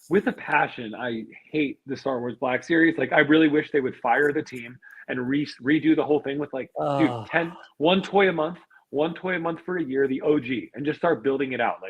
with a passion, I hate the Star Wars Black Series. I really wish they would fire the team and redo the whole thing with dude, one toy a month for a year, the OG, and just start building it out.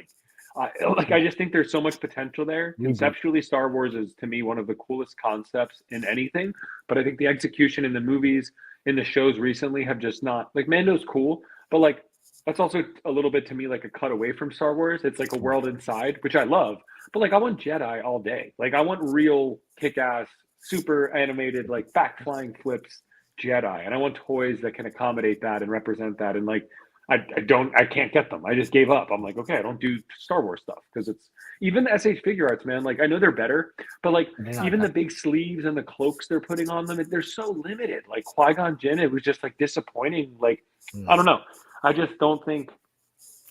I just think there's so much potential there. Conceptually, Star Wars is, to me, one of the coolest concepts in anything. But I think the execution in the movies, in the shows recently, have just not... Mando's cool, but that's also a little bit, to me, a cut away from Star Wars. It's a world inside, which I love. But I want Jedi all day. I want real kick-ass, super animated, back-flying flips Jedi. And I want toys that can accommodate that and represent that. And I can't get them. I just gave up. I'm okay, I don't do Star Wars stuff because it's even the SH Figure Arts, man. I know they're better, but even the big sleeves and the cloaks they're putting on them, they're so limited. Qui-Gon Jinn, it was just disappointing. I don't know. I just don't think.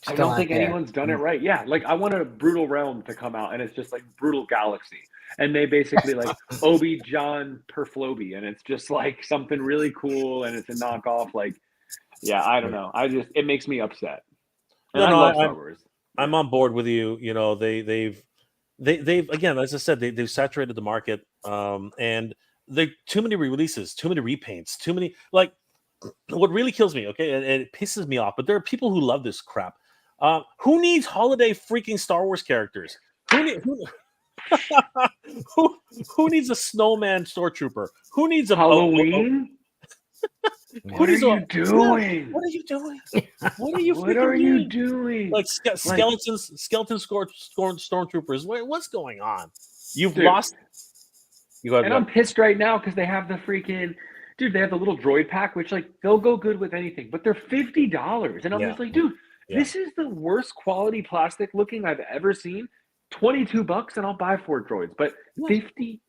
I don't think anyone's done it right. Yeah, I want a Brutal Realm to come out, and it's just Brutal Galaxy, and they basically Obi-John Perflobi, and it's just something really cool, and it's a knockoff. Yeah, I don't know. It makes me upset. And I love Star Wars. I'm on board with you. They've again, as I said, they've saturated the market, and there too many re-releases, too many repaints, too many. What really kills me, okay, and it pisses me off. But there are people who love this crap. Who needs holiday freaking Star Wars characters? Who needs a snowman stormtrooper? Who needs a Halloween? What are you doing? What are you doing? What are you doing? Skeleton stormtroopers. What's going on? You've lost. I'm pissed right now because they have the freaking dude. They have the little droid pack, which they'll go good with anything, but they're $50, and I'm just dude, this is the worst quality plastic looking I've ever seen. $22 and I'll buy 4 droids, but $50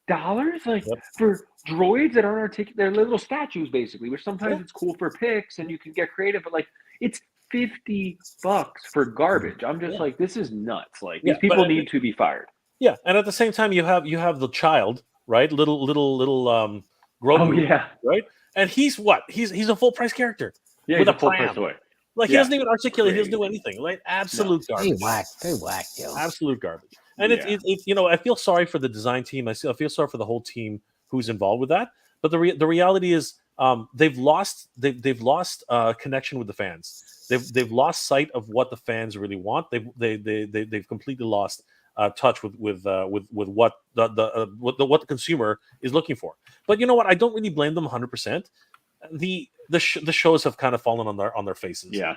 for droids that aren't articulate. They're little statues basically, which sometimes it's cool for pics and you can get creative, but it's $50 for garbage. I'm just this is nuts. These people need to be fired. Yeah, and at the same time you have the child, right? Little Grogu, right? And he's what? He's a full price character with a full price toy. He doesn't even articulate. He doesn't do anything. Absolute garbage. They whack, yo. Absolute garbage. And it's I feel sorry for the design team. I feel sorry for the whole team who's involved with that. But the reality is, they've lost connection with the fans. They've lost sight of what the fans really want. They've completely lost touch with what the consumer is looking for. But you know what? I don't really blame them 100%. the shows have kind of fallen on their faces. Yeah.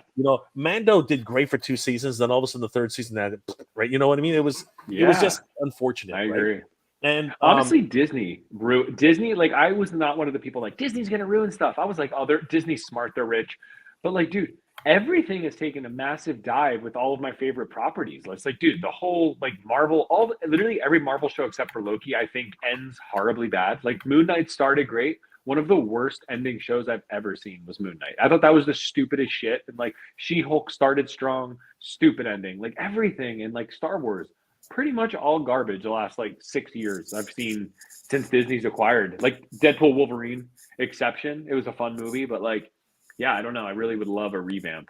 Mando did great for 2 seasons, then all of a sudden the third season had right. You know what I mean? It was just unfortunate. I agree. Right? And honestly, Disney, like I was not one of the people like Disney's gonna ruin stuff. I was like, oh, they're Disney's smart, they're rich, but like, dude, everything has taken a massive dive with all of my favorite properties. It's like, dude, the whole like Marvel, literally every Marvel show except for Loki, I think ends horribly bad. Like Moon Knight started great. One of the worst ending shows I've ever seen was Moon Knight. I thought that was the stupidest shit. And like She-Hulk started strong, stupid ending. Like everything in like Star Wars, pretty much all garbage the last like 6 years I've seen since Disney's acquired. Like Deadpool Wolverine exception. It was a fun movie, but like, yeah, I don't know. I really would love a revamp.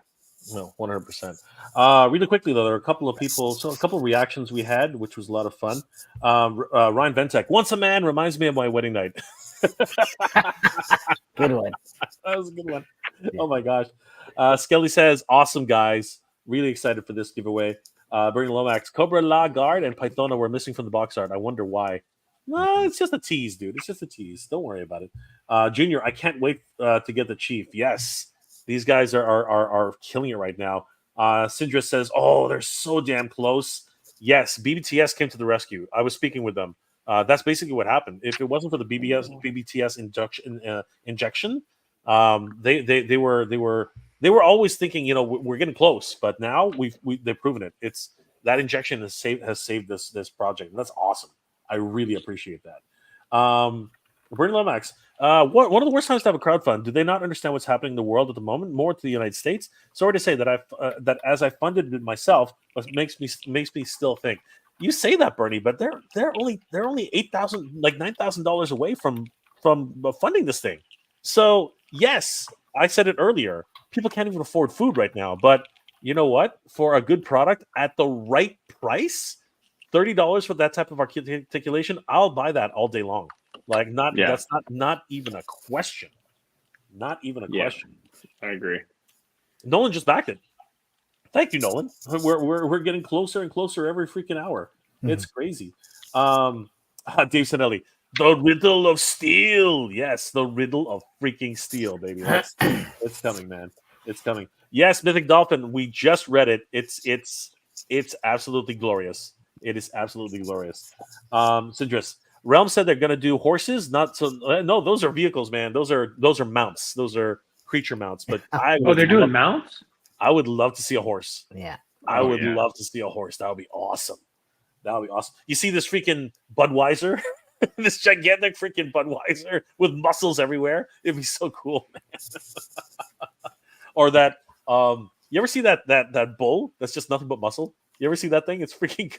No, 100%. Really quickly though, there are a couple of reactions we had, which was a lot of fun. Ryan Ventek, once a man reminds me of my wedding night. Good one. That was a good one. Oh my gosh. Skelly says, awesome guys. Really excited for this giveaway. Bernie Lomax, Cobra La Guard and Pythona were missing from the box art. I wonder why. No, it's just a tease, dude. It's just a tease. Don't worry about it. Junior, I can't wait to get the Chief. Yes. These guys are killing it right now. Syndra says, oh, they're so damn close. Yes, BBTS came to the rescue. I was speaking with them. That's basically what happened. If it wasn't for the BBTS injection, they were always thinking, we're getting close, but now they've proven it. It's that injection has saved this project. That's awesome. I really appreciate that. Bernie Lomax, one of the worst times to have a crowdfund. Do they not understand what's happening in the world at the moment? More to the United States. Sorry to say that that as I funded it myself, but makes me still think. You say that, Bernie, but they're only $8,000, like $9,000 away from funding this thing. So yes, I said it earlier. People can't even afford food right now. But you know what? For a good product at the right price, $30 for that type of articulation, I'll buy that all day long. Like that's not even a question. Not even a question. I agree. Nolan just backed it. Thank you, Nolan. We're getting closer and closer every freaking hour. Mm-hmm. It's crazy. Dave Sinelli, the riddle of steel. Yes, the riddle of freaking steel, baby. It's coming, man. It's coming. Yes, Mythic Dolphin. We just read it. It's absolutely glorious. It is absolutely glorious. Sindris, Realm said they're gonna do horses. Not so. No, those are vehicles, man. Those are mounts. Those are creature mounts. But they're doing mounts. I would love to see a horse. Yeah. I would love to see a horse. That would be awesome. You see this freaking Budweiser? This gigantic freaking Budweiser with muscles everywhere. It'd be so cool, man. Or that you ever see that bull that's just nothing but muscle? You ever see that thing? It's freaking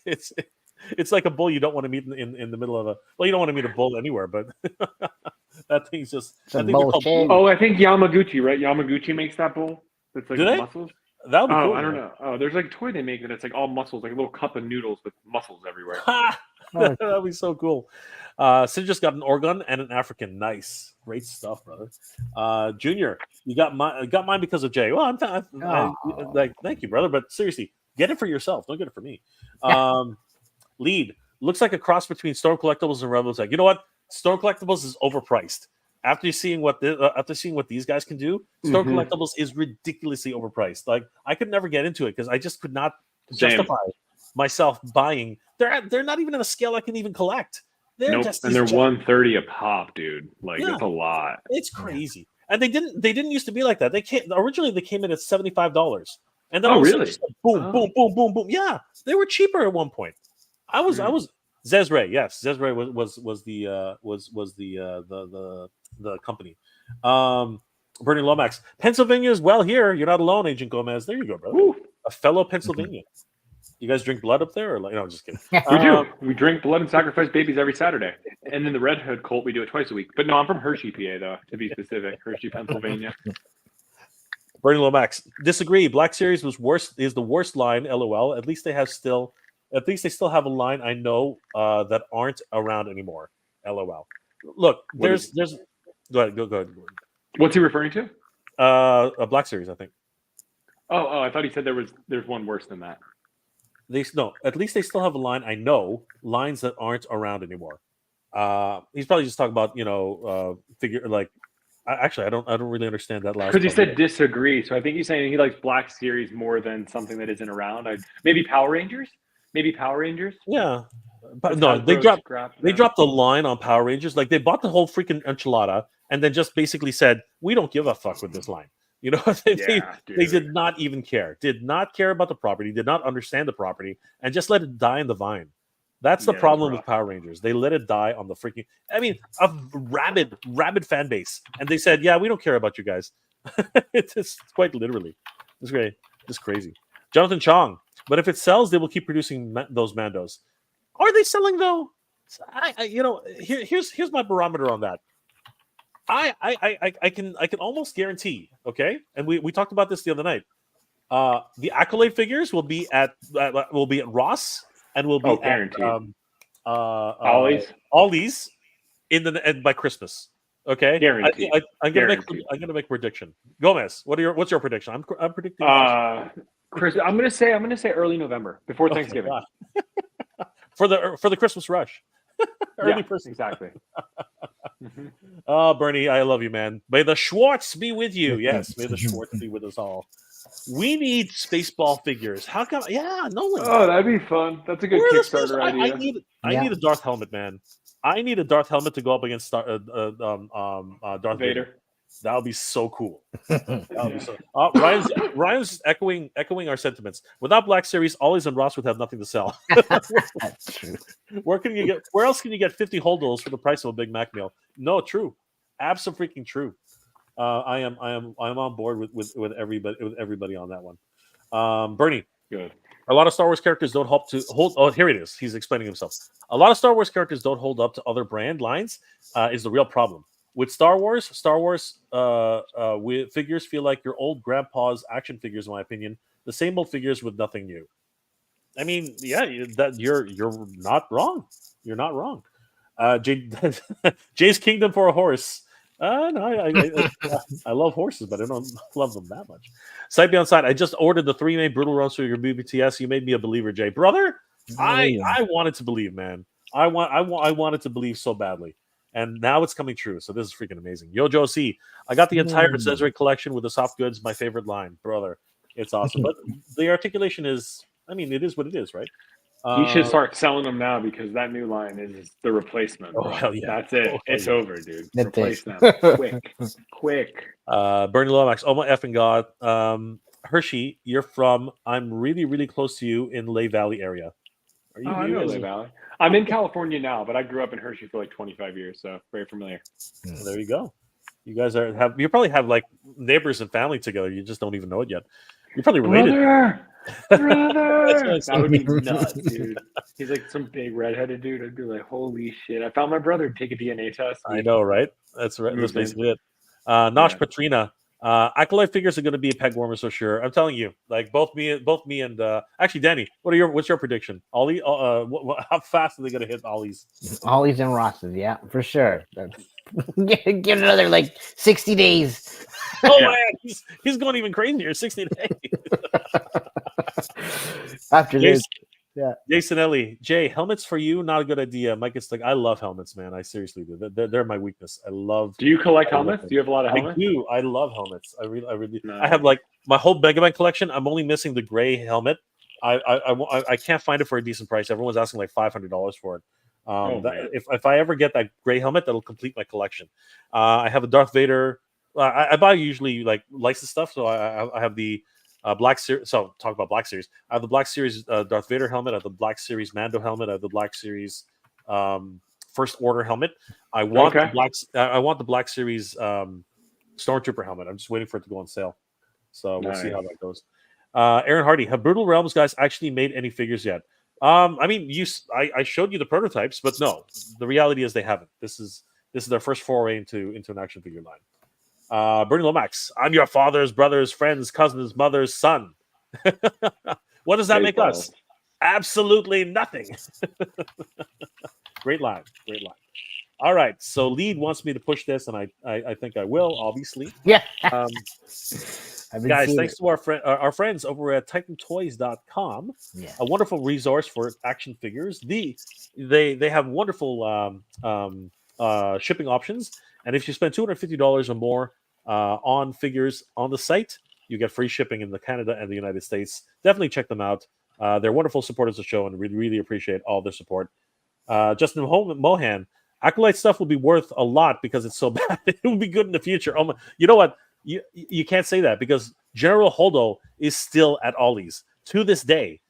it's like a bull you don't want to meet in the middle of you don't want to meet a bull anywhere, but that thing's just I think Yamaguchi, right? Yamaguchi makes that bull. It's like muscles. That would be cool. I don't know. Oh, there's like a toy they make that it's like all muscles, like a little cup of noodles with muscles everywhere. That'd be so cool. Sid just got an Orgon and an African. Nice, great stuff, brother. Junior, you got mine because of Jay. Well, thank you, brother. But seriously, get it for yourself. Don't get it for me. Lead looks like a cross between Storm Collectibles and Rebel Tech. You know what? Storm Collectibles is overpriced. After seeing what these guys can do, Storm Collectibles is ridiculously overpriced. Like I could never get into it because I just could not justify myself buying. They're not even in a scale I can even collect. They're and they're $130 a pop, dude. Like that's a lot. It's crazy. And they didn't used to be like that. They came in at $75, and then really boom, boom, boom, boom, boom. Yeah, they were cheaper at one point. I was Zezre. Yes, Zezre was the company. Bernie Lomax, Pennsylvania is well here. You're not alone, Agent Gomez. There you go, brother. Woo. A fellow Pennsylvanian. You guys drink blood up there, or no? I'm just kidding. We do. We drink blood and sacrifice babies every Saturday. And in the Red Hood cult, we do it twice a week. But no, I'm from Hershey, PA, though, to be specific. Hershey, Pennsylvania. Bernie Lomax, disagree. Black Series is the worst line. LOL. At least they still have a line I know that aren't around anymore. LOL. Look, there's. Go ahead. What's he referring to? A Black Series, I think. Oh, I thought he said there's one worse than that. At least they still have a line I know, lines that aren't around anymore. He's probably just talking about figure like Actually, I don't really understand that last. Because he part. said disagree, so I think he's saying he likes Black Series more than something that isn't around. Maybe Power Rangers. Yeah, but Does no, they Hasbro dropped scrap they them? dropped a line on Power Rangers. Like they bought the whole freaking enchilada and then just basically said, "We don't give a fuck with this line." You know, they dude. did not even care. Did not care about the property. Did not understand the property, and just let it die in the vine. That's the Yeah, it was problem with rough. Power Rangers. They let it die on the freaking. I mean, a rabid fan base, and they said, "Yeah, we don't care about you guys." It's just quite literally. It's great. It's crazy. Jonathan Chong. But if it sells, they will keep producing those Mandos. Are they selling though? Here's my barometer on that. I can almost guarantee. Okay, and we talked about this the other night. The Accolade figures will be at Ross and will be guaranteed. at Ollie's and by Christmas. Okay, Guaranteed. I'm gonna make a prediction. Gomez, what's your prediction? I'm predicting. Chris, I'm gonna say early November before Thanksgiving. for the Christmas rush. Early person. Exactly. Oh, Bernie, I love you, man. May the Schwartz be with you. Yes, may the Schwartz be with us all. We need Spaceball figures. How come? Yeah, Nolan. Oh, that'd be fun. That's a good Where are the Kickstarter idea. I need a Darth helmet, man. I need a Darth helmet to go up against Darth Vader. That would be so cool. Ryan's echoing our sentiments. Without Black Series, Ollie's and Ross would have nothing to sell. That's true. Where else can you get 50 holdalls for the price of a Big Mac meal? No, true. Absolutely true. I am on board with everybody on that one. Bernie. Good. A lot of Star Wars characters don't help to hold. Oh, here it is. He's explaining himself. A lot of Star Wars characters don't hold up to other brand lines. Is the real problem. With Star Wars figures feel like your old grandpa's action figures, in my opinion. The same old figures with nothing new. I mean, yeah, you're not wrong. You're not wrong. Jay's Kingdom for a horse. No, I love horses, but I don't love them that much. Sight Beyond Sight. I just ordered the 3-May Brutal Roast for your BBTS. You made me a believer, Jay. Brother, I wanted to believe, man. I wanted to believe so badly. And now it's coming true. So this is freaking amazing. Yojo C. I got the entire accessory collection with the soft goods, my favorite line. Brother, it's awesome. But the articulation is, I mean, it is what it is, right? You should start selling them now because that new line is the replacement. Oh, hell yeah. That's it. It's over, dude. Replace them. Quick. Bernie Lomax. Oh, my effing God. Hershey, you're from, I'm really, really close to you in Lehigh Valley area. Are you I know Lehigh Valley. I'm in California now, but I grew up in Hershey for like 25 years, so very familiar. Well, there you go. You guys you probably have like neighbors and family together. You just don't even know it yet. You're probably related. Brother! That would be nuts, dude. He's like some big redheaded dude. I'd be like, holy shit. I found my brother. Take a DNA test. I know, right? That's right. That's basically it. Nosh Patrina. Acolyte figures are going to be a peg warmers for sure. I'm telling you, like both me and actually Danny. What's your prediction? Ollie, how fast are they going to hit Ollie's? Ollie's and Ross's, yeah, for sure. Give another like 60 days. Oh man, he's going even crazier. 60 days. After this, yeah. Jason Ellie, Jay, helmets for you, not a good idea. Mike, it's like I love helmets, man. I seriously do. They're my weakness. I love. Do you collect helmets? Do you have a lot of helmets? I do. I love helmets. I really. Nice. I have like my whole Mega Man collection. I'm only missing the gray helmet. I can't find it for a decent price. Everyone's asking like $500 for it. If I ever get that gray helmet, that'll complete my collection. I have a Darth Vader. I buy usually like licensed stuff, so I have the Black Series. So talk about Black Series. I have the Black Series Darth Vader helmet. I have the Black Series Mando helmet. I have the Black Series First Order helmet. I want the Black Series Stormtrooper helmet. I'm just waiting for it to go on sale. So we'll see how that goes. Aaron Hardy, have Brutal Realms guys actually made any figures yet? I mean, I showed you the prototypes, but no, the reality is they haven't. This is their first foray into an action figure line. Bernie Lomax, I'm your father's brother's friend's cousin's mother's son. What does that make us? Absolutely nothing. Great line. All right, so Lead wants me to push this, and I think I will, obviously. Yeah. Guys, thanks to our friends over at TitanToys.com, a wonderful resource for action figures. They have wonderful shipping options, And if you spend $250 or more on figures on the site, you get free shipping in Canada and the United States. Definitely check them out. They're wonderful supporters of the show, and we really appreciate all their support. Justin Mohan, Acolyte stuff will be worth a lot because it's so bad. It will be good in the future. Oh my, you know what? You can't say that because General Holdo is still at Ollie's to this day.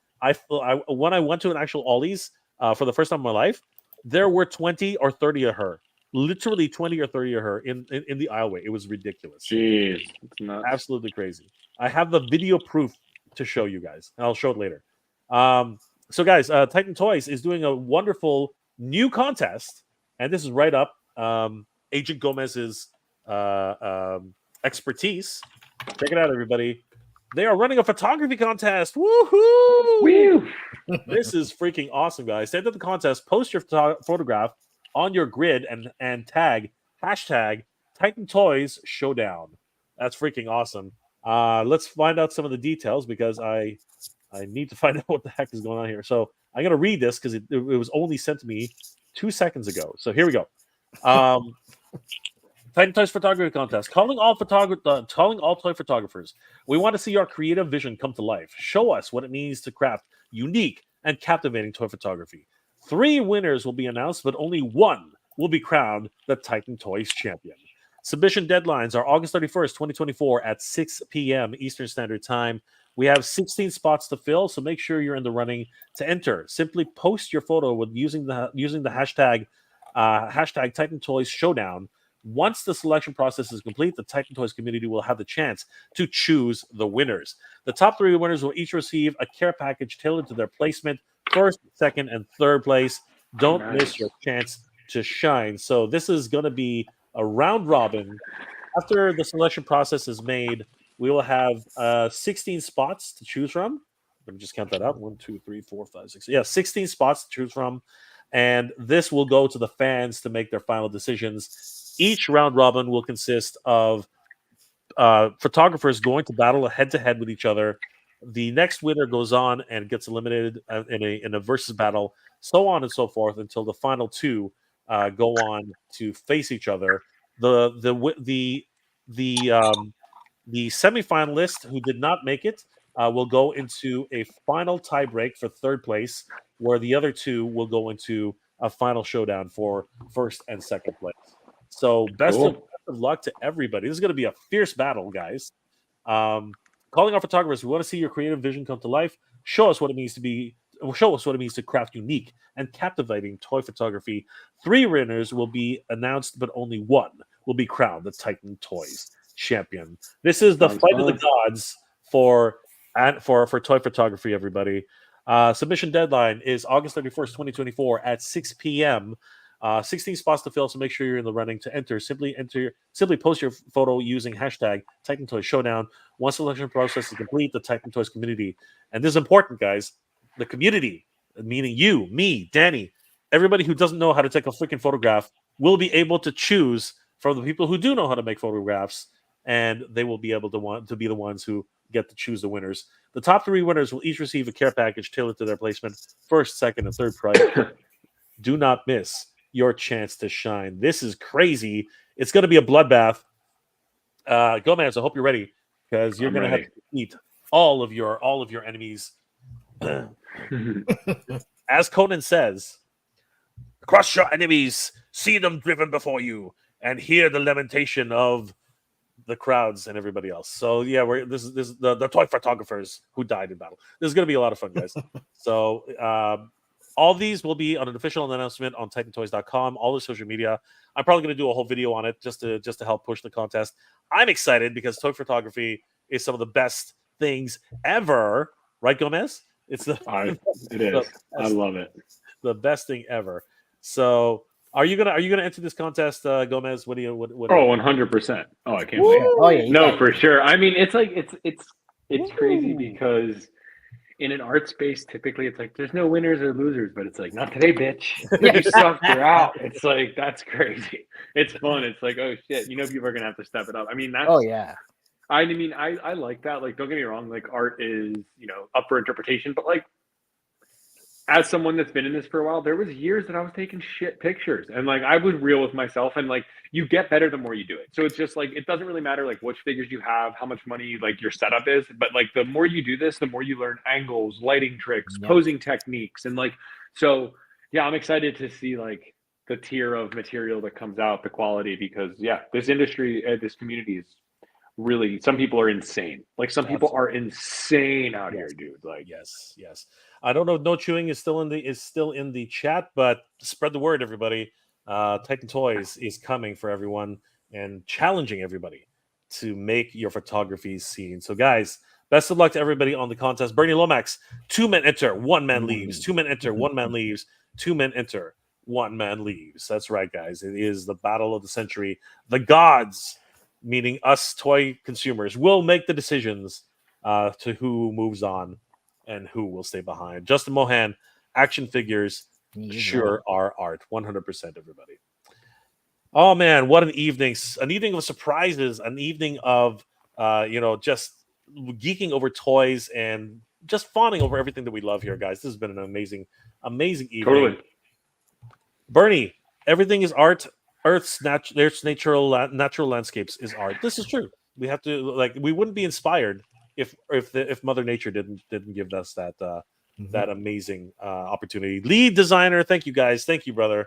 When I went to an actual Ollie's for the first time in my life, there were 20 or 30 of her. Literally 20 or 30 of her in the aisleway. It was ridiculous. Jeez, it's nuts. Absolutely crazy. I have the video proof to show you guys, and I'll show it later. So, guys, Titan Toys is doing a wonderful new contest, and this is right up Agent Gomez's expertise. Check it out, everybody. They are running a photography contest. Woohoo! Woo! This is freaking awesome, guys. To enter the contest, post your photograph on your grid and tag hashtag Titan Toys Showdown. That's freaking awesome. Let's find out some of the details because I need to find out what the heck is going on here. So I'm going to read this because it was only sent to me 2 seconds ago. So here we go. Titan Toys Photography Contest. Calling all toy photographers. We want to see your creative vision come to life. Show us what it means to craft unique and captivating toy photography. 3 winners will be announced, but only 1 will be crowned the Titan Toys champion. Submission deadlines are August 31st, 2024 at 6 p.m. Eastern Standard Time. We have 16 spots to fill, so make sure you're in the running to enter. Simply post your photo with using the hashtag Titan Toys Showdown. Once the selection process is complete, the Titan Toys community will have the chance to choose the winners. The top 3 winners will each receive a care package tailored to their placement, first, second, and third place. Don't miss your chance to shine. So this is going to be a round robin. After the selection process is made, we will have 16 spots to choose from. Let me just count that out. 1, 2, 3, 4, 5, 6. Yeah, 16 spots to choose from. And this will go to the fans to make their final decisions. Each round robin will consist of photographers going to battle head-to-head with each other. The next winner goes on and gets eliminated in a versus battle, so on and so forth, until the final 2 go on to face each other. The semifinalist who did not make it will go into a final tiebreak for third place, where the other 2 will go into a final showdown for first and second place. So best of luck to everybody. This is going to be a fierce battle, guys. Calling our photographers, we want to see your creative vision come to life. Show us what it means to craft unique and captivating toy photography. 3 winners will be announced, but only 1 will be crowned the Titan Toys champion. This is the fight of the gods for toy photography, everybody. Submission deadline is August 31st, 2024 at 6 p.m. 16 spots to fill, so make sure you're in the running to enter. Simply post your photo using hashtag Titan Toys Showdown. Once the selection process is complete, the Titan Toys community, and this is important, guys, the community, meaning you, me, Danny, everybody who doesn't know how to take a freaking photograph will be able to choose from the people who do know how to make photographs, and they will be able to be the ones who get to choose the winners. The top 3 winners will each receive a care package tailored to their placement, first, second, and third prize. Do not miss your chance to shine. This is crazy. It's going to be a bloodbath. Gomez, I hope you're ready because you're going to have to defeat all of your enemies. As Conan says, crush your enemies, see them driven before you, and hear the lamentation of the crowds and everybody else. So yeah, this is the toy photographers who died in battle. This is going to be a lot of fun, guys. So all these will be on an official announcement on TitanToys.com, all the social media. I'm probably going to do a whole video on it just to help push the contest. I'm excited because toy photography is some of the best things ever, right, Gomez? It is. I love it. The best thing ever. So, are you gonna enter this contest, Gomez? What do you? What 100%. Oh, I can't wait. Oh yeah, no, for sure. I mean, it's like it's crazy because in an art space, typically it's like there's no winners or losers, but it's like not today, bitch. You sucked, you're out. It's like that's crazy. It's fun. It's like, oh shit, people are gonna have to step it up. I mean, that's I mean, I like that. Like, don't get me wrong. Like, art is up for interpretation, but like, as someone that's been in this for a while, there was years that I was taking shit pictures, and like I was real with myself, and like you get better the more you do it. So it's just like it doesn't really matter like which figures you have, how much money like your setup is, but like the more you do this, the more you learn angles, lighting tricks, posing techniques, and like so yeah, I'm excited to see like the tier of material that comes out, the quality, because yeah, this industry, this community is really, some people are insane. Like some people are insane out here, dude. Like yes. I don't know. No chewing is still in the chat, but spread the word, everybody. Titan Toys is coming for everyone and challenging everybody to make your photography seen. So, guys, best of luck to everybody on the contest. Bernie Lomax, 2 men enter, 1 man leaves. 2 men enter, 1 man leaves. 2 men enter, 1 man leaves. That's right, guys. It is the battle of the century. The gods, meaning us toy consumers, will make the decisions to who moves on and who will stay behind. Justin Mohan, action figures sure are art. 100%, everybody. Oh man, what an evening! An evening of surprises. An evening of just geeking over toys and just fawning over everything that we love here, guys. This has been an amazing evening. totally. Bernie, everything is art. Earth's natural landscapes is art. This is true. We have to we wouldn't be inspired if Mother Nature didn't give us that that amazing opportunity. Lead designer, thank you guys, thank you, brother.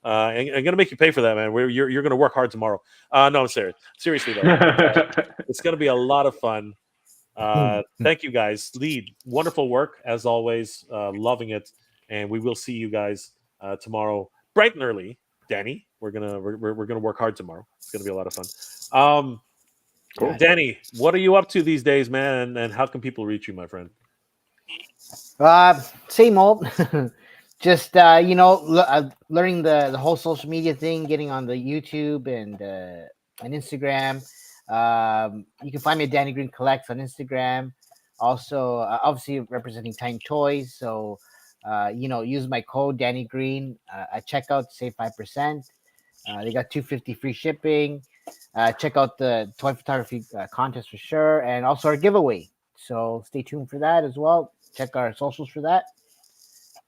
I'm gonna make you pay for that, man. You're gonna work hard tomorrow. No, I'm serious. Seriously though, it's gonna be a lot of fun. Thank you guys. Lead, wonderful work as always. Loving it, and we will see you guys tomorrow, bright and early. Danny, we're gonna work hard tomorrow. It's gonna be a lot of fun. Cool. Danny, what are you up to these days, man? And how can people reach you, my friend? Same old. Just learning the whole social media thing, getting on the YouTube and Instagram. You can find me at Danny Green Collects on Instagram. Also, obviously representing Titan Toys. So, use my code Danny Green at checkout to save 5%. They got $250 free shipping. Check out the toy photography contest for sure, and also our giveaway. So stay tuned for that as well. Check our socials for that.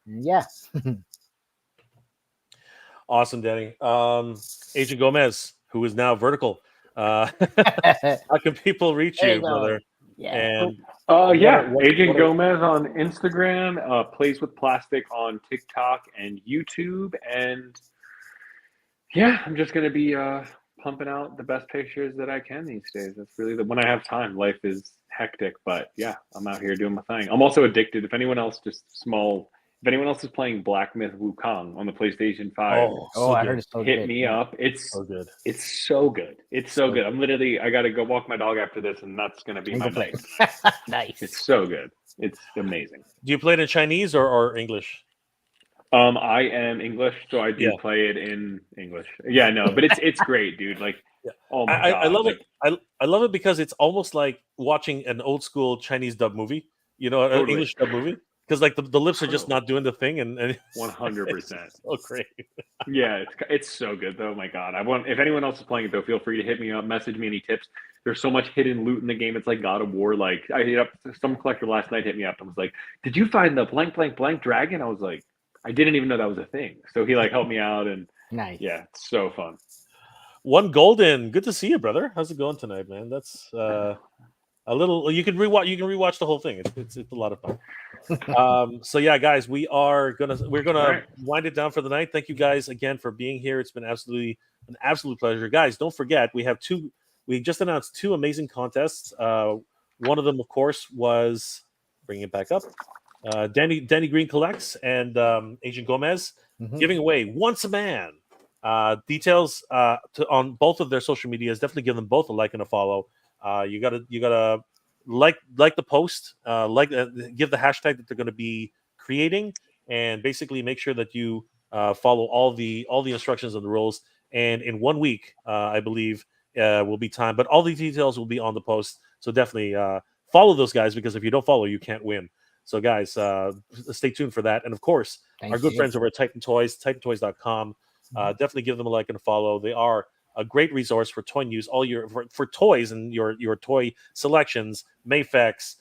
And yeah. Awesome, Danny. Agent Gomez, who is now Vertical. How can people reach you, brother? Yeah. And Agent Gomez on Instagram, Plays with Plastic on TikTok and YouTube, and yeah, I'm just gonna be pumping out the best pictures that I can these days. That's really when I have time. Life is hectic, but yeah, I'm out here doing my thing. I'm also addicted. If anyone else is playing Black Myth Wukong on the PlayStation 5, I heard it's so hit good. me up. It's so good. It's so good. It's so good. I gotta go walk my dog after this, and that's gonna be my night. Nice. It's so good. It's amazing. Do you play it in Chinese or English? I am English, so I do play it in English. Yeah, no, but it's great, dude. Like, oh my god, I love it. I love it because it's almost like watching an old school Chinese dub movie. An English dub movie, because like the lips are just not doing the thing, and 100%. Oh, great. Yeah, it's so good though. My god, if anyone else is playing it though, feel free to hit me up, message me any tips. There's so much hidden loot in the game. It's like God of War. Like I hit up some collector last night, hit me up and was like, "Did you find the blank blank blank dragon?" I was like, I didn't even know that was a thing. So he helped me out, and nice. Yeah, it's so fun. One Golden, good to see you, brother. How's it going tonight, man? That's a little. You can rewatch the whole thing. It's a lot of fun. So yeah, guys, we're gonna wind it down for the night. Thank you guys again for being here. It's been an absolute pleasure, guys. Don't forget we just announced 2 amazing contests. One of them, of course, was bringing it back up. Danny Green Collects and Agent Gomez giving away Once a Man. Details on both of their social medias. Definitely give them both a like and a follow. You gotta like the post, give the hashtag that they're going to be creating, and basically make sure that you follow all the instructions and the rules. And in 1 week, I believe will be time, but all the details will be on the post. So definitely follow those guys, because if you don't follow, you can't win. So guys, stay tuned for that. And of course, our good friends over at Titan Toys, titantoys.com. Definitely give them a like and a follow. They are a great resource for toy news, for toys and your toy selections, Mayfex,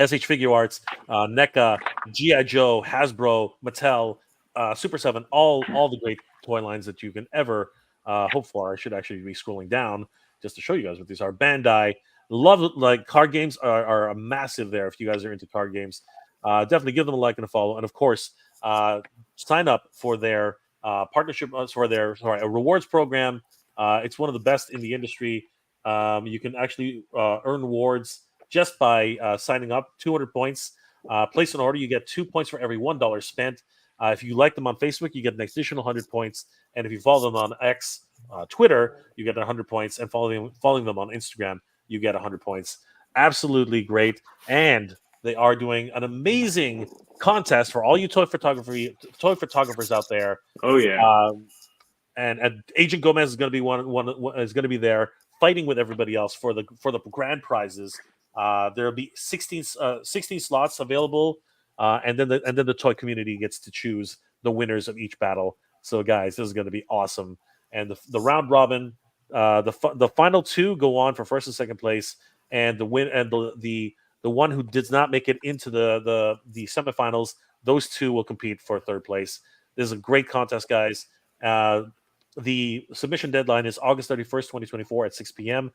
SH Figure Arts, NECA, G.I. Joe, Hasbro, Mattel, Super 7, all the great toy lines that you can ever hope for. I should actually be scrolling down just to show you guys what these are. Bandai, love like card games are massive there. If you guys are into card games, definitely give them a like and a follow. And of course, sign up for their partnership for their a rewards program. It's one of the best in the industry. You can actually earn rewards just by signing up. 200 points. Place an order, you get 2 points for every $1 spent. If you like them on Facebook, you get an additional 100 points. And if you follow them on X, Twitter, you get 100 points. And following them on Instagram, you get 100 points. Absolutely great. And they are doing an amazing contest for all you toy photographers out there. Oh yeah. And Agent Gomez is going to be one is going to be there fighting with everybody else for the grand prizes. There'll be 16 slots available, and then the toy community gets to choose the winners of each battle. So guys, this is going to be awesome. And the round robin, the final two go on for first and second place, and the one who does not make it into the semifinals, those two will compete for third place. This is a great contest, guys. The submission deadline is August 31st, 2024 at 6 p.m.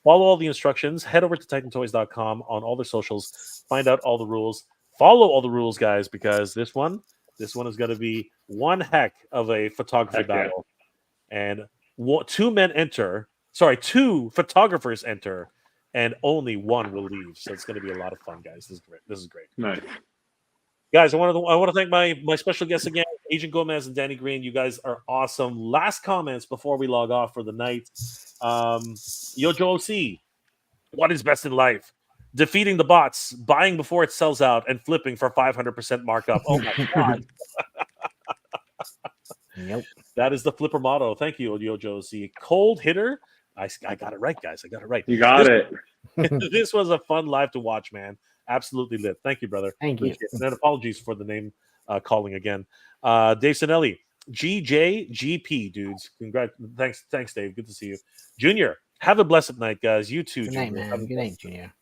Follow all the instructions. Head over to TitanToys.com on all their socials. Find out all the rules. Follow all the rules, guys, because this one is going to be one heck of a photography battle. And two photographers enter, and only one will leave. So it's going to be a lot of fun, guys. This is great. Nice. Guys, I want to thank my special guests again, Agent Gomez and Danny Green. You guys are awesome. Last comments before we log off for the night. Yojo OC, what is best in life? Defeating the bots, buying before it sells out, and flipping for 500% markup. Oh my god! Yep, that is the flipper motto. Thank you, Yojo OC. Cold hitter. I got it right, guys. I got it right. You got it. This was a fun live to watch, man. Absolutely lit. Thank you, brother. Thank you. And then apologies for the name calling again. Dave Sinelli, GJGP, dudes. Congrats. Thanks, Dave. Good to see you. Junior, have a blessed night, guys. You too, Good Junior. night, man. Good night, Junior.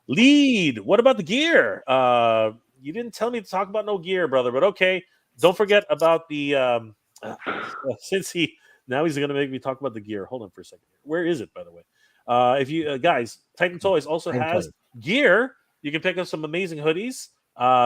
Lead, what about the gear? You didn't tell me to talk about no gear, brother, but okay. Don't forget about the since he's going to make me talk about the gear. Hold on for a second. Where is it, by the way? If you guys, Titan Toys also has gear. You can pick up some amazing hoodies.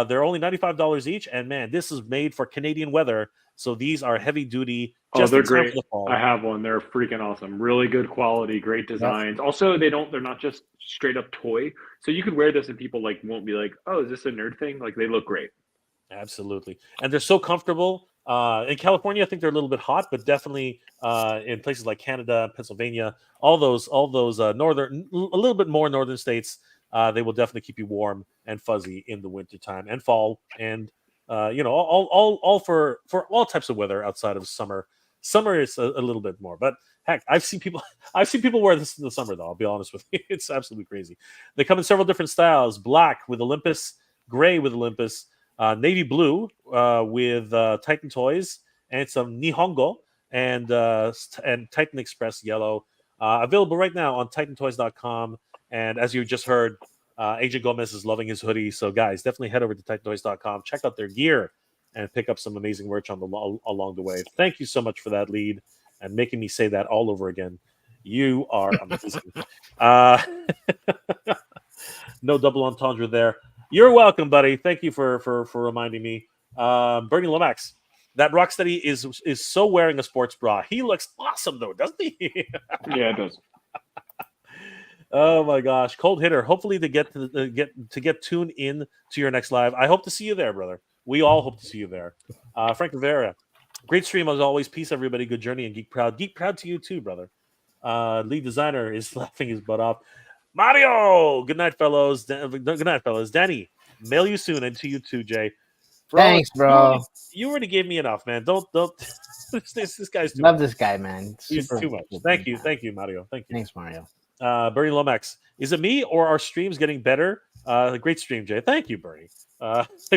They're only $95 each, and man, this is made for Canadian weather. So these are heavy duty. They're great. I have one. They're freaking awesome. Really good quality, great designs. Yep. Also, they're not just straight up toy. So you could wear this and people won't be like, "Oh, is this a nerd thing?" Like they look great. Absolutely, and they're so comfortable. In California, I think they're a little bit hot, but definitely in places like Canada, Pennsylvania, all those northern, a little bit more northern states. They will definitely keep you warm and fuzzy in the wintertime and fall, and all for all types of weather outside of summer. Summer is a little bit more, but heck, I've seen people wear this in the summer though. I'll be honest with you, it's absolutely crazy. They come in several different styles: black with Olympus, gray with Olympus, navy blue with Titan Toys, and some Nihongo and Titan Express yellow. Available right now on TitanToys.com. And as you just heard, Agent Gomez is loving his hoodie. So, guys, definitely head over to TitanToys.com. Check out their gear and pick up some amazing merch along the way. Thank you so much for that lead and making me say that all over again. You are amazing. No double entendre there. You're welcome, buddy. Thank you for reminding me. Bernie Lomax, that Rocksteady is so wearing a sports bra. He looks awesome, though, doesn't he? Yeah, it does. Oh my gosh, cold hitter. Hopefully to get tuned in to your next live. I hope to see you there, brother. We all hope to see you there. Frank Rivera, great stream as always. Peace, everybody. Good journey and geek proud. Geek proud to you too, brother. Lead designer is laughing his butt off. Mario, good night, fellows. Good night, fellas. Danny, mail you soon, and to you too, Jay. Bro, thanks, bro. You already gave me enough, man. Don't. this guy's too love much. This guy, man. He's too much. Thank you, Mario. Thank you. Thanks, Mario. Bernie Lomax, is it me or are streams getting better? Great stream, Jay. Thank you, Bernie.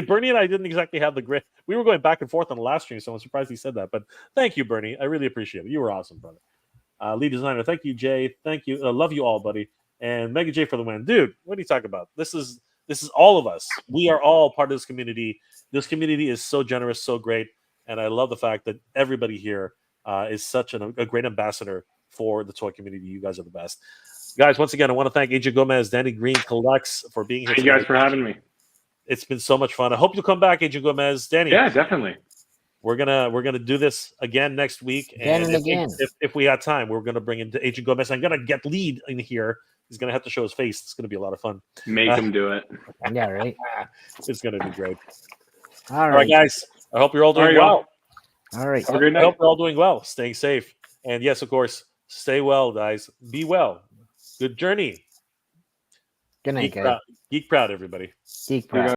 Bernie and I didn't exactly have the grit. We were going back and forth on the last stream, so I'm surprised he said that. But thank you, Bernie. I really appreciate it. You were awesome, brother. Lead designer, thank you, Jay. Thank you. Love you all, buddy. And Mega J for the win. Dude, what are you talking about? This is This is all of us. We are all part of this community. This community is so generous, so great, and I love the fact that everybody here is such a great ambassador for the toy community. You guys are the best. Guys, once again, I want to thank AJ Gomez, Danny Green, Collects for being here. Thank you guys for having me. It's been so much fun. I hope you'll come back, AJ Gomez. Danny. Yeah, definitely. We're gonna do this again next week, and if we have time, we're gonna bring in AJ Gomez. I'm gonna get Lead in here. He's gonna have to show his face. It's gonna be a lot of fun. Make him do it. Yeah, right. It's gonna be great. All right, guys. I hope you're all doing well. All right. Have a great night. I hope you're all doing well, staying safe, and yes, of course, stay well, guys. Be well. Good journey. Good night, guys. Geek proud, everybody. Geek proud.